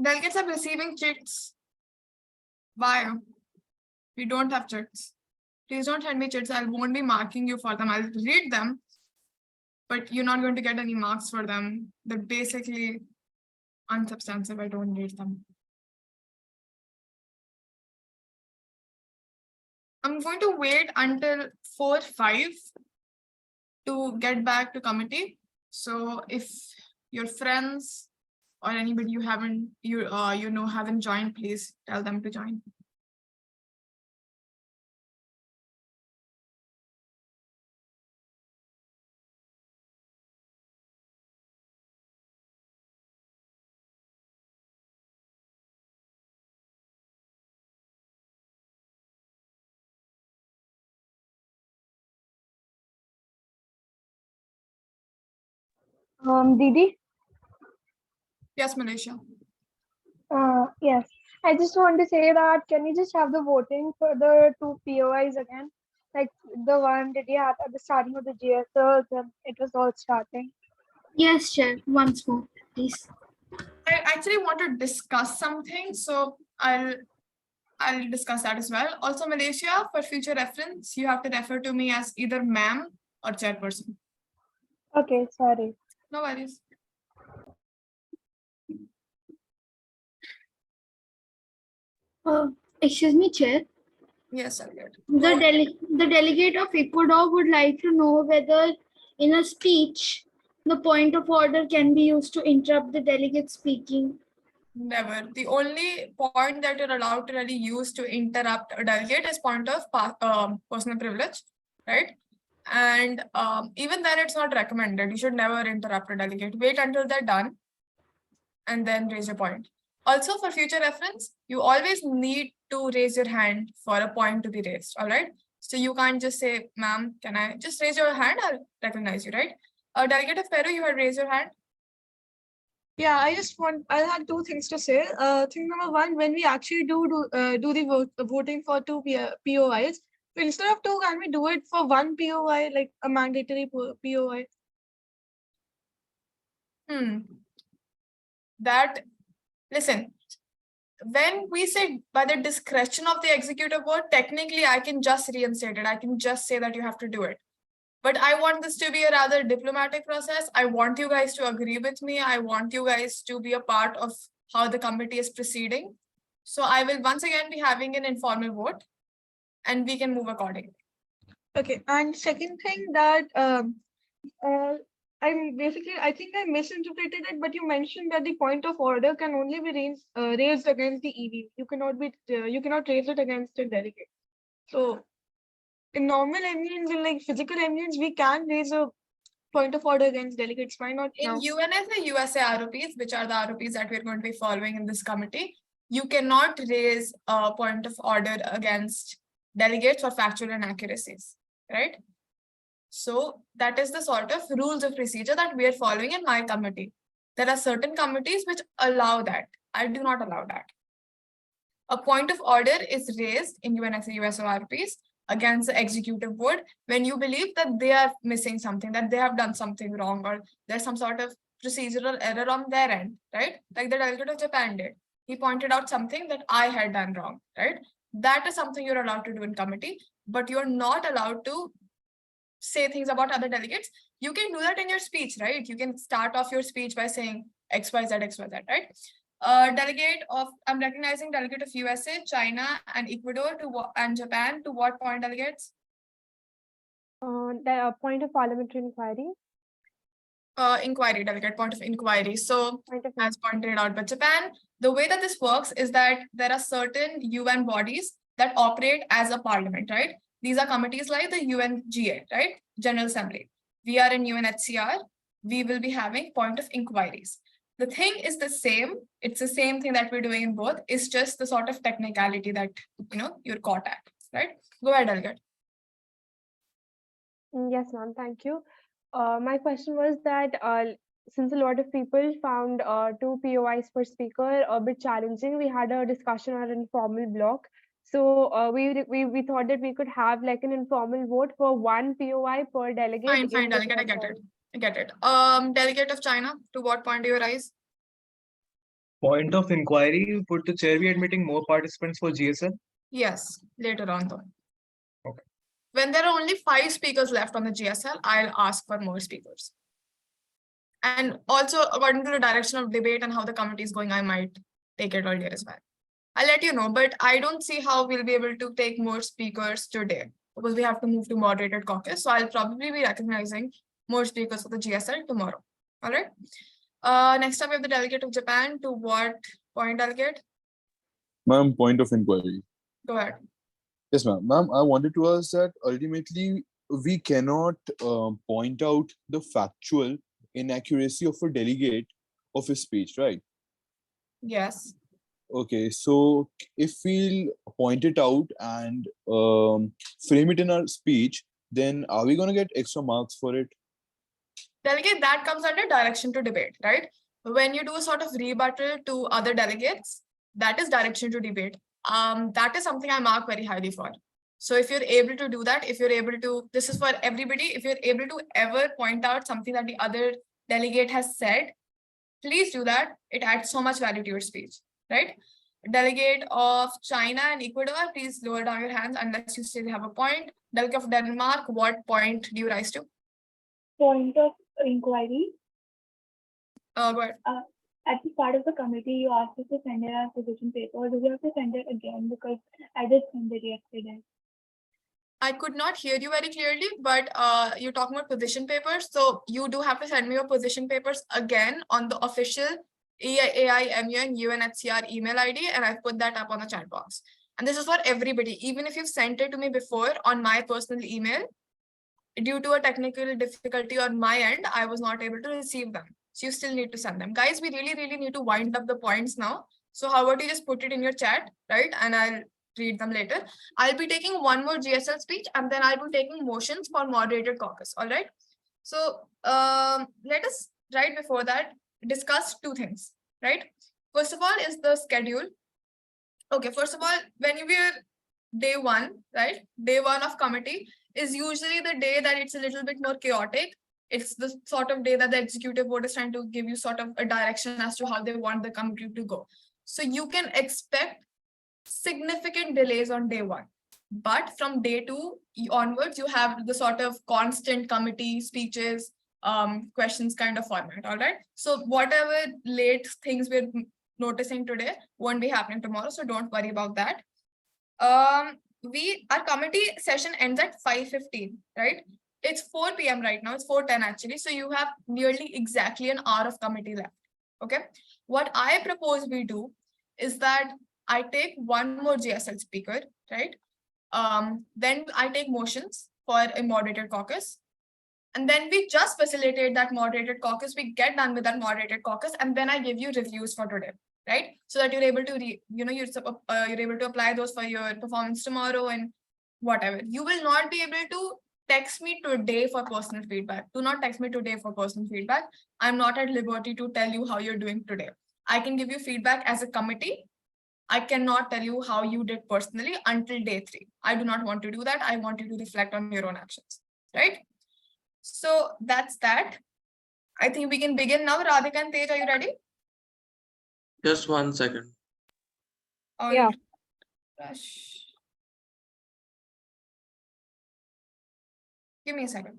Delegates are receiving chits. Why? We don't have chits. Please don't send me chits. I won't be marking you for them. I'll read them, but you're not going to get any marks for them. They're basically unsubstantive. I don't read them. I'm going to wait until 4:05 to get back to committee. So if your friends or anybody you haven't haven't joined, please tell them to join. Didi? Yes, Malaysia. Yes. I just want to say that can we just have the voting for the two POIs again? Like the one that you had at the starting of the GSO, then it was all starting. Yes, Chair. Once more, please. I actually want to discuss something, so I'll discuss that as well. Also, Malaysia, for future reference, you have to refer to me as either ma'am or chairperson. Okay, sorry. No worries. Excuse me, Chair. Yes, I'll get. The delegate of Ecuador would like to know whether in a speech, the point of order can be used to interrupt the delegate speaking. Never. The only point that you're allowed to really use to interrupt a delegate is point of personal privilege, right? And even then, it's not recommended. You should never interrupt a delegate. Wait until they're done and then raise your point. Also, for future reference, you always need to raise your hand for a point to be raised, all right? So you can't just say, ma'am, can I just raise your hand? I'll recognize you, right? Delegate of Peru, you had raised your hand. Yeah, I had two things to say. Thing number one, when we actually do the voting for two POIs, instead of two, can we do it for one POI, like a mandatory POI? Listen, when we say by the discretion of the executive board, technically I can just reinstate it. I can just say that you have to do it. But I want this to be a rather diplomatic process. I want you guys to agree with me. I want you guys to be a part of how the committee is proceeding. So I will once again be having an informal vote and we can move accordingly. Okay, and second thing that I think I misinterpreted it, but you mentioned that the point of order can only be raised against the EV. You cannot raise it against a delegate. So in normal MUNs, in like physical MUNs, we can raise a point of order against delegates. Why not in now? UNHCR, USA ROPs, which are the ROPs that we're going to be following in this committee, you cannot raise a point of order against delegates for factual inaccuracies, right? So that is the sort of rules of procedure that we are following in my committee. There are certain committees which allow that. I do not allow that. A point of order is raised in UNHCR USA ROPs against the executive board when you believe that they are missing something, that they have done something wrong, or there's some sort of procedural error on their end, right? Like the delegate of Japan did. He pointed out something that I had done wrong, right? That is something you're allowed to do in committee, but you're not allowed to say things about other delegates. You can do that in your speech, right? You can start off your speech by saying XYZ, XYZ, right? I'm recognizing delegate of USA, China, and Ecuador and Japan. To what point, delegates? The point of parliamentary inquiry. Inquiry, delegate, point of inquiry. So, as pointed out by Japan, the way that this works is that there are certain UN bodies that operate as a parliament, right? These are committees like the UNGA, right? General Assembly. we are in UNHCR, we will be having point of inquiries. The thing is the same. It's the same thing that we're doing in both. It's just the sort of technicality that, you're caught at, right? Go ahead, Delegate. Yes, ma'am. Thank you. My question was that since a lot of people found 2 POIs per speaker a bit challenging, we had a discussion on an informal block. So we thought that we could have like an informal vote for 1 POI per delegate. Fine, Delegate. I get it. Delegate of China, to what point do you rise? Point of inquiry, would the chair be admitting more participants for GSL? Yes, later on though. Okay. When there are only 5 speakers left on the GSL, I'll ask for more speakers. And also, according to the direction of debate and how the committee is going, I might take it earlier as well. I'll let you know, but I don't see how we'll be able to take more speakers today because we have to move to moderated caucus. So I'll probably be recognizing more speakers for the GSL tomorrow. All right. Next up, we have the delegate of Japan. To what point, delegate? Ma'am, point of inquiry. Go ahead. Yes, ma'am. Ma'am, I wanted to ask that ultimately we cannot point out the factual inaccuracy of a delegate of his speech, right? Yes. Okay, so if we'll point it out and frame it in our speech, then are we going to get extra marks for it? Delegate, that comes under direction to debate, right? When you do a sort of rebuttal to other delegates, that is direction to debate. That is something I mark very highly for. So if you're able to do that, if you're able to, this is for everybody, if you're able to ever point out something that the other delegate has said, please do that. It adds so much value to your speech, right? Delegate of China and Ecuador, please lower down your hands unless you still have a point. Delegate of Denmark, what point do you rise to? Point of inquiry. Go ahead. At the start of the committee, you asked us to send in our position paper. Do we have to send it again? Because I did send it yesterday. I could not hear you very clearly, but you're talking about position papers. So you do have to send me your position papers again on the official e-AIMUN UNHCR email ID, and I've put that up on the chat box. And this is for everybody. Even if you've sent it to me before on my personal email, due to a technical difficulty on my end, I was not able to receive them. So you still need to send them. Guys, we really, really need to wind up the points now. So how about you just put it in your chat, right? And I'll read them later. I'll be taking one more GSL speech and then I'll be taking motions for moderated caucus. All right. So let us, right before that, discuss 2 things, right? First of all is the schedule. Okay, first of all, when you were day 1, right? Day 1 of committee is usually the day that it's a little bit more chaotic. It's the sort of day that the executive board is trying to give you sort of a direction as to how they want the committee to go. So you can expect significant delays on day 1. But from day 2 onwards, you have the sort of constant committee speeches, questions kind of format. All right. So whatever late things we're noticing today won't be happening tomorrow. So don't worry about that. Our committee session ends at 5:15, right? It's 4 p.m. right now. It's 4:10 actually. So you have nearly exactly an hour of committee left. Okay. What I propose we do is that I take one more GSL speaker, right? Then I take motions for a moderated caucus. And then we just facilitate that moderated caucus. We get done with that moderated caucus. And then I give you reviews for today, right? So that you're able to, you're able to apply those for your performance tomorrow and whatever. You will not be able to text me today for personal feedback. Do not text me today for personal feedback. I'm not at liberty to tell you how you're doing today. I can give you feedback as a committee. I cannot tell you how you did personally until day 3. I do not want to do that. I want you to reflect on your own actions, right? So that's that. I think we can begin now. Radhika and Tej, are you ready? Just 1 second. Yeah. Give me a second.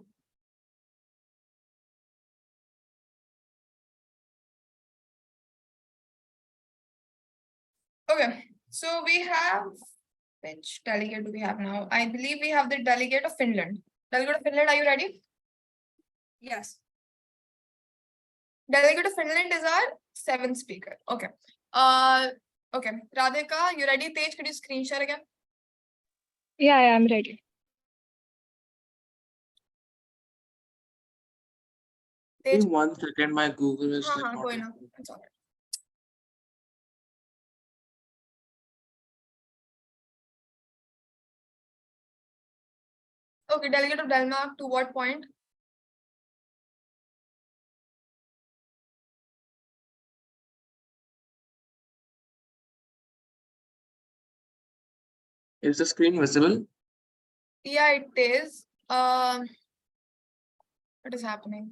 Okay, so we have, which delegate do we have now? I believe we have the delegate of Finland. Delegate of Finland, are you ready? Yes. Delegate of Finland is our 7th speaker. Okay. Okay. Radhika, you ready? Tej, could you screen share again? Yeah, I'm ready. Give me 1 second, my Google is like not going open. on. It's all right. Okay, delegate of Denmark to what point? Is the screen visible? Yeah, it is. What is happening?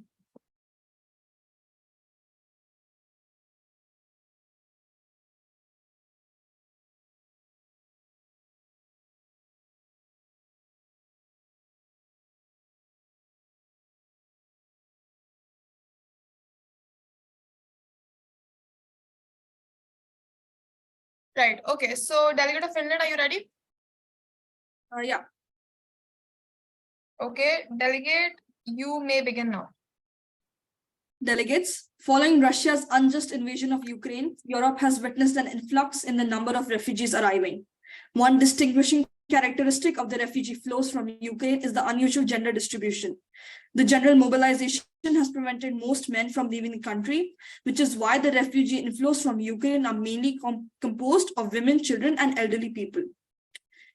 Right. Okay. So, delegate of Finland, are you ready? Yeah. Okay. Delegate, you may begin now. Delegates, following Russia's unjust invasion of Ukraine, Europe has witnessed an influx in the number of refugees arriving. One distinguishing characteristic of the refugee flows from Ukraine is the unusual gender distribution. The general mobilization has prevented most men from leaving the country, which is why the refugee inflows from Ukraine are mainly composed of women, children, and elderly people.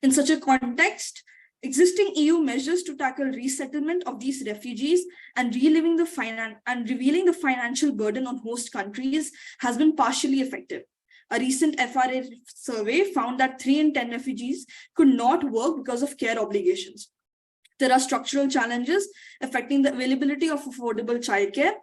In such a context, existing EU measures to tackle resettlement of these refugees and revealing the financial burden on host countries has been partially effective. A recent FRA survey found that 3 in 10 refugees could not work because of care obligations. There are structural challenges affecting the availability of affordable childcare.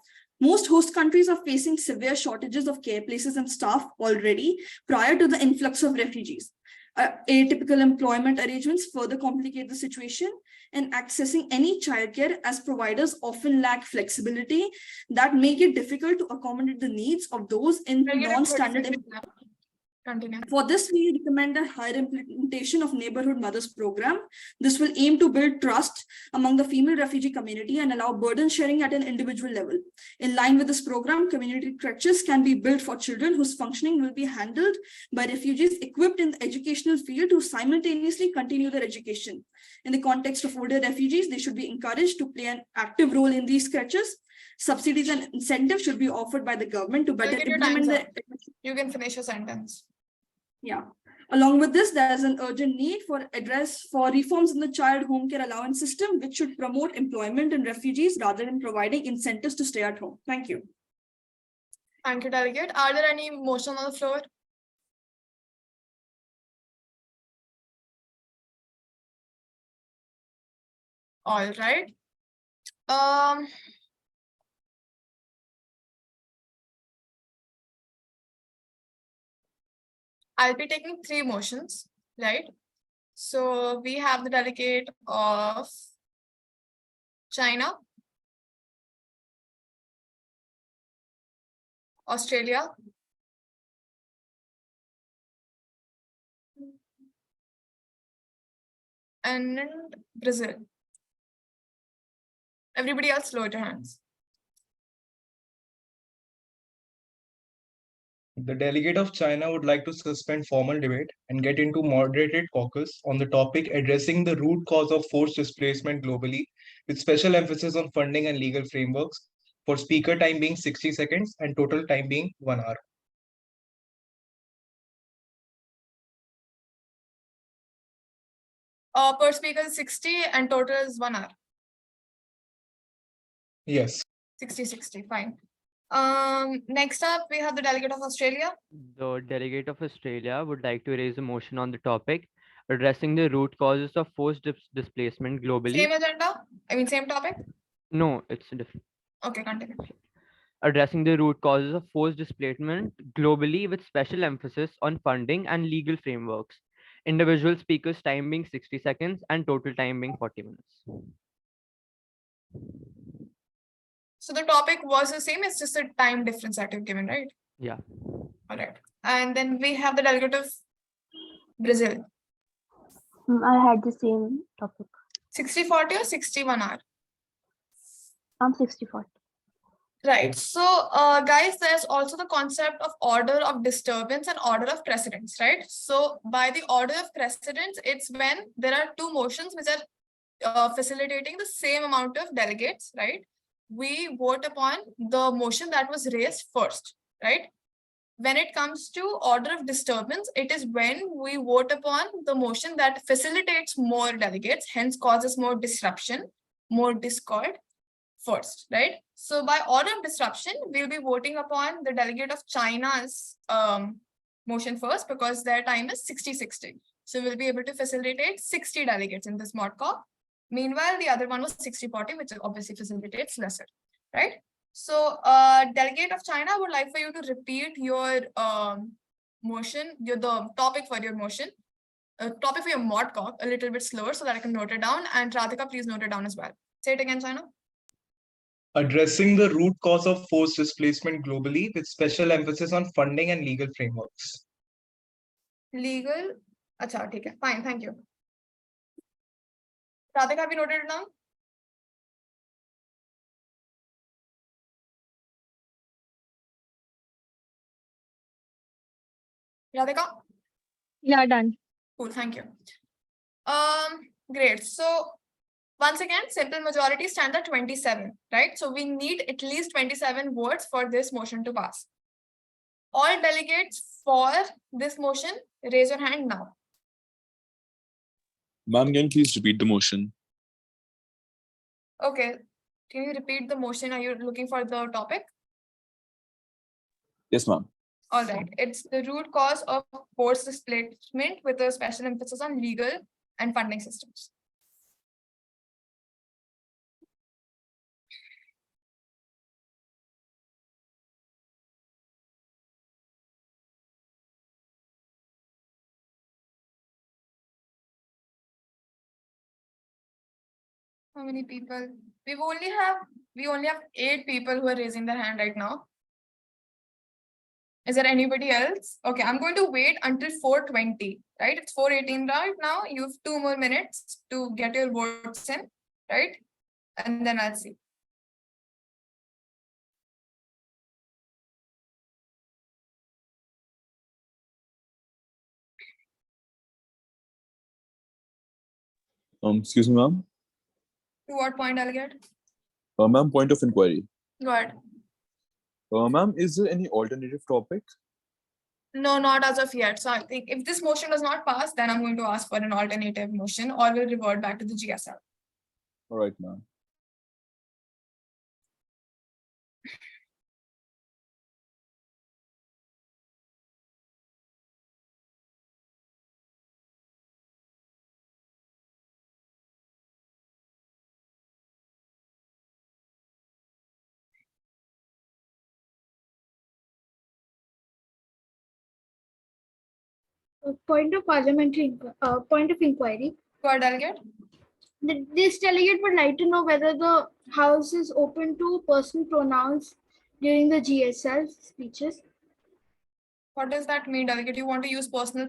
Most host countries are facing severe shortages of care places and staff already prior to the influx of refugees. Atypical employment arrangements further complicate the situation, and accessing any childcare as providers often lack flexibility that make it difficult to accommodate the needs of those in non-standard. Continue. For this, we recommend a higher implementation of Neighborhood Mothers Program. This will aim to build trust among the female refugee community and allow burden sharing at an individual level. In line with this program, community crèches can be built for children whose functioning will be handled by refugees equipped in the educational field to simultaneously continue their education. In the context of older refugees, they should be encouraged to play an active role in these crèches. Subsidies and incentives should be offered by the government to better implement the. You can finish your sentence. Yeah. Along with this, there is an urgent need for reforms in the child home care allowance system, which should promote employment in refugees rather than providing incentives to stay at home. Thank you. Thank you, Delegate. Are there any motions on the floor? All right. I'll be taking 3 motions, right? So we have the delegate of China, Australia, and Brazil. Everybody else lower your hands. The delegate of China would like to suspend formal debate and get into moderated caucus on the topic addressing the root cause of forced displacement globally, with special emphasis on funding and legal frameworks, for speaker time being 60 seconds and total time being 1 hour. Per speaker is 60 and total is 1 hour. Yes. 60, fine. Next up, we have the delegate of Australia. The delegate of Australia would like to raise a motion on the topic addressing the root causes of forced displacement globally. Same agenda? I mean, same topic? No, it's different. Okay, continue. Addressing the root causes of forced displacement globally with special emphasis on funding and legal frameworks. Individual speakers' time being 60 seconds and total time being 40 minutes. So the topic was the same, it's just a time difference that you've given, right? Yeah. All right. And then we have the delegate of Brazil. I had the same topic. 60-40 or 61 hour? I'm 60-40. Right. So, guys, there's also the concept of order of disturbance and order of precedence, right? So, by the order of precedence, it's when there are 2 motions which are facilitating the same amount of delegates, right? we vote upon the motion that was raised first, right? When it comes to order of disturbance, it is when we vote upon the motion that facilitates more delegates, hence causes more disruption, more discord first, right? So by order of disruption, we'll be voting upon the delegate of China's motion first because their time is 60-60. So we'll be able to facilitate 60 delegates in this mod call. Meanwhile, the other one was 60-40, which obviously facilitates lesser, right? So delegate of China, would like for you to repeat your motion, the topic for your motion, topic for your mod call a little bit slower so that I can note it down. And Radhika, please note it down as well. Say it again, China. Addressing the root cause of forced displacement globally with special emphasis on funding and legal frameworks. Legal. Acha, okay, fine, thank you. Radhika, have you noted it down? Radhika? Yeah, done. Cool, thank you. Great. So once again, simple majority stands at 27, right? So we need at least 27 votes for this motion to pass. All delegates for this motion, raise your hand now. Ma'am, can you please repeat the motion? Okay. Can you repeat the motion? Are you looking for the topic? Yes, ma'am. All right. It's the root cause of forced displacement with a special emphasis on legal and funding systems. How many people? We only have 8 people who are raising their hand right now. Is there anybody else? Okay, I'm going to wait until 4:20, right? It's 4:18 right now. You have 2 more minutes to get your votes in, right? And then I'll see. Excuse me, ma'am. To what point I'll get? Ma'am, point of inquiry. Go ahead. Ma'am, is there any alternative topic? No, not as of yet. So I think if this motion does not pass, then I'm going to ask for an alternative motion or we'll revert back to the GSL. All right, ma'am. Point of parliamentary point of inquiry. Go ahead, delegate. This delegate would like to know whether the House is open to personal pronouns during the GSL speeches. What does that mean, delegate? You want to use personal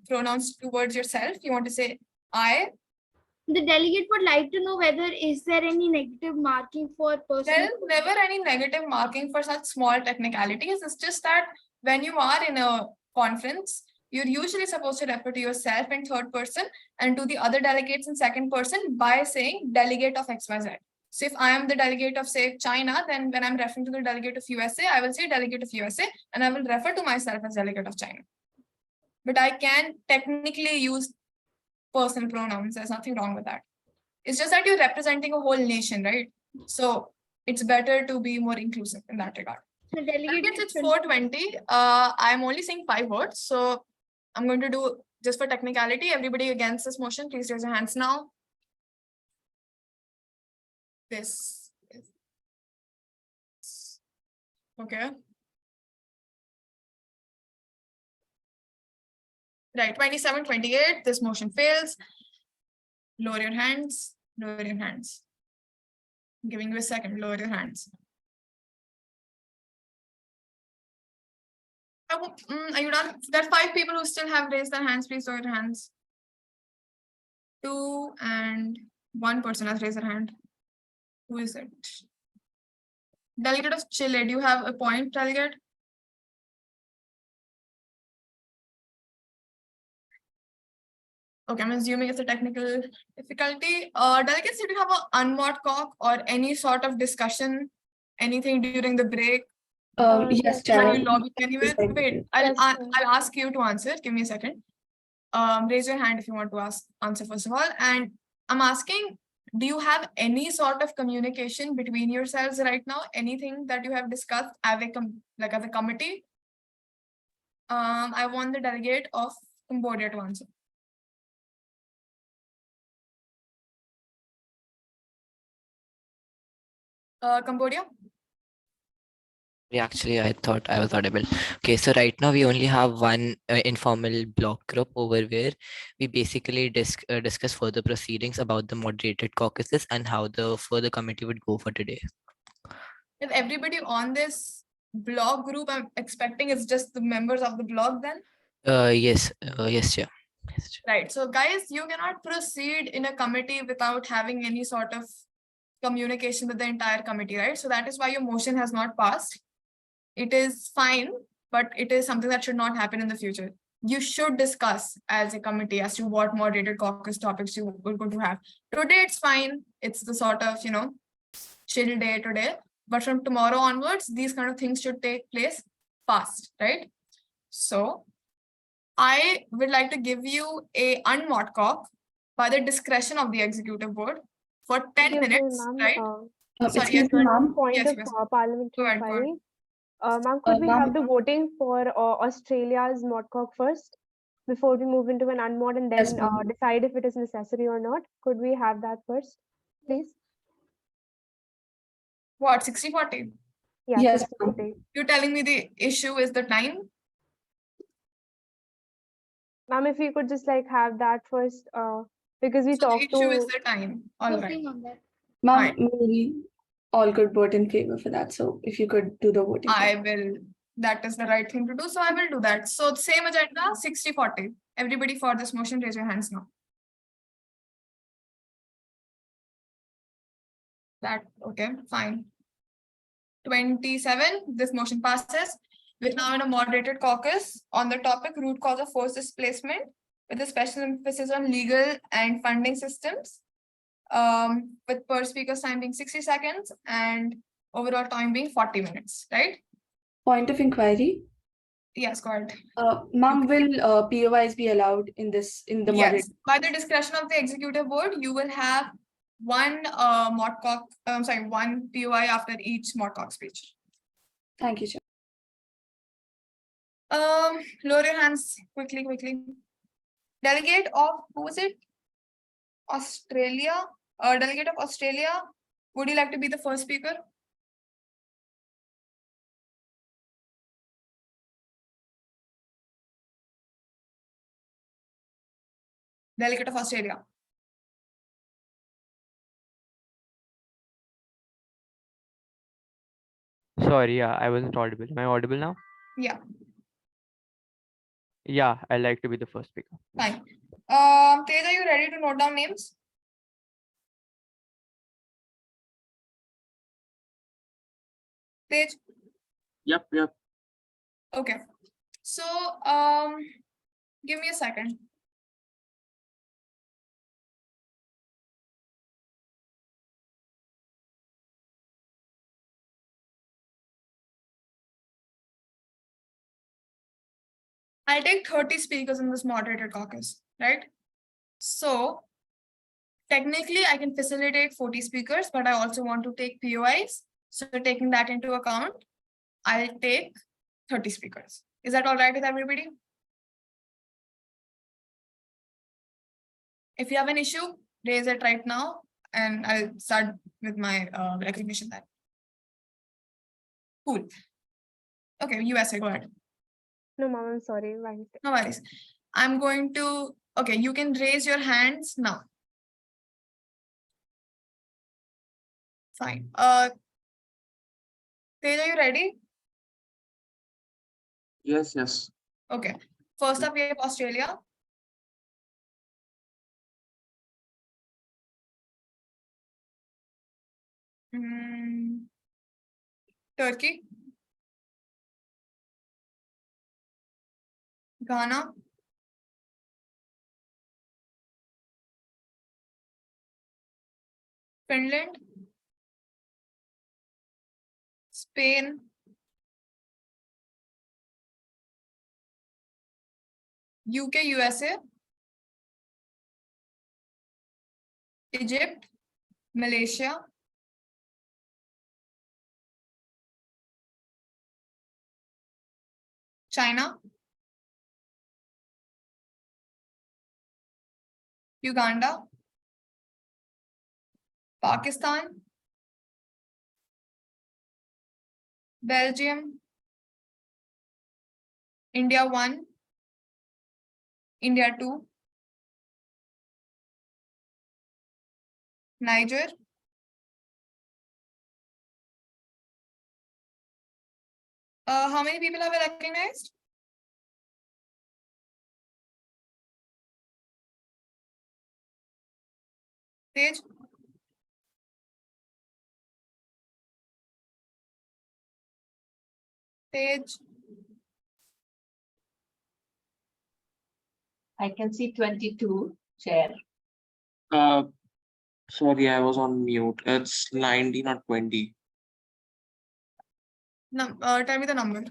pronouns towards yourself? You want to say I? The delegate would like to know whether is there any negative marking for personal. There is never any negative marking for such small technicalities. It's just that when you are in a conference, you're usually supposed to refer to yourself in third person and to the other delegates in second person by saying delegate of XYZ. So if I am the delegate of, say, China, then when I'm referring to the delegate of USA, I will say delegate of USA and I will refer to myself as delegate of China. But I can technically use personal pronouns. There's nothing wrong with that. It's just that you're representing a whole nation, right? So it's better to be more inclusive in that regard. The delegate, it's 4:20. I'm only saying 5 words. So I'm going to do just for technicality. Everybody against this motion, please raise your hands now. This is okay. Right, 27, 28. This motion fails. Lower your hands. Lower your hands. I'm giving you a second. Lower your hands. Are you done? There are 5 people who still have raised their hands. Please lower your hands. 2 and 1 person has raised their hand. Who is it? Delegate of Chile. Do you have a point, delegate? Okay, I'm assuming it's a technical difficulty. Delegates, did you have an unmod cock or any sort of discussion, anything during the break? Yes, Can Chair. you lobby anywhere? Wait, I'll ask you to answer. Give me a second. Raise your hand if you want to answer first of all. And I'm asking, do you have any sort of communication between yourselves right now? Anything that you have discussed as a committee? I want the delegate of Cambodia to answer. Cambodia? Yeah, actually, I thought I was audible. Okay, so right now we only have one informal block group over where we basically discuss further proceedings about the moderated caucuses and how the further committee would go for today. If everybody on this blog group, I'm expecting it's just the members of the blog then? Yes, Chair. Right. So guys, you cannot proceed in a committee without having any sort of communication with the entire committee, right? So that is why your motion has not passed. It is fine, but it is something that should not happen in the future. You should discuss as a committee as to what moderated caucus topics you are going to have. Today it's fine. It's the sort of, chill day today. But from tomorrow onwards, these kind of things should take place fast, right? So I would like to give you a unmod cock by the discretion of the executive board for 10 minutes, right? Sorry, yes, Excuse me, ma'am. Point yes, of yes. parliamentary Go ahead, go ahead. inquiry. Ma'am, could we Ma'am. have the voting for Australia's modcock first before we move into an unmod and then Yes, ma'am. decide if it is necessary or not? Could we have that first, please? What, 60-40? Yeah, Yes, 60-40. You're telling me the issue is the time? Ma'am, if we could just like have that first, because we So the talked issue is to. the time. All right. Ma'am, we all could vote in favor for that. So if you could do the voting. I will. That is the right thing to do. So I will do that. So same agenda, 60-40. Everybody for this motion, raise your hands now. That, okay, fine. 27, this motion passes. We're now in a moderated caucus on the topic root cause of forced displacement with a special emphasis on legal and funding systems. With per speaker's time being 60 seconds and overall time being 40 minutes, right? Point of inquiry. Yes, go ahead. Ma'am, will POIs be allowed in the Yes, moderated? by the discretion of the executive board, you will have one one POI after each modcock speech. Thank you, Chair. Lower your hands quickly. Delegate of, who was it? Australia. Delegate of Australia. Would you like to be the first speaker? Delegate of Australia. Sorry, yeah, I wasn't audible. Am I audible now? Yeah, Yeah, I'd like to be the first speaker. fine. Tej, are you ready to note down names? Tej? Yep. Okay. So, give me a second. I'll take 30 speakers in this moderated caucus, right? So technically I can facilitate 40 speakers, but I also want to take POIs. So taking that into account, I'll take 30 speakers. Is that all right with everybody? If you have an issue, raise it right now and I'll start with my recognition then. Cool. Okay, USA, go ahead. No, ma'am, I'm sorry. No worries. I'm going to, okay, you can raise your hands now. Fine. Tej, are you ready? Yes. Okay. First up, we have Australia. Turkey. Ghana. Finland, Spain, UK, USA, Egypt, Malaysia, China, Uganda, Pakistan, Belgium, India 1, India 2, Niger, how many people have we recognized? Tej? Tej? I can see 22, Chair. Sorry, I was on mute. It's 19 not 20. Tell me the number.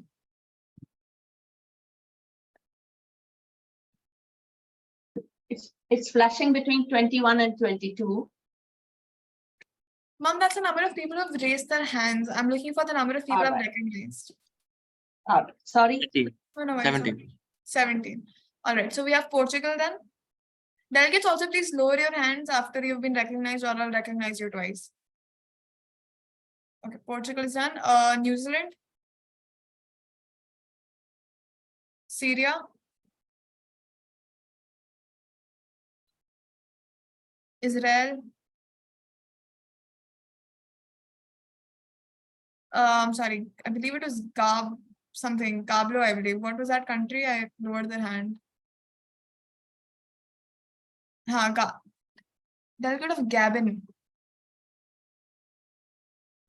It's flashing between 21 and 22. Mom, that's the number of people who have raised their hands. I'm looking for the number of people I've recognized. Sorry. No, no, 17. 17. All right. So we have Portugal then. Delegates, also please lower your hands after you've been recognized, or I'll recognize you twice. Okay, Portugal is done. New Zealand, Syria, Israel. I'm sorry, I believe it was Gablo, I believe. What was that country? I lowered their hand. Delegate of Gabon.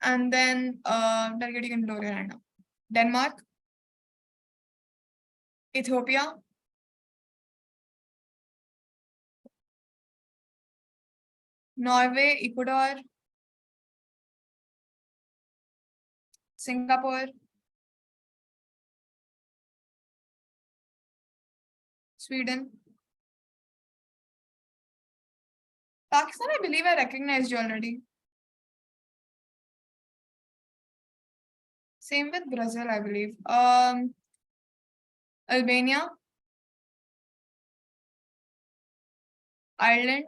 And then delegate, you can lower your hand now. Denmark, Ethiopia, Norway, Ecuador, Singapore, Sweden, Pakistan. I believe I recognized you already. Same with Brazil, I believe. Albania, Ireland,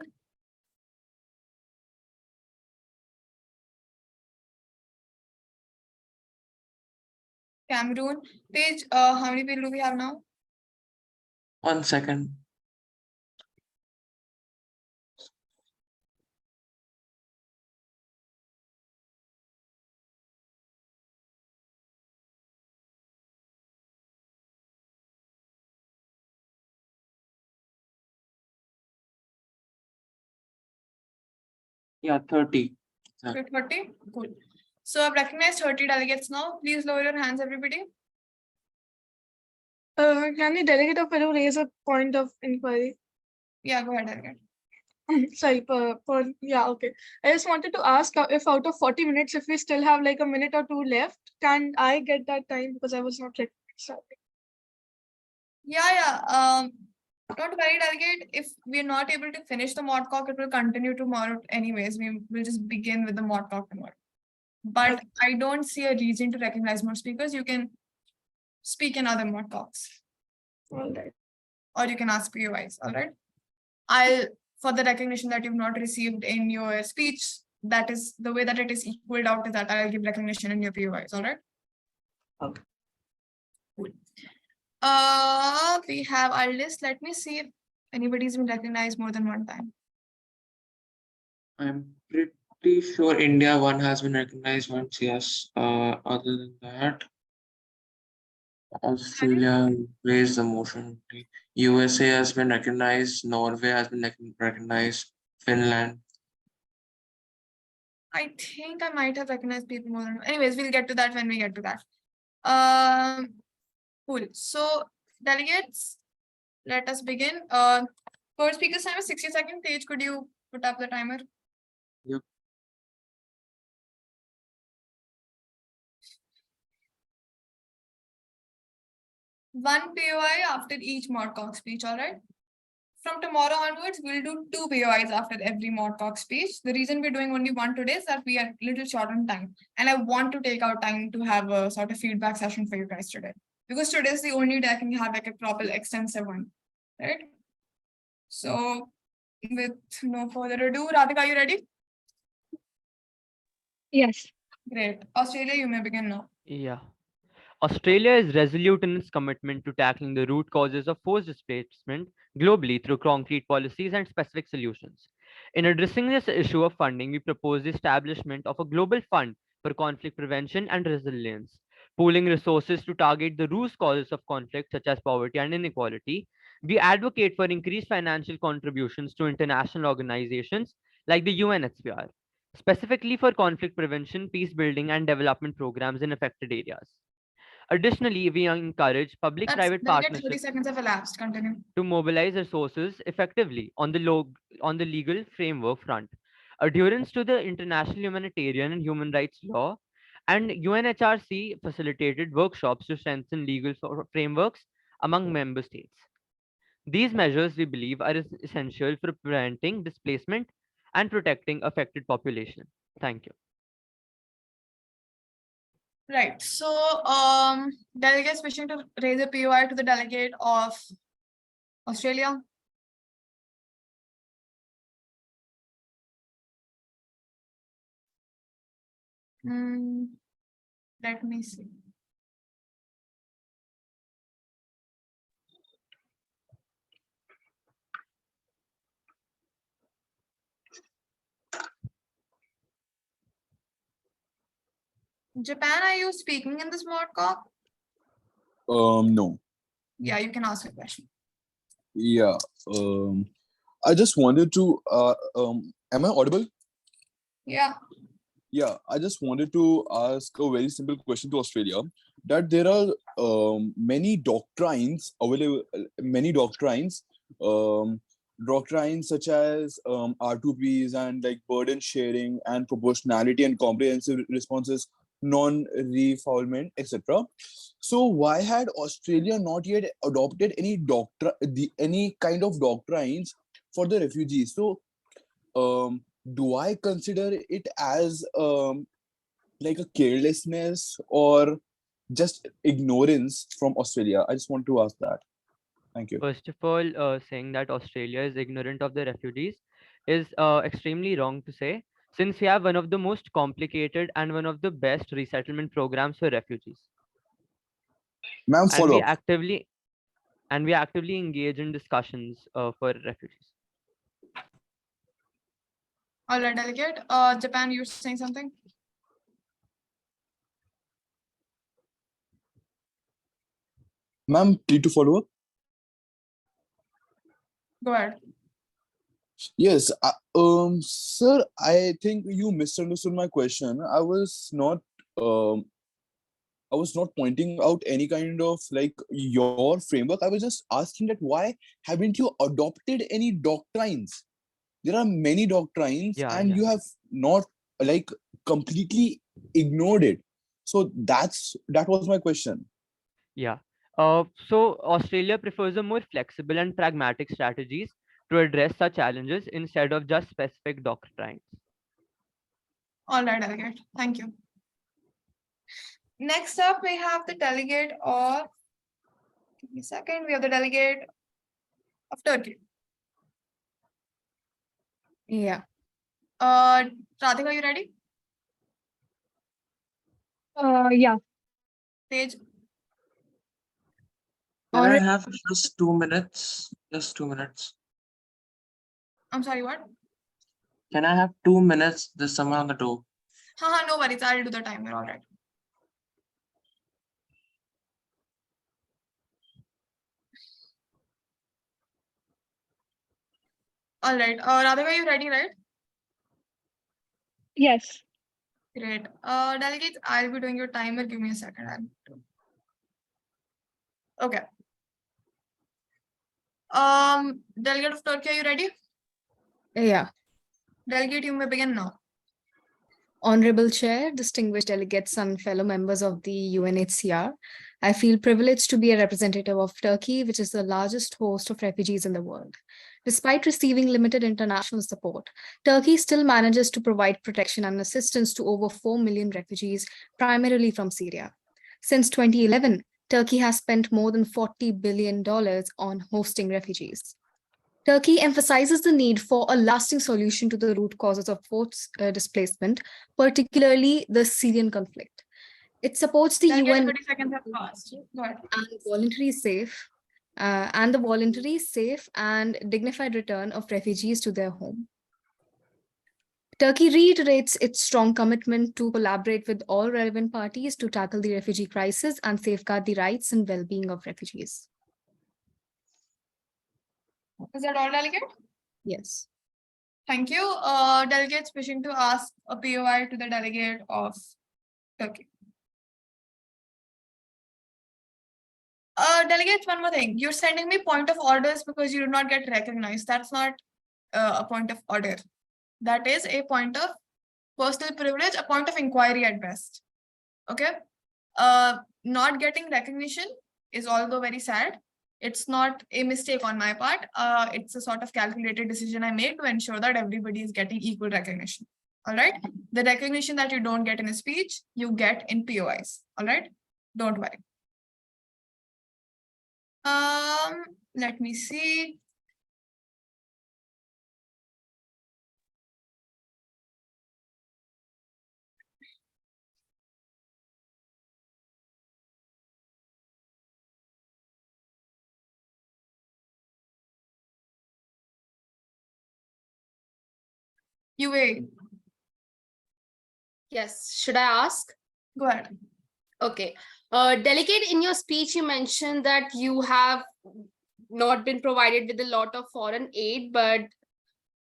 Cameroon. Tej, how many people do we have now? 1 second. Yeah, 30. Okay, 30. Cool. So I've recognized 30 delegates now. Please lower your hands, everybody. Can the delegate of Peru raise a point of inquiry? Yeah, go ahead, delegate. Sorry, yeah, okay. I just wanted to ask if out of 40 minutes, if we still have like a minute or two left, can I get that time because I was not ready? Yeah. Don't worry, delegate. If we're not able to finish the mod cock, it will continue tomorrow anyways. We will just begin with the mod cock tomorrow. But I don't see a reason to recognize more speakers. You can speak in other mod cocks. All right. Or you can ask POIs. All right. For the recognition that you've not received in your speech, that is the way that it is equaled out is that I'll give recognition in your POIs. All right. Okay. Cool. We have our list. Let me see if anybody's been recognized more than one time. I'm pretty sure India 1 has been recognized once, yes. Other than that, Australia raised the motion. USA has been recognized. Norway has been recognized. Finland. I think I might have recognized people more than. Anyways, we'll get to that when we get to that. Cool. So, delegates, let us begin. First speaker's time is 60 seconds. Tej, could you put up the timer? Yep. one POI after each Modcock speech, all right? From tomorrow onwards, we'll do 2 POIs after every Modcock speech. The reason we're doing only one today is that we are a little short on time. And I want to take out time to have a sort of feedback session for you guys today. Because today is the only day I can have like a proper extensive one, right? So with no further ado, Radhika, are you ready? Yes. Great. Australia, you may begin now. Yeah. Australia is resolute in its commitment to tackling the root causes of forced displacement globally through concrete policies and specific solutions. In addressing this issue of funding, we propose the establishment of a global fund for conflict prevention and resilience, pooling resources to target the root causes of conflict such as poverty and inequality. We advocate for increased financial contributions to international organizations like the UNHCR, specifically for conflict prevention, peace building, and development programs in affected areas. Additionally, we encourage public-private They'll get 30 partnerships seconds have elapsed. Continue. to mobilize resources effectively on the legal framework front. Adherence to the international humanitarian and human rights law, and UNHRC facilitated workshops to strengthen legal frameworks among member states. These measures, we believe, are essential for preventing displacement and protecting affected population. Thank you. Right. So, delegates wishing to raise a POI to the delegate of Australia. Let me see. Japan, are you speaking in this Modcock? No. Yeah, you can ask a question. Yeah. I just wanted to. Am I audible? Yeah. Yeah. I just wanted to ask a very simple question to Australia. That there are many doctrines available. Many doctrines. Doctrines such as R2Ps and like burden sharing and proportionality and comprehensive responses, non-refoulement, etc. So why had Australia not yet adopted any kind of doctrines for the refugees? So do I consider it as like a carelessness or just ignorance from Australia? I just want to ask that. Thank you. First of all, saying that Australia is ignorant of the refugees is extremely wrong to say, since we have one of the most complicated and one of the best resettlement programs for refugees. Ma'am, And follow we up. actively engage in discussions for refugees. All right, delegate. Japan, you're saying something? Ma'am, need to follow up? Go ahead. Yes, sir, I think you misunderstood my question. I was not pointing out any kind of like your framework. I was just asking that why haven't you adopted any doctrines? There are many doctrines and you have not like completely ignored it. So that was my question. Yeah. So Australia prefers a more flexible and pragmatic strategies to address such challenges instead of just specific doctrines. All right, delegate. Thank you. Next up, we have the delegate of, give me a second, we have the delegate of Turkey. Yeah. Radhika, are you ready? Yeah. Page. Can I have just 2 minutes? Just 2 minutes. I'm sorry, what? Can I have 2 minutes? There's someone on the door. Haha, no worries. I'll do the timer. All right. All right. Radhika, you ready, right? Yes. Great. Delegates, I'll be doing your timer. Give me a second. Okay. Delegate of Turkey, are you ready? Yeah. Delegate, you may begin now. Honorable Chair, distinguished delegates and fellow members of the UNHCR, I feel privileged to be a representative of Turkey, which is the largest host of refugees in the world. Despite receiving limited international support, Turkey still manages to provide protection and assistance to over 4 million refugees, primarily from Syria. Since 2011, Turkey has spent more than $40 billion on hosting refugees. Turkey emphasizes the need for a lasting solution to the root causes of forced displacement, particularly the Syrian conflict. It supports the UN 30 seconds have passed. Go ahead. and the voluntary, safe, and dignified return of refugees to their home. Turkey reiterates its strong commitment to collaborate with all relevant parties to tackle the refugee crisis and safeguard the rights and well-being of refugees. Is that all, delegate? Yes. Thank you. Delegates wishing to ask a POI to the delegate of Turkey. Delegates, one more thing. You're sending me point of orders because you do not get recognized. That's not a point of order. That is a point of personal privilege, a point of inquiry at best. Okay? Not getting recognition is although very sad. It's not a mistake on my part. It's a sort of calculated decision I made to ensure that everybody is getting equal recognition. All right? The recognition that you don't get in a speech, you get in POIs. All right? Don't worry. Let me see. UA. Yes, should I ask? Go ahead. Okay. Delegate, in your speech, you mentioned that you have not been provided with a lot of foreign aid, but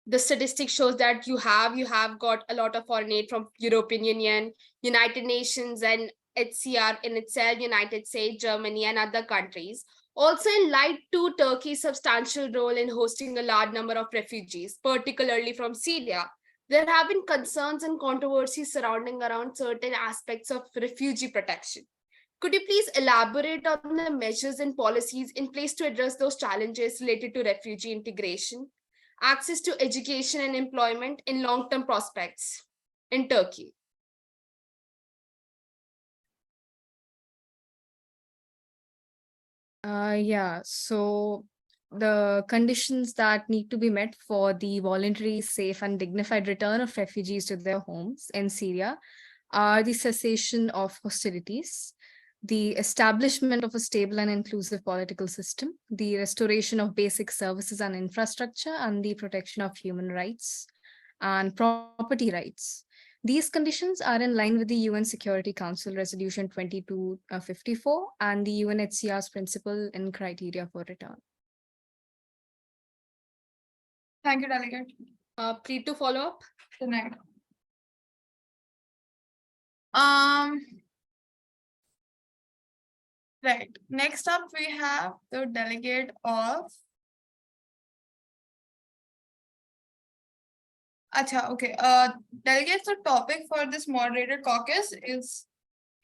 the statistic shows that you have got a lot of foreign aid from European Union, United Nations, and HCR in itself, United States, Germany, and other countries. Also, in light to Turkey's substantial role in hosting a large number of refugees, particularly from Syria, there have been concerns and controversies surrounding around certain aspects of refugee protection. Could you please elaborate on the measures and policies in place to address those challenges related to refugee integration, access to education and employment in long-term prospects in Turkey? Yeah, so the conditions that need to be met for the voluntary, safe, and dignified return of refugees to their homes in Syria are the cessation of hostilities, the establishment of a stable and inclusive political system, the restoration of basic services and infrastructure, and the protection of human rights and property rights. These conditions are in line with the UN Security Council Resolution 2254 and the UNHCR's principle and criteria for return. Thank you, delegate. Please to follow up. Tonight. Right. Next up, we have the delegate of. Acha, okay. Delegates, the topic for this moderated caucus is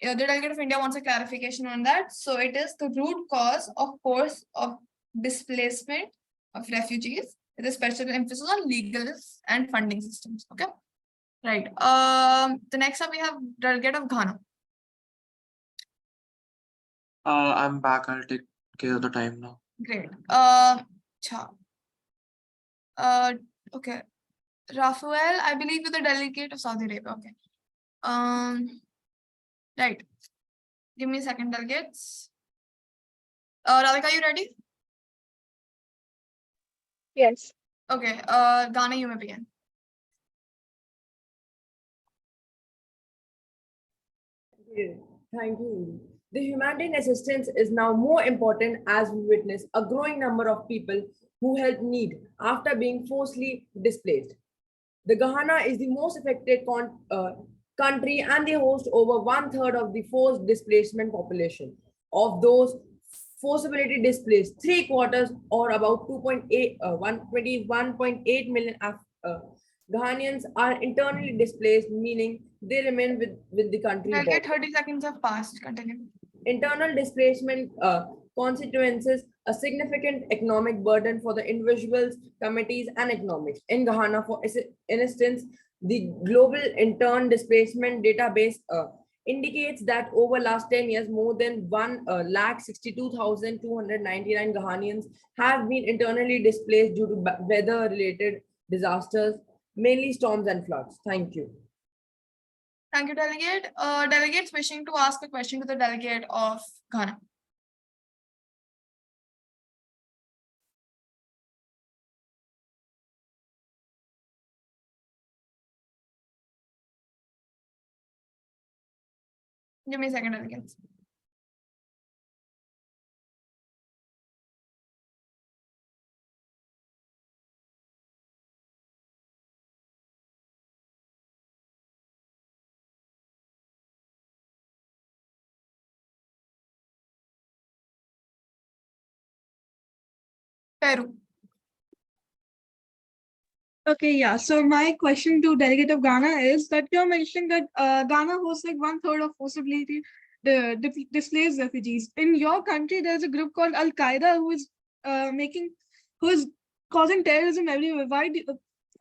the delegate of India wants a clarification on that. So it is the root cause of force of displacement of refugees with a special emphasis on legal and funding systems. Okay. Right. The next up we have delegate of Ghana. I'm back. I'll take care of the time now. Great. Okay. Rafael, I believe you're the delegate of Saudi Arabia. Okay. Right. Give me a second, delegates. Radhika, you ready? Yes. Okay. Ghana, you may begin. Thank you. The humanitarian assistance is now more important as we witness a growing number of people who help need after being forcibly displaced. The Ghana is the most affected country and they host over 1/3 of the forced displacement population. Of those forcibly displaced, 3/4 or about 21.8 million Ghanaians are internally displaced, meaning they remain with the country. Delegate, 30 seconds have passed. Continue. Internal displacement constituences a significant economic burden for the individuals, committees, and economics. In Ghana, for instance, the global intern displacement database indicates that over last 10 years, more than 1,62,299 Ghanaians have been internally displaced due to weather-related disasters, mainly storms and floods. Thank you. Thank you, delegate. Delegates wishing to ask a question to the delegate of Ghana. Give me a second, delegates. Peru. Okay, yeah. So my question to delegate of Ghana is that you're mentioning that Ghana hosts like 1/3 of forcibly displaced refugees. In your country, there's a group called Al Qaeda who is causing terrorism everywhere. Why?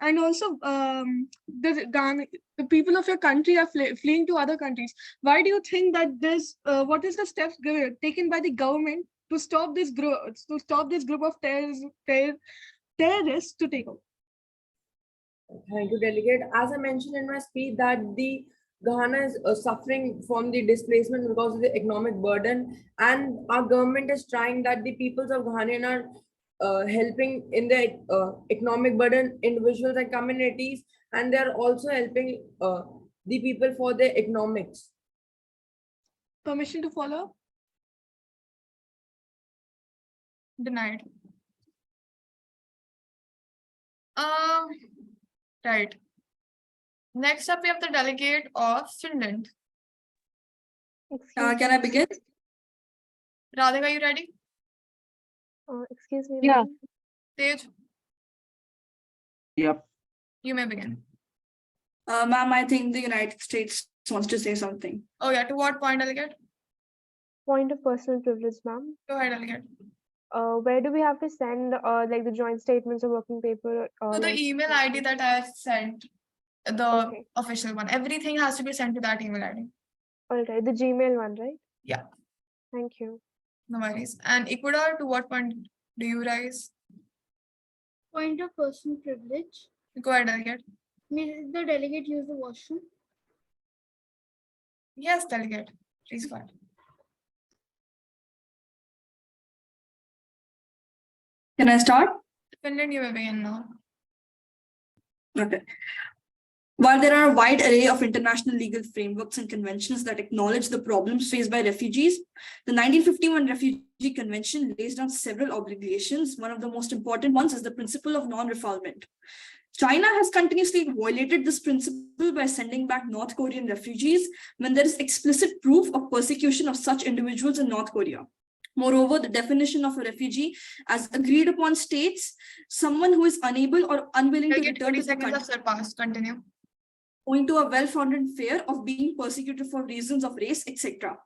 And also, the people of your country are fleeing to other countries. Why do you think that this? What is the steps taken by the government to stop this group of terrorists to take over? Thank you, delegate. As I mentioned in my speech, that the Ghana is suffering from the displacement because of the economic burden, and our government is trying that the peoples of Ghana are helping in the economic burden individuals and communities, and they are also helping the people for their economics. Permission to follow? Denied. Right. Next up, we have the delegate of Finland. Can I begin? Radhika, are you ready? Excuse me. Yeah. Tej, Yep. you may begin. Ma'am, I think the United States wants to say something. Oh yeah, to what point, delegate? Point of personal privilege, ma'am. Go ahead, delegate. Where do we have to send like the joint statements or working paper? To the email ID that I have sent, the official one. Everything has to be sent to that email ID. All right, the Gmail one, right? Yeah. Thank you. No worries. And Ecuador, to what point do you rise? Point of personal privilege. Go ahead, delegate. May the delegate use the washroom? Yes, delegate. Please go ahead. Can I start? Finland, you may begin now. Okay. While there are a wide array of international legal frameworks and conventions that acknowledge the problems faced by refugees, the 1951 Refugee Convention lays down several obligations. One of the most important ones is the principle of non-refoulement. China has continuously violated this principle by sending back North Korean refugees when there is explicit proof of persecution of such individuals in North Korea. Moreover, the definition of a refugee as agreed upon states someone who is unable or unwilling to return to the country surpassed. Continue. Owing to a well-founded fear of being persecuted for reasons of race, etc.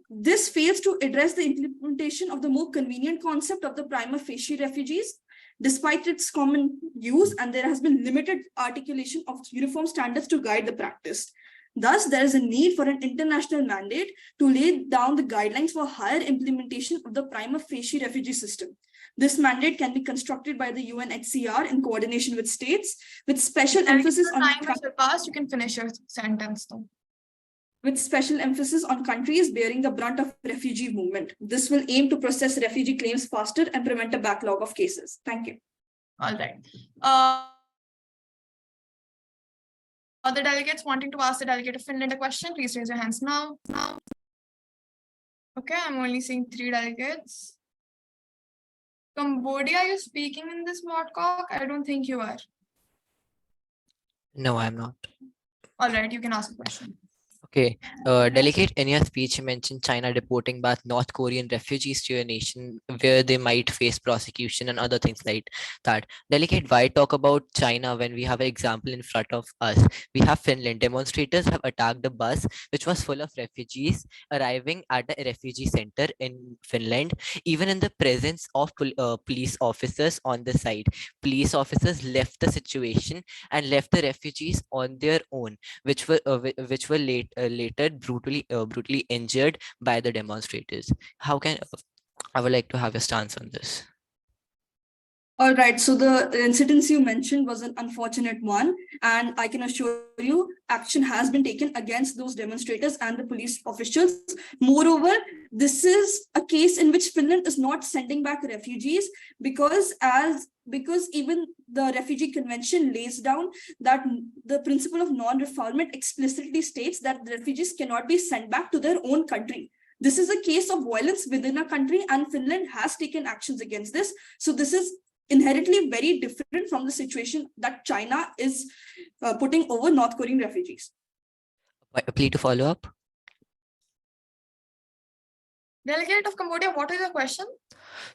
This fails to address the implementation of the more convenient concept of the prima facie refugees, despite its common use, and there has been limited articulation of uniform standards to guide the practice. Thus, there is a need for an international mandate to lay down the guidelines for higher implementation of the prima facie refugee system. This mandate can be constructed by the UNHCR in coordination with states, with special emphasis on time has surpassed. You can finish your sentence though. With special emphasis on countries bearing the brunt of refugee movement. This will aim to process refugee claims faster and prevent a backlog of cases. Thank you. All right. Other delegates wanting to ask the delegate of Finland a question, please raise your hands now. Okay, I'm only seeing 3 delegates. Cambodia, are you speaking in this modcock? I don't think you are. No, I'm not. All right, you can ask a question. Okay, delegate, in your speech, you mentioned China deporting back North Korean refugees to your nation where they might face prosecution and other things like that. Delegate, why talk about China when we have an example in front of us? We have Finland. Demonstrators have attacked a bus which was full of refugees arriving at a refugee center in Finland, even in the presence of police officers on the side. Police officers left the situation and left the refugees on their own, which were later brutally injured by the demonstrators. How can I would like to have a stance on this. All right, so the incidents you mentioned was an unfortunate one, and I can assure you action has been taken against those demonstrators and the police officials. Moreover, this is a case in which Finland is not sending back refugees because even the Refugee Convention lays down that the principle of non-refoulement explicitly states that the refugees cannot be sent back to their own country. This is a case of violence within a country, and Finland has taken actions against this. So this is inherently very different from the situation that China is putting over North Korean refugees. Please to follow up. Delegate of Cambodia, what is your question?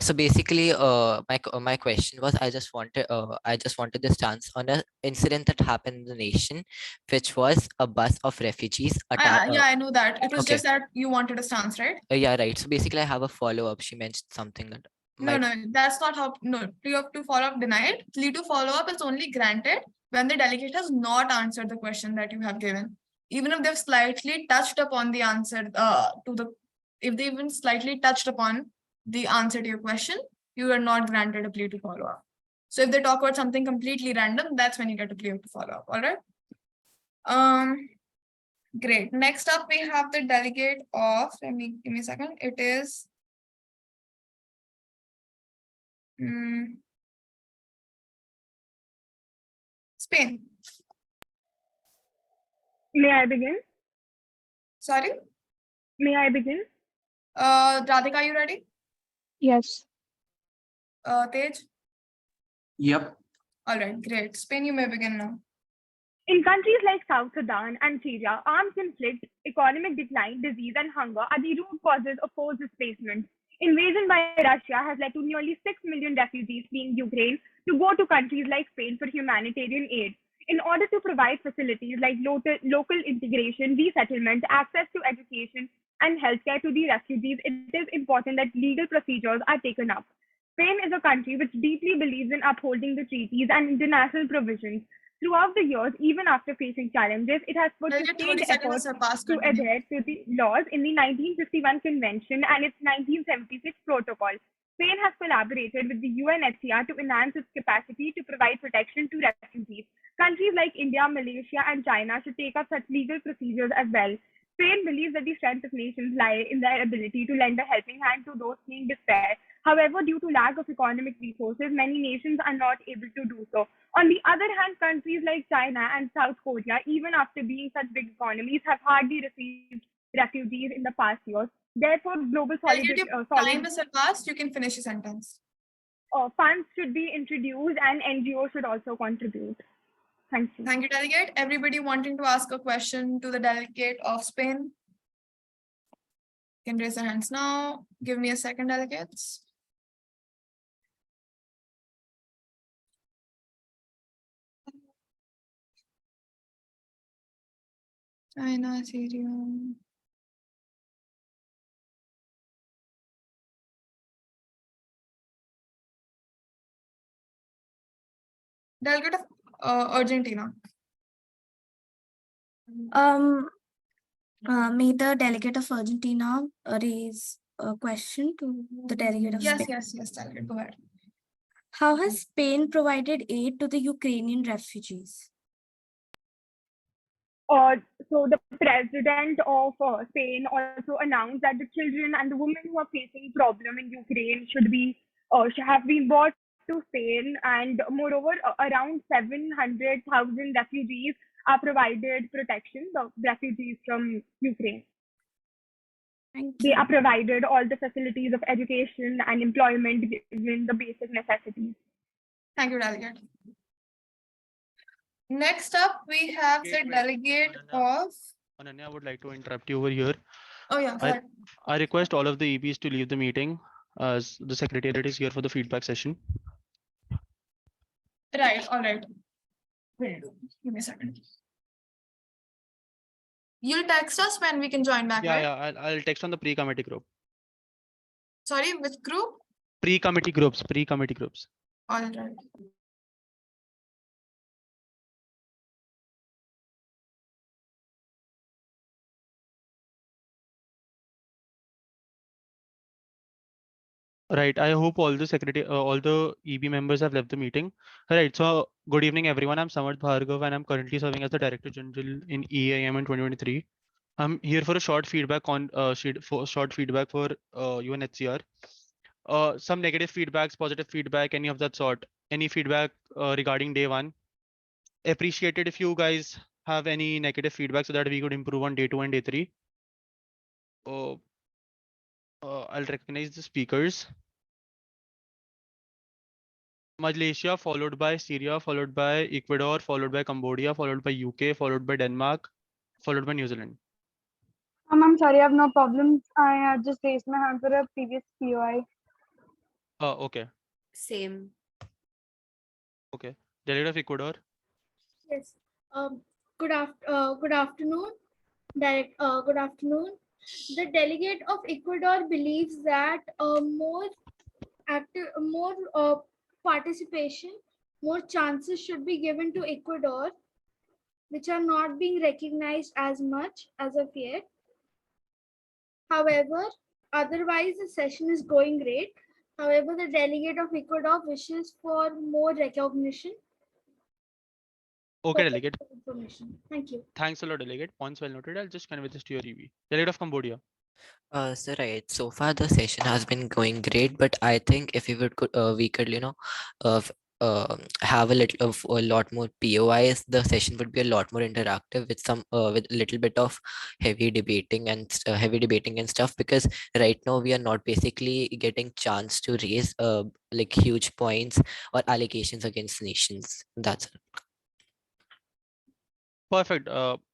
So basically, my question was, I just wanted the stance on an incident that happened in the nation, which was a bus of refugees attack. Yeah, I know that. It was okay. just that you wanted a stance, right? Yeah, right. So basically, I have a follow up. She mentioned something that. No, that's not how. No, plea of to follow up denied. Plea to follow up is only granted when the delegate has not answered the question that you have given. Even if they've slightly touched upon the answer if they even slightly touched upon the answer to your question, you are not granted a plea to follow up. So if they talk about something completely random, that's when you get a plea to follow up. All right. Great. Next up, we have the delegate of. Give me a second. It is. Spain. May I begin? Sorry? May I begin? Radhika, are you ready? Yes. Tej? Yep. All right, great. Spain, you may begin now. In countries like South Sudan and Syria, armed conflict, economic decline, disease, and hunger are the root causes of forced displacement. Invasion by Russia has led to nearly 6 million refugees fleeing Ukraine to go to countries like Spain for humanitarian aid. In order to provide facilities like local integration, resettlement, access to education, and healthcare to the refugees, it is important that legal procedures are taken up. Spain is a country which deeply believes in upholding the treaties and international provisions. Throughout the years, even after facing challenges, it has put sustained efforts to adhere to the laws in the 1951 Convention and its 1976 Protocol. Spain has collaborated with the UNHCR to enhance its capacity to provide protection to refugees. Countries like India, Malaysia, and China should take up such legal procedures as well. Spain believes that the strength of nations lie in their ability to lend a helping hand to those fleeing despair. However, due to lack of economic resources, many nations are not able to do so. On the other hand, countries like China and South Korea, even after being such big economies, have hardly received refugees in the past years. Therefore, global solidarity. Time is surpassed. You can finish your sentence. Funds should be introduced and NGOs should also contribute. Thank you. Thank you, delegate. Everybody wanting to ask a question to the delegate of Spain can raise their hands now. Give me a second, delegates. China, Syria. Delegate of Argentina. May the delegate of Argentina raise a question to the delegate of Spain. Yes, delegate, go ahead. How has Spain provided aid to the Ukrainian refugees? So the president of Spain also announced that the children and the women who are facing problem in Ukraine should have been brought to Spain, and moreover, around 700,000 refugees are provided protection. The refugees from Ukraine. They are provided all the facilities of education and employment, given the basic necessities. Thank you, delegate. Next up, we have the delegate of Ananya, I would like to interrupt you over here. Oh yeah, go ahead. I request all of the EPs to leave the meeting as the secretariat is here for the feedback session. Right, all right. Will do. Give me a second. You'll text us when we can join back, right? Yeah, I'll text on the pre-committee group. Sorry, which group? Pre-committee groups. All right. Right. I hope all the EB members have left the meeting. Right. So good evening, everyone. I'm Samarth Bhargav, and I'm currently serving as the Director General in e-AIMUN 2023. I'm here for a short feedback for UNHCR. Some negative feedbacks, positive feedback, any of that sort. Any feedback regarding day one. Appreciated if you guys have any negative feedback so that we could improve on day 2 and day 3. I'll recognize the speakers. Malaysia, followed by Syria, followed by Ecuador, followed by Cambodia, followed by UK, followed by Denmark, followed by New Zealand. I'm sorry, I have no problems. I had just raised my hand for a previous POI. Okay. Same. Okay. Delegate of Ecuador. Yes. Good afternoon. Good afternoon. The delegate of Ecuador believes that more participation, more chances should be given to Ecuador, which are not being recognized as much as of yet. However, otherwise the session is going great. However, the delegate of Ecuador wishes for more recognition. Okay, delegate. Information. Thank you. Thanks a lot, delegate. Points well noted. I'll just convey this to your EV. Delegate of Cambodia. So right, so far the session has been going great, but I think if we could, have a lot more POIs, the session would be a lot more interactive with a little bit of heavy debating and stuff. Because right now we are not basically getting chance to raise like huge points or allegations against nations. That's it. Perfect.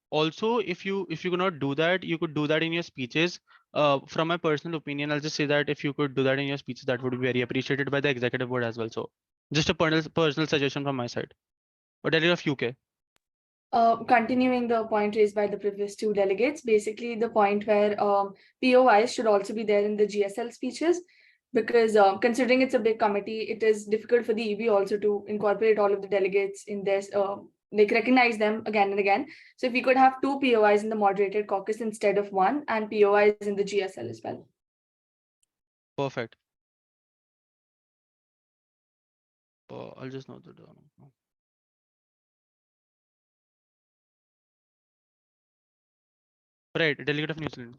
Also, if you could not do that, you could do that in your speeches. From my personal opinion, I'll just say that if you could do that in your speeches, that would be very appreciated by the executive board as well. So, just a personal suggestion from my side. But delegate of UK. Continuing the point raised by the previous two delegates, basically the point where POIs should also be there in the GSL speeches, because considering it's a big committee, it is difficult for the EB also to incorporate all of the delegates in this, recognize them again and again. So if we could have 2 POIs in the moderated caucus instead of 1, and POIs in the GSL as well. Perfect. I'll just note that down. Right, delegate of New Zealand.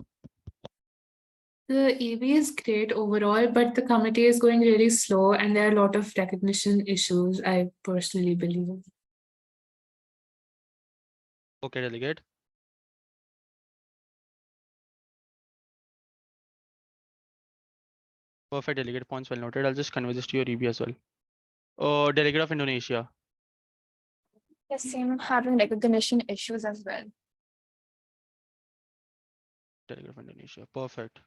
The EB is great overall, but the committee is going really slow and there are a lot of recognition issues, I personally believe. Okay, delegate. Perfect, delegate. Points well noted. I'll just convey this to your EB as well. Delegate of Indonesia. Yes, same having recognition issues as well. Delegate of Indonesia. Perfect.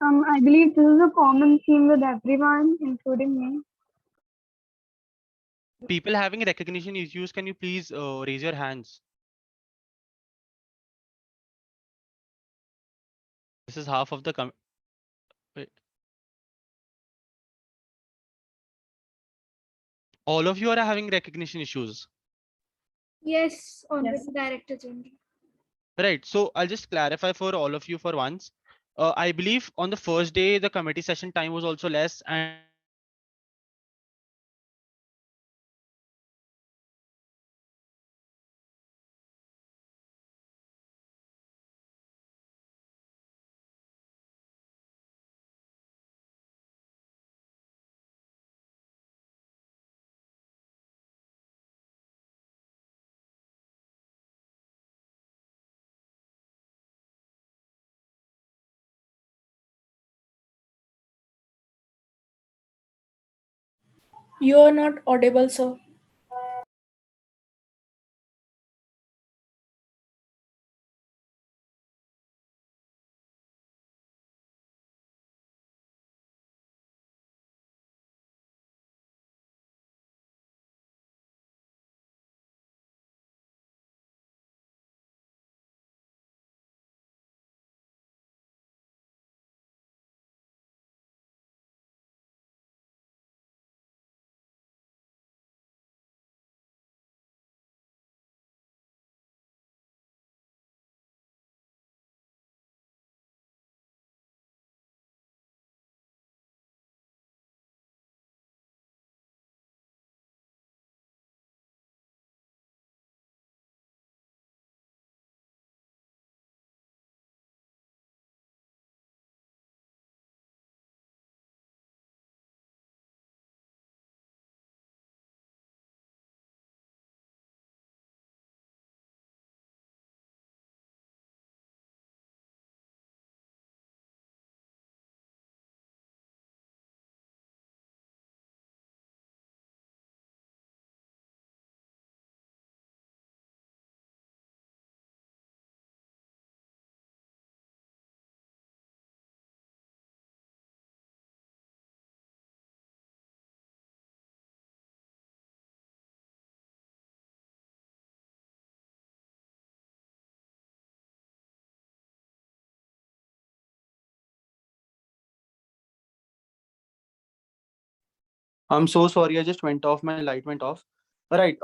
I believe this is a common theme with everyone, including me. People having recognition issues, can you please raise your hands? This is half of the Wait. All of you are having recognition issues. Yes, Honorable Director General. Right. So I'll just clarify for all of you for once. I believe on the first day, the committee session time was also less, and You are not audible, sir. I'm so sorry. I just went off. My light went off. All right.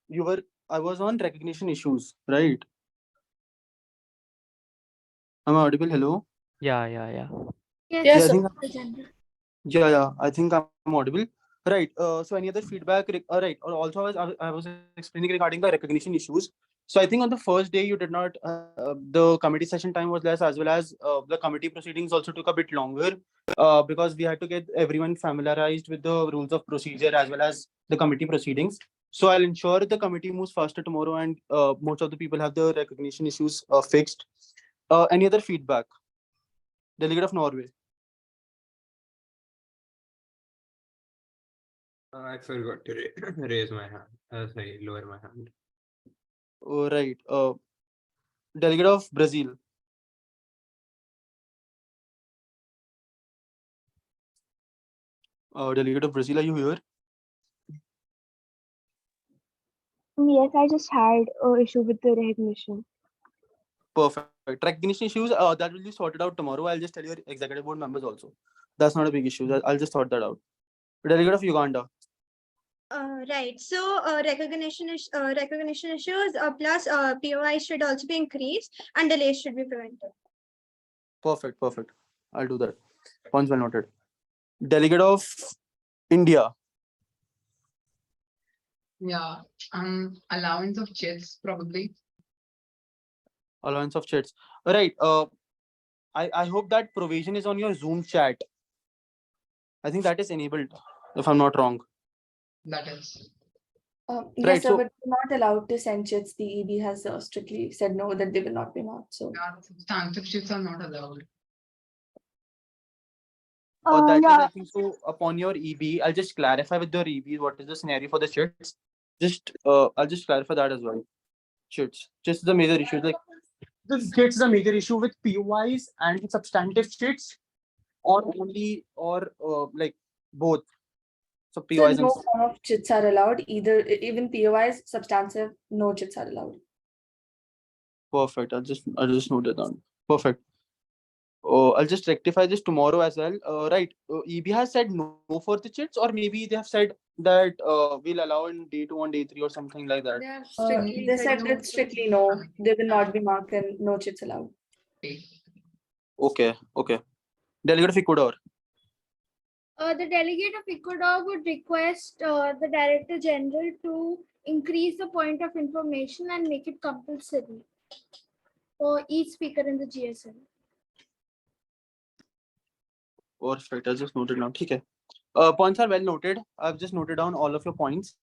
You were. I was on recognition issues, right? Am I audible? Hello. Yeah. Yes, Yeah, Yes, I sir. think. Director General. Yeah. I think I'm audible. Right. So any other feedback? All right. Or also, I was explaining regarding the recognition issues. So I think on the first day you did not. The committee session time was less, as well as the committee proceedings also took a bit longer. Because we had to get everyone familiarized with the rules of procedure as well as the committee proceedings. So I'll ensure the committee moves faster tomorrow, and most of the people have the recognition issues fixed. Any other feedback? Delegate of Norway. I forgot to raise my hand. Sorry, lower my hand. Right. Delegate of Brazil. Delegate of Brazil, are you here? Yes, I just had a issue with the recognition. Perfect. Recognition issues that will be sorted out tomorrow. I'll just tell your executive board members also. That's not a big issue. I'll just sort that out. Delegate of Uganda. Right. So recognition issues plus POI should also be increased and delays should be prevented. Perfect. I'll do that. Points well noted. Delegate of India. Yeah, allowance of chits probably. Allowance of chats. All right. I hope that provision is on your Zoom chat. I think that is enabled, if I'm not wrong. That is. Yes, Right. sir, So but we're not allowed to send chits. The EB has strictly said no, that they will not be marked. So Substantive chits are not allowed. that is, I Yeah, think so. Upon your EB, I'll just clarify with your EB what is the scenario for the chits. I'll just clarify that as well. Chits is a major issue. Like the chits is a major issue with POIs and substantive chits, or only or like both. So so POIs and no form of chits are allowed. Either even POIs, substantive, no chits are allowed. perfect. I'll just note it down. Perfect. I'll just rectify this tomorrow as well. Right. EB has said no for the chits, or maybe they have said that we'll allow in day 2 and day 3 or something like that. They have strictly They said said no. that strictly no, they will not be marked and no chits allowed. Okay. Delegate of Ecuador. The delegate of Ecuador would request the Director General to increase the point of information and make it compulsory for each speaker in the GSM. Perfect. I'll just note it down. Okay. Points are well noted. I've just noted down all of your points.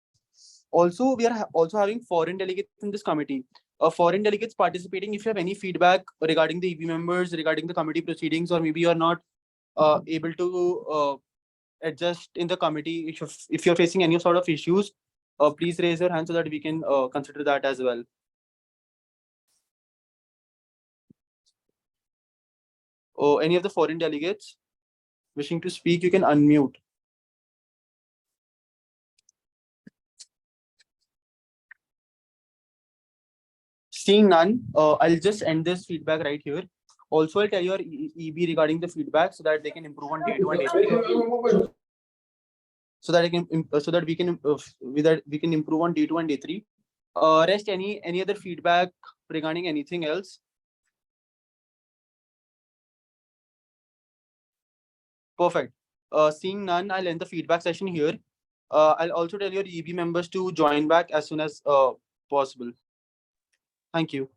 Also, we are also having foreign delegates in this committee. Foreign delegates participating. If you have any feedback regarding the EB members, regarding the committee proceedings, or maybe you are not able to adjust in the committee, if you're facing any sort of issues, please raise your hand so that we can consider that as well. Any of the foreign delegates wishing to speak, you can unmute. Seeing none, I'll just end this feedback right here. Also, I'll tell your EB regarding the feedback so that they can improve on day 2 and day 3. So that we can improve on day 2 and day 3. Rest any other feedback regarding anything else? Perfect. Seeing none, I'll end the feedback session here. I'll also tell your EB members to join back as soon as possible. Thank you.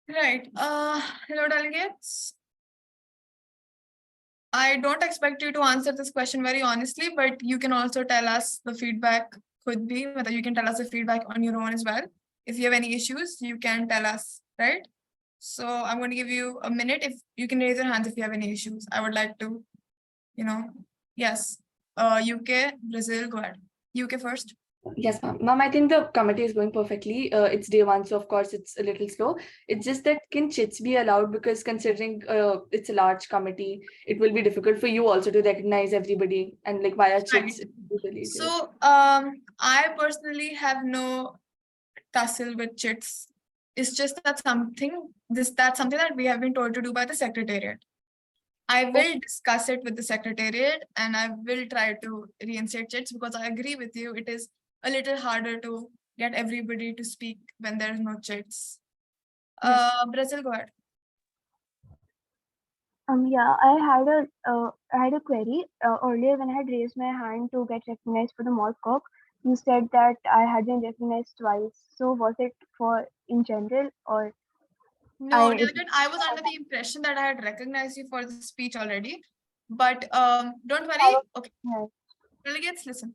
Right. Hello, delegates. I don't expect you to answer this question very honestly, but you can also tell us the feedback could be, whether you can tell us the feedback on your own as well. If you have any issues, you can tell us, right? So I'm going to give you a minute. If you can raise your hands if you have any issues. I would like to, yes. UK, Brazil, go ahead. UK first. Yes, ma'am. Ma'am, I think the committee is going perfectly. It's day one, so of course it's a little slow. It's just that can chits be allowed, because considering it's a large committee, it will be difficult for you also to recognize everybody, and like via chits. So I personally have no tussle with chits. It's just that that's something that we have been told to do by the secretariat. I will discuss it with the secretariat and I will try to reinstate chits, because I agree with you. It is a little harder to get everybody to speak when there's no chits. Brazil, go ahead. Yeah, I had a query earlier when I had raised my hand to get recognized for the mod cock. You said that I had been recognized twice. So was it for in general or? No, delegate, I was under the impression that I had recognized you for the speech already, but don't worry. Okay, delegates, listen.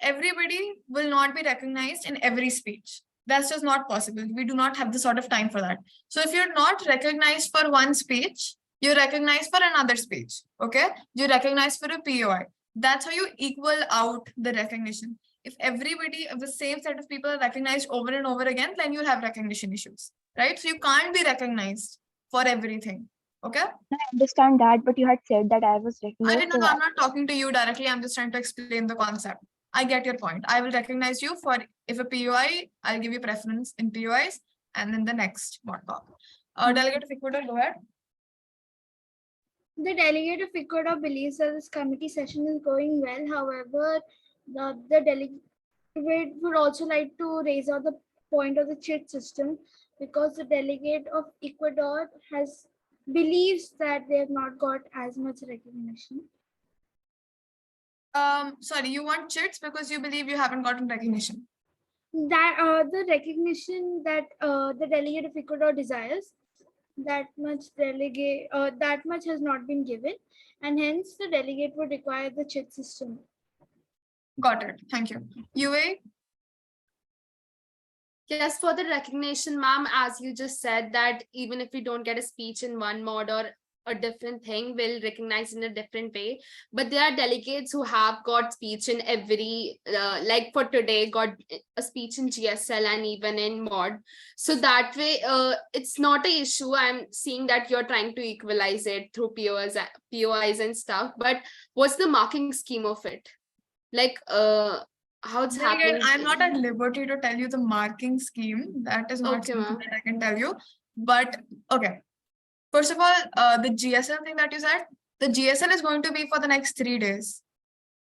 Everybody will not be recognized in every speech. That's just not possible. We do not have the sort of time for that. So if you're not recognized for one speech, you're recognized for another speech. Okay, you're recognized for a POI. That's how you equal out the recognition. If everybody of the same set of people are recognized over and over again, then you have recognition issues, right? So you can't be recognized for everything. Okay. I understand that, but you had said that I was recognized. I mean, no, I'm not talking to you directly. I'm just trying to explain the concept. I get your point. I will recognize you for, if a POI, I'll give you preference in POIs and then the next mod talk. Delegate of Ecuador, go ahead. The delegate of Ecuador believes that this committee session is going well. However, the delegate would also like to raise out the point of the chit system, because the delegate of Ecuador believes that they have not got as much recognition. Sorry, you want chits because you believe you haven't gotten recognition. That the recognition that the delegate of Ecuador desires, that much has not been given, and hence the delegate would require the chit system. Got it. Thank you. UA? Yes, for the recognition, ma'am, as you just said, that even if we don't get a speech in one mod or a different thing, we'll recognize in a different way. But there are delegates who have got speech in every, like for today, got a speech in GSL and even in mod. So that way, it's not an issue. I'm seeing that you're trying to equalize it through POIs and stuff. But what's the marking scheme of it? Like, how it's happening? I'm not at liberty to tell you the marking scheme. That is not something that I can tell you. But okay. First of all, the GSL thing that you said, the GSL is going to be for the next 3 days.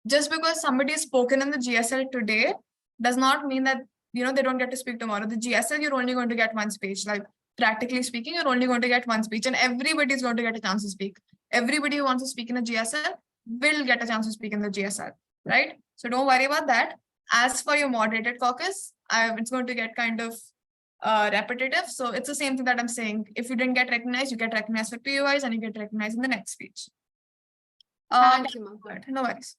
Just because somebody has spoken in the GSL today does not mean that, they don't get to speak tomorrow. The GSL, you're only going to get one speech. Like, practically speaking, you're only going to get one speech and everybody is going to get a chance to speak. Everybody who wants to speak in the GSL will get a chance to speak in the GSL, right? So don't worry about that. As for your moderated caucus, it's going to get kind of repetitive. So it's the same thing that I'm saying. If you didn't get recognized, you get recognized for POIs and you get recognized in the next speech. Thank you, ma'am. No worries.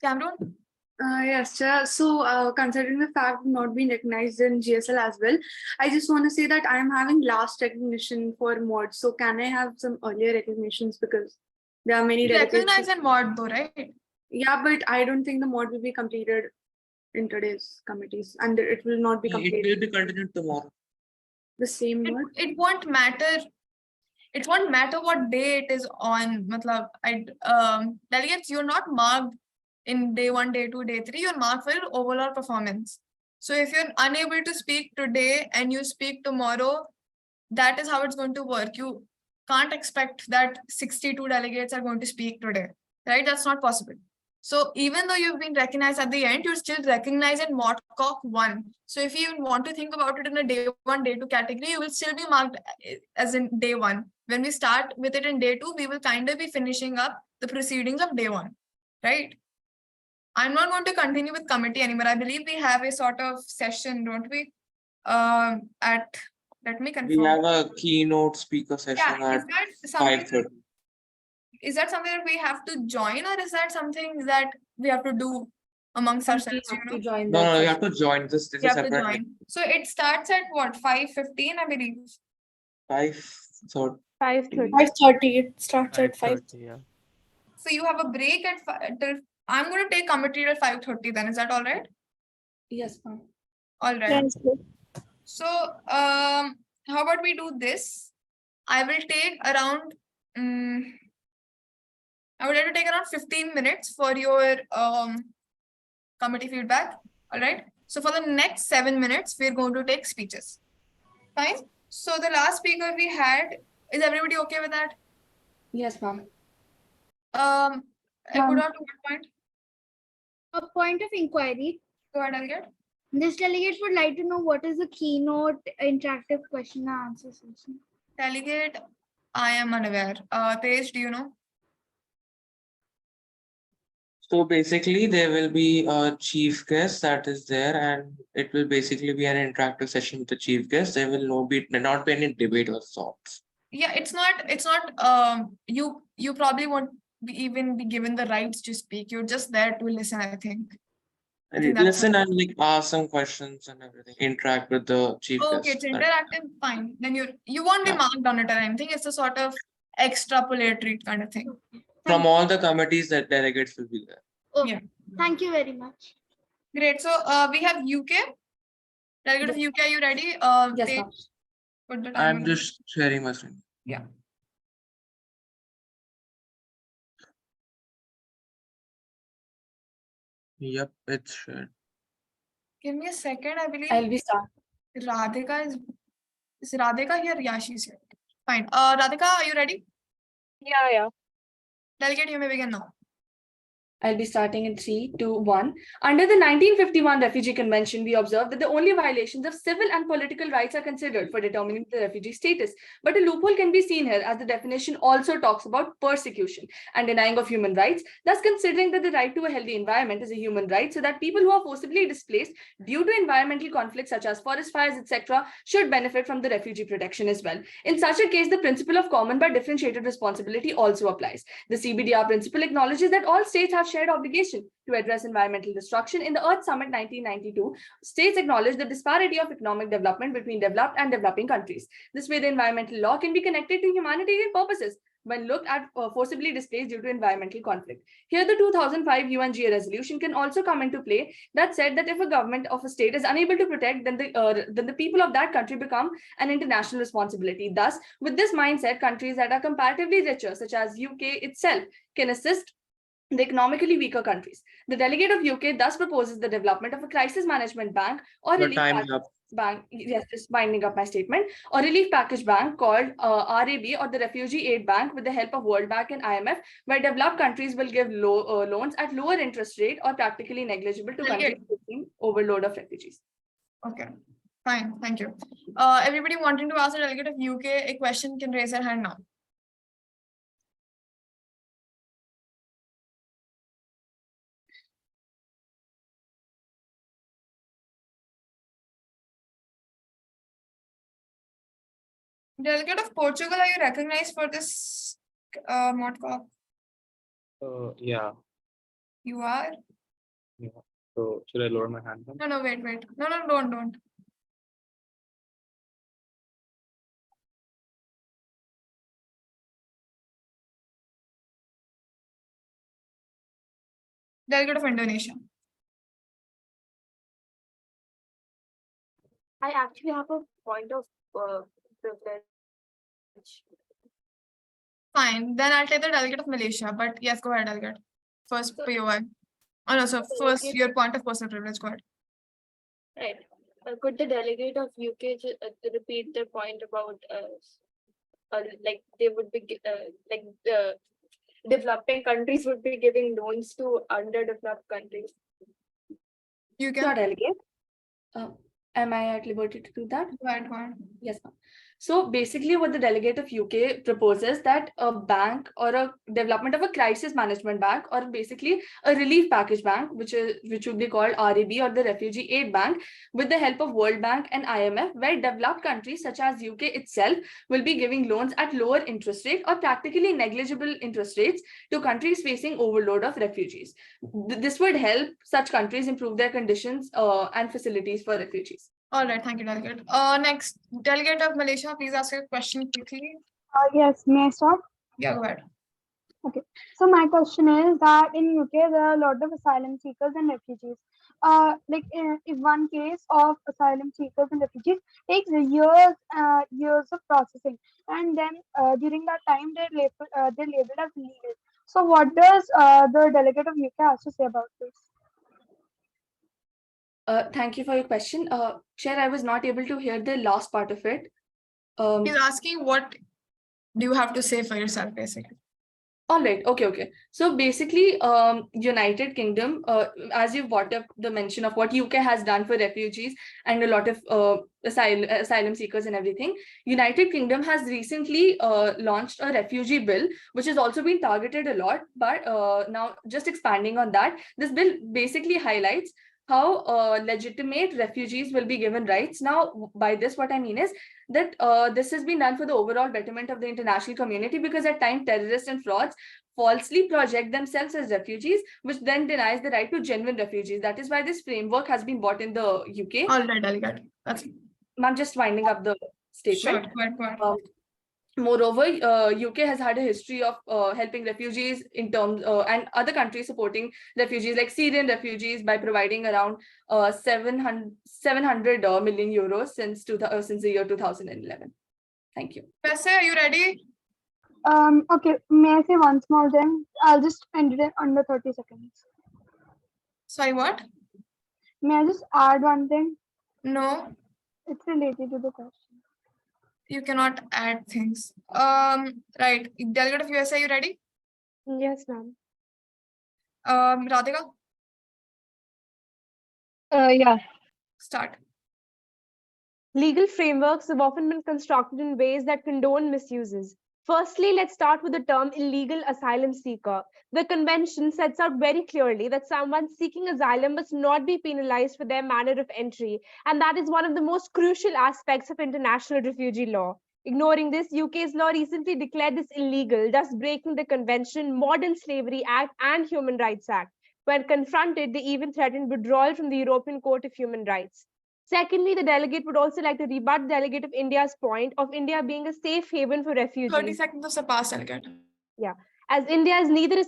Cameron? Yes, Chair. So considering the fact of not being recognized in GSL as well, I just want to say that I am having last recognition for mods. So can I have some earlier recognitions, because there are many delegates. Recognize in mod though, right? Yeah, but I don't think the mod will be completed in today's committees, and it will not be completed. It will be continued tomorrow. The same mod? It won't matter. It won't matter what day it is on. Delegates, you're not marked in day 1, day 2, day 3. You're marked for your overall performance. So if you're unable to speak today and you speak tomorrow, that is how it's going to work. You can't expect that 62 delegates are going to speak today, right? That's not possible. So even though you've been recognized at the end, you're still recognized in mod cock 1. So if you want to think about it in a day 1, day 2 category, you will still be marked as in day 1. When we start with it in day 2, we will kind of be finishing up the proceedings of day 1, right? I'm not going to continue with committee anymore. I believe we have a sort of session, don't we? at, let me We confirm. have a keynote speaker session Yeah, at is that something? 5:30. Is that something that we have to join, or is that something that we have to do amongst ourselves? You know, join No, no, you have to join this. This we is have to separate. join. So it starts at what, 5:15, I believe. 5:30. 5:30. 5:30. It starts at 5. 5:30, yeah. So you have a break at till, I'm going to take committee till 5:30 then. Is that all right? Yes, ma'am. All right. Yes. So how about we do this? I will take around I would like to take around 15 minutes for your committee feedback. All right. So for the next 7 minutes, we're going to take speeches. Fine. So the last speaker we had, is everybody okay with that? Yes, ma'am. I put on to what point? A point of inquiry. Go ahead, Delegate. This delegate would like to know what is the keynote interactive question and answer session. Delegate, I am unaware. Tej, do you know? So basically, there will be a chief guest that is there, and it will basically be an interactive session with the chief guest. There will not be any debate or sorts. Yeah, it's not you probably won't even be given the rights to speak. You're just there to listen, I think. Listen and like ask some questions and everything. Interact with the chief Okay, guest. it's interactive, fine. Then you won't be marked on it or anything. It's a sort of extrapolatory kind of thing. From all the committees, that delegates will be there. Okay. Yeah. Thank you very much. Great. So we have UK. Delegate of UK, are you ready? Yes, Tej, ma'am. put the I'm timer. just sharing my screen. Yeah. Yep, it's shared. Give me a second. I believe I'll be starting. Radhika is Radhika here? Yeah, she's here. Fine. Radhika, are you ready? Yeah. Delegate, you may begin now. I'll be starting in 3, 2, 1. Under the 1951 Refugee Convention, we observe that the only violations of civil and political rights are considered for determining the refugee status. But a loophole can be seen here, as the definition also talks about persecution and denying of human rights, thus considering that the right to a healthy environment is a human right, so that people who are forcibly displaced due to environmental conflicts such as forest fires, etc., should benefit from the refugee protection as well. In such a case, the principle of common but differentiated responsibility also applies. The CBDR principle acknowledges that all states have shared obligation to address environmental destruction. In the Earth Summit 1992, states acknowledged the disparity of economic development between developed and developing countries. This way, the environmental law can be connected to humanitarian purposes when looked at forcibly displaced due to environmental conflict. Here, the 2005 UNHCR resolution can also come into play that said that if a government of a state is unable to protect, then the people of that country become an international responsibility. Thus, with this mindset, countries that are comparatively richer, such as UK itself, can assist the economically weaker countries. The delegate of UK thus proposes the development of a crisis management bank or Your relief time's package up. bank. Yes, just winding up my statement. Or relief package bank called RAB, or the Refugee Aid Bank, with the help of World Bank and IMF, where developed countries will give loans at lower interest rate or practically negligible to countries facing overload of refugees. Okay, fine, thank you. Everybody wanting to ask the delegate of UK a question can raise their hand now. Delegate of Portugal, are you recognized for this mod cop? Yeah. You are? Yeah. So should I lower my hand then? No, wait. No, don't. Delegate of Indonesia. I actually have a point of privilege. Fine, then I'll take the delegate of Malaysia, but yes, go ahead, delegate. First POI. Oh no, so first your point of personal privilege, go ahead. Right. Could the delegate of UK repeat the point about like they would be like the developing countries would be giving loans to underdeveloped countries? You can. Delegate. Am I at liberty to do that? Go ahead. Yes, ma'am. So basically what the delegate of UK proposes that a bank or a development of a crisis management bank or basically a relief package bank, which would be called RAB or the Refugee Aid Bank, with the help of World Bank and IMF, where developed countries such as UK itself will be giving loans at lower interest rate or practically negligible interest rates to countries facing overload of refugees. This would help such countries improve their conditions and facilities for refugees. All right, thank you, delegate. Next, delegate of Malaysia, please ask your question quickly. Yes, may I start? Yeah, go ahead. Okay, so my question is that in UK there are a lot of asylum seekers and refugees. If one case of asylum seekers and refugees takes years of processing, and then during that time they're labeled as illegal. So what does the delegate of UK has to say about this? Thank you for your question. Chair, I was not able to hear the last part of it. He's asking what do you have to say for yourself, basically. All right. Okay. So basically, United Kingdom, as you've brought up the mention of what UK has done for refugees and a lot of asylum seekers and everything, United Kingdom has recently launched a refugee bill, which has also been targeted a lot. But now, just expanding on that, this bill basically highlights how legitimate refugees will be given rights. Now, by this, what I mean is that this has been done for the overall betterment of the international community, because at times terrorists and frauds falsely project themselves as refugees, which then denies the right to genuine refugees. That is why this framework has been brought in the UK. All right, delegate. I'm just winding up the statement. Sure, go ahead. Moreover, UK has had a history of helping refugees in terms and other countries supporting refugees like Syrian refugees by providing around 700 million euros since the year 2011. Thank you. Professor, are you ready? Okay, may I say one small thing? I'll just end it under 30 seconds. Sorry, what? May I just add one thing? No. It's related to the question. You cannot add things. Right. Delegate of USA, you ready? Yes, ma'am. Radhika? Yeah. Start. Legal frameworks have often been constructed in ways that condone misuses. Firstly, let's start with the term illegal asylum seeker. The convention sets out very clearly that someone seeking asylum must not be penalized for their manner of entry, and that is one of the most crucial aspects of international refugee law. Ignoring this, UK's law recently declared this illegal, thus breaking the Convention, Modern Slavery Act, and Human Rights Act. When confronted, they even threatened withdrawal from the European Court of Human Rights. Secondly, the delegate would also like to rebut delegate of India's point of India being a safe haven for refugees. 30 seconds of surpass, delegate. Yeah. As India is neither a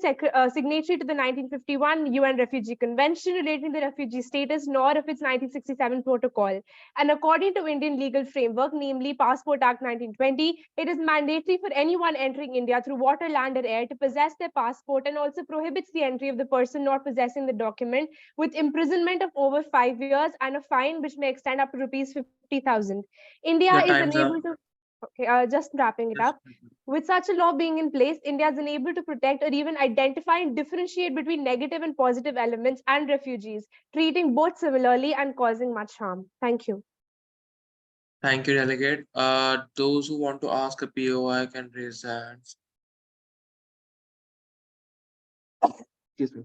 signatory to the 1951 UN Refugee Convention relating to refugee status nor of its 1967 protocol. And according to Indian legal framework, namely Passport Act 1920, it is mandatory for anyone entering India through water, land, or air to possess their passport, and also prohibits the entry of the person not possessing the document with imprisonment of over 5 years and a fine which may extend up to rupees 50,000. India is unable to. Okay, just wrapping it up. With such a law being in place, India is unable to protect or even identify and differentiate between negative and positive elements and refugees, treating both similarly and causing much harm. Thank you. Thank you, delegate. Those who want to ask a POI can raise their hands. Excuse me.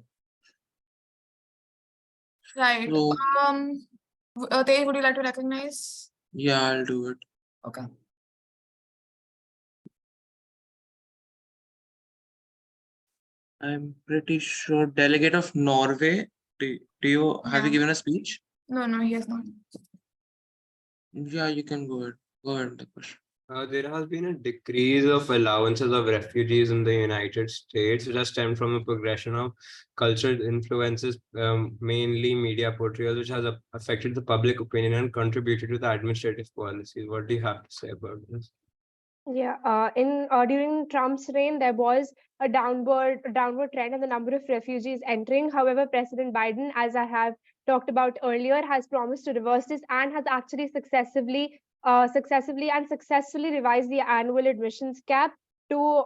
Right. So, Tej, would you like to recognize? yeah, I'll do it. Okay. I'm pretty sure delegate of Norway. Have you given a speech? No, he has not. Yeah, you can go ahead. Go ahead, the question. There has been a decrease of allowances of refugees in the United States, which has stemmed from a progression of cultural influences, mainly media portrayals, which has affected the public opinion and contributed to the administrative policies. What do you have to say about this? Yeah, during Trump's reign, there was a downward trend in the number of refugees entering. However, President Biden, as I have talked about earlier, has promised to reverse this and has actually successfully revised the annual admissions cap to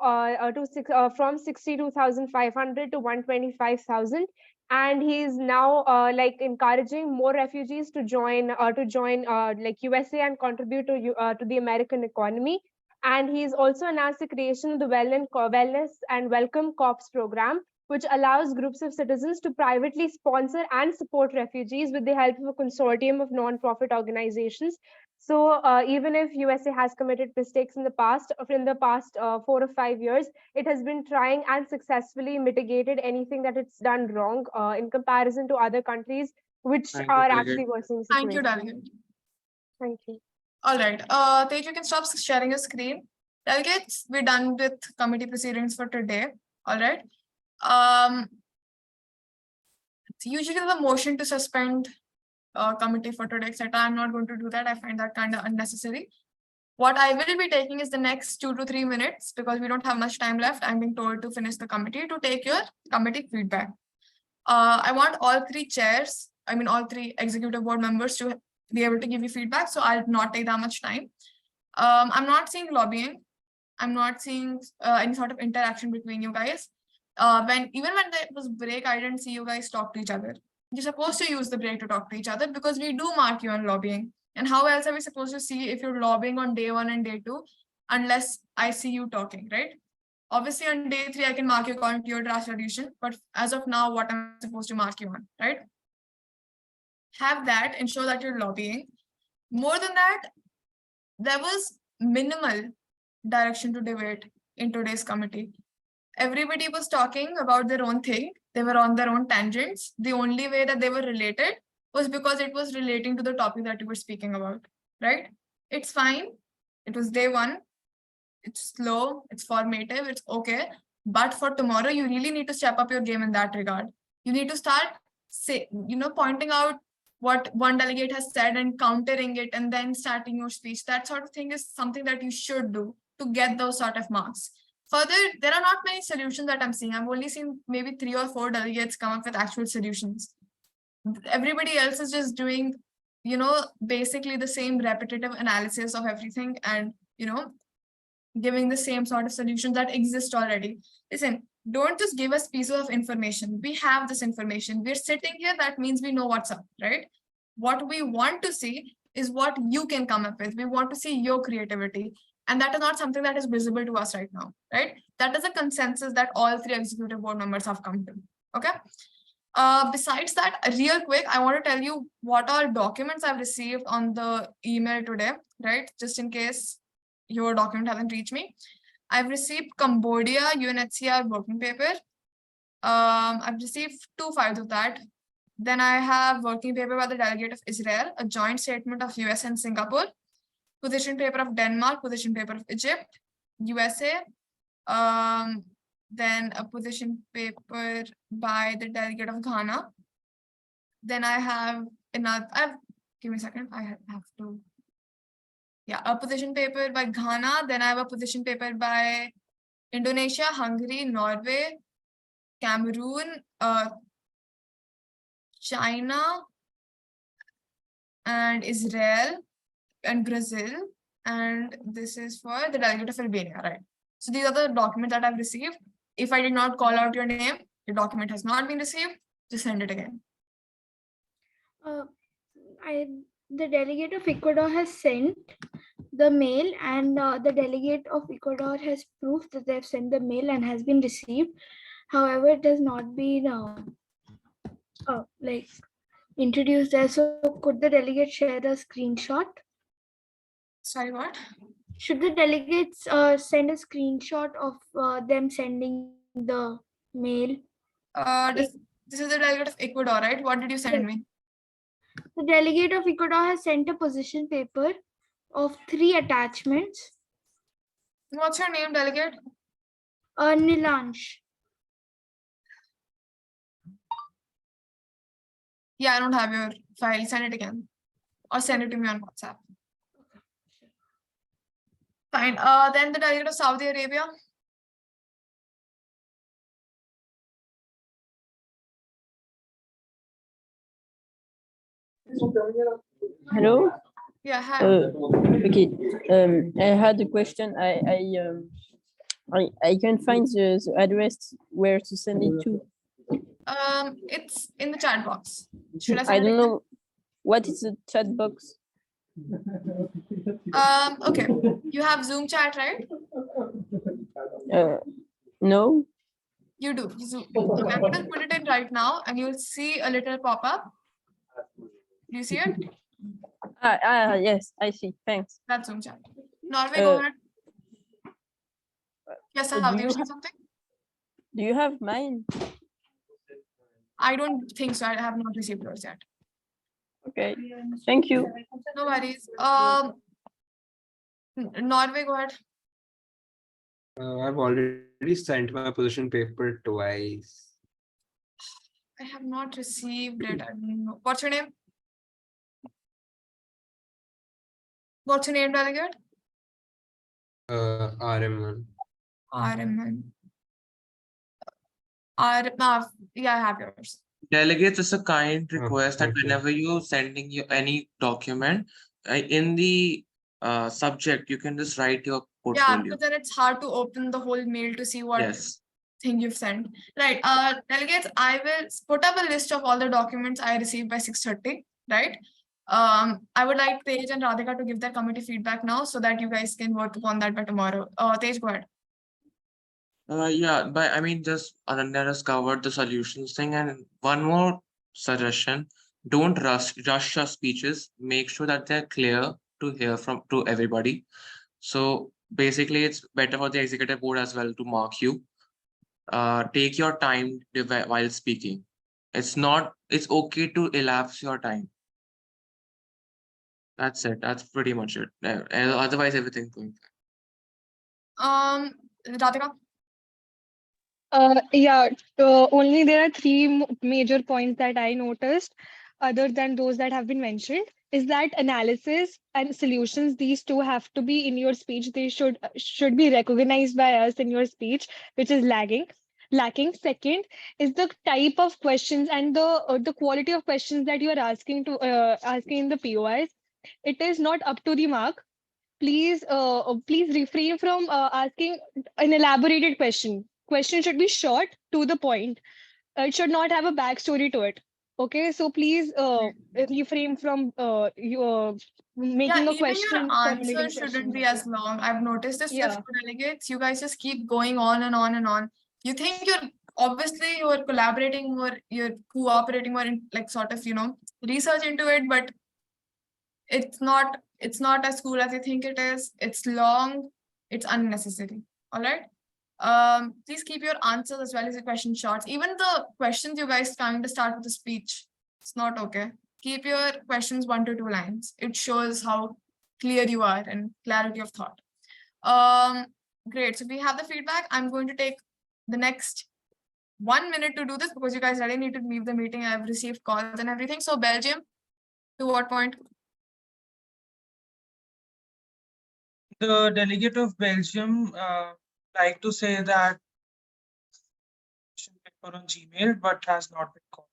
from 62,500 to 125,000. and he's now like encouraging more refugees to join like USA and contribute to the American economy. And he's also announced the creation of the Wellness and Welcome Corps program, which allows groups of citizens to privately sponsor and support refugees with the help of a consortium of non-profit organizations. So even if USA has committed mistakes in the past 4 or 5 years, it has been trying and successfully mitigated anything that it's done wrong in comparison to other countries which Thank you, are Delegate. actually worsening the Thank you, situation. Delegate. Thank you. All right. Tej, you can stop sharing your screen. Delegates, we're done with committee proceedings for today. All right. Usually the motion to suspend committee for today, etc. I'm not going to do that. I find that kind of unnecessary. What I will be taking is the next 2 to 3 minutes, because we don't have much time left. I'm being told to finish the committee, to take your committee feedback. I want all 3 chairs, all 3 executive board members to be able to give you feedback. So I'll not take that much time. I'm not seeing lobbying. I'm not seeing any sort of interaction between you guys. Even when there was break, I didn't see you guys talk to each other. You're supposed to use the break to talk to each other, because we do mark you on lobbying. And how else are we supposed to see if you're lobbying on day 1 and day 2, unless I see you talking, right? Obviously on day 3, I can mark you according to your draft resolution, but as of now, what am I supposed to mark you on, right? Have that, ensure that you're lobbying. More than that, there was minimal direction to debate in today's committee. Everybody was talking about their own thing. They were on their own tangents. The only way that they were related was because it was relating to the topic that you were speaking about, right? It's fine. It was day 1. It's slow, it's formative, it's okay. But for tomorrow, you really need to step up your game in that regard. You need to start pointing out what one delegate has said and countering it, and then starting your speech. That sort of thing is something that you should do to get those sort of marks. Further, there are not many solutions that I'm seeing. I've only seen maybe 3 or 4 delegates come up with actual solutions. Everybody else is just doing, basically the same repetitive analysis of everything, and, giving the same sort of solutions that exist already. Listen, don't just give us pieces of information. We have this information. We're sitting here. That means we know what's up, right? What we want to see is what you can come up with. We want to see your creativity. And that is not something that is visible to us right now, right? That is a consensus that all 3 executive board members have come to, okay? Besides that, real quick, I want to tell you what all documents I've received on the email today, right? Just in case your document hasn't reached me. I've received Cambodia UNHCR working paper. I've received 2 files of that. Then I have working paper by the delegate of Israel, a joint statement of US and Singapore, position paper of Denmark, position paper of Egypt, USA, then a position paper by the delegate of Ghana. Then I have give me a second, I have to. Yeah, a position paper by Ghana. Then I have a position paper by Indonesia, Hungary, Norway, Cameroon, China, and Israel, and Brazil. And this is for the delegate of Albania, right? So these are the documents that I've received. If I did not call out your name, your document has not been received, just send it again. The delegate of Ecuador has sent the mail, and the delegate of Ecuador has proved that they've sent the mail and has been received. However, it has not been introduced there. So could the delegate share a screenshot? Sorry, what? Should the delegates send a screenshot of them sending the mail? This is the delegate of Ecuador, right? What did you send me? The delegate of Ecuador has sent a position paper of 3 attachments. What's your name, delegate? Nilansh. Yeah, I don't have your file. Send it again. Or send it to me on WhatsApp. Fine. Then the delegate of Saudi Arabia. Hello. Yeah. Hi. Okay. I had a question. I can't find the address where to send it to. It's in the chat box. Should I I send it don't again? know what is the chat box. Okay. You have Zoom chat, right? No. You do. Zoom. Okay, I'm gonna put it in right now, and you'll see a little pop-up. Do you see it? Yes, I see. Thanks. That's Zoom chat. Norway, go ahead. Yes, do have you you seen have- something? Do you have mine? I don't think so. I have not received yours yet. Okay. Thank you. No worries. Norway, go ahead. I've already sent my position paper twice. I have not received it. I don't know. What's your name? What's your name, delegate? RMN. RMN. Yeah, I have yours. Delegates, it's a kind request that thank you. whenever you're sending you any document, in the subject, you can just write your Yeah, portfolio. because then it's hard to open the whole mail to see what Yes. thing you've sent. Right. Delegates, I will put up a list of all the documents I received by 6:30, right? I would like Tej and Radhika to give their committee feedback now so that you guys can work upon that by tomorrow. Tej, go ahead. Yeah, but I mean, just Ananya has covered the solutions thing, and one more suggestion: don't rush your speeches. Make sure that they're clear to hear from to everybody. So basically, it's better for the executive board as well to mark you. Take your time while speaking. It's okay to elapse your time. That's it. That's pretty much it. Otherwise, everything's going fine. Radhika. Yeah, only there are three major points that I noticed, other than those that have been mentioned, is that analysis and solutions, these two have to be in your speech. They should be recognized by us in your speech, which is lacking. Second is the type of questions and the quality of questions that you are asking in the POIs. It is not up to the mark. Please refrain from asking an elaborated question. Question should be short, to the point. It should not have a backstory to it. Okay, so please refrain from making a Even question, your formulating answer a shouldn't question. be as long. I've noticed this with delegates. You guys just keep going on and on and on. You think you're collaborating more, you're cooperating more in like sort of, research into it, but it's not as cool as you think it is. It's long, it's unnecessary. All right. Please keep your answers as well as your question short. Even the questions you guys kind of start with a speech. It's not okay. Keep your questions 1 to 2 lines. It shows how clear you are and clarity of thought. Great. So we have the feedback. I'm going to take the next 1 minute to do this because you guys really need to leave the meeting. I've received calls and everything. So Belgium, to what point? The delegate of Belgium like to say that paper on Gmail, but has not been called.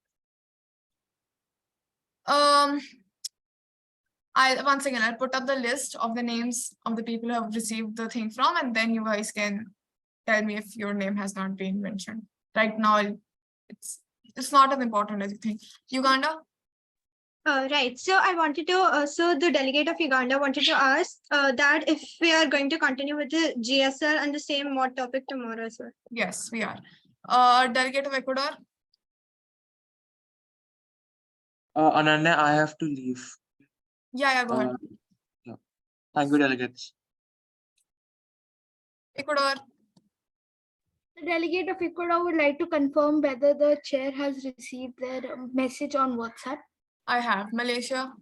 Once again, I'll put up the list of the names of the people who have received the thing from, and then you guys can tell me if your name has not been mentioned. Right now, it's not as important as you think. Uganda? Right. So I wanted to, so the delegate of Uganda wanted to ask that if we are going to continue with the GSL and the same mod topic tomorrow as well. Yes, we are. Delegate of Ecuador? Ananya, I have to leave. Yeah, go ahead. Yeah. Thank you, delegates. Ecuador. The delegate of Ecuador would like to confirm whether the chair has received their message on WhatsApp. I have. Malaysia.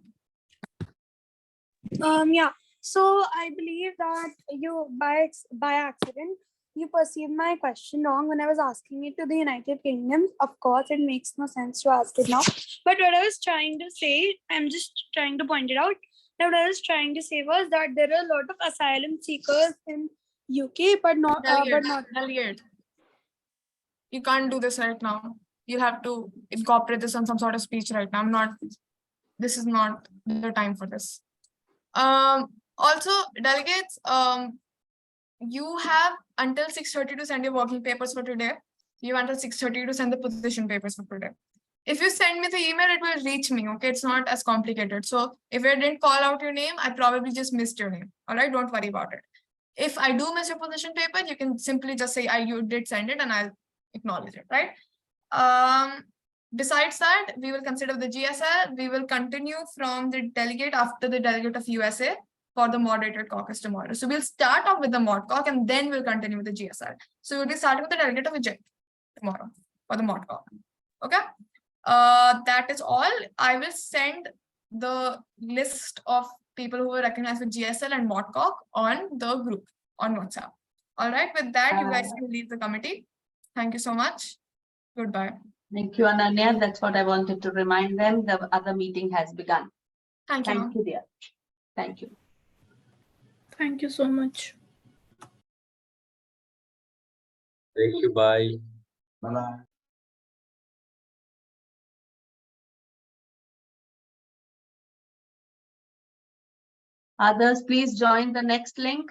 Yeah. So I believe that you by accident you perceived my question wrong when I was asking it to the United Kingdom. Of course, it makes no sense to ask it now. But what I was trying to say, I'm just trying to point it out. That what I was trying to say was that there are a lot of asylum seekers in UK, but not. Delegate. You can't do this right now. You have to incorporate this on some sort of speech right now. This is not the time for this. Also, delegates, you have until 6:30 to send your working papers for today. You until 6:30 to send the position papers for today. If you send me the email, it will reach me. Okay, it's not as complicated. So if I didn't call out your name, I probably just missed your name. All right, don't worry about it. If I do miss your position paper, you can simply just say you did send it, and I'll acknowledge it. Right. Besides that, we will consider the GSL. We will continue from the delegate after the delegate of USA for the moderated caucus tomorrow. So we'll start off with the mod cauc and then we'll continue with the GSL. So we'll be starting with the delegate of Vijay tomorrow for the mod cauc. Okay. That is all. I will send the list of people who were recognized with GSL and mod cauc on the group on WhatsApp. All right. With that, you guys can leave the committee. Thank you so much. Goodbye. Thank you, Ananya. That's what I wanted to remind them. The other meeting has begun. Thank you. Thank you, dear. Thank you. Thank you so much. Thank you. Bye. Bye-bye. Others, please join the next link.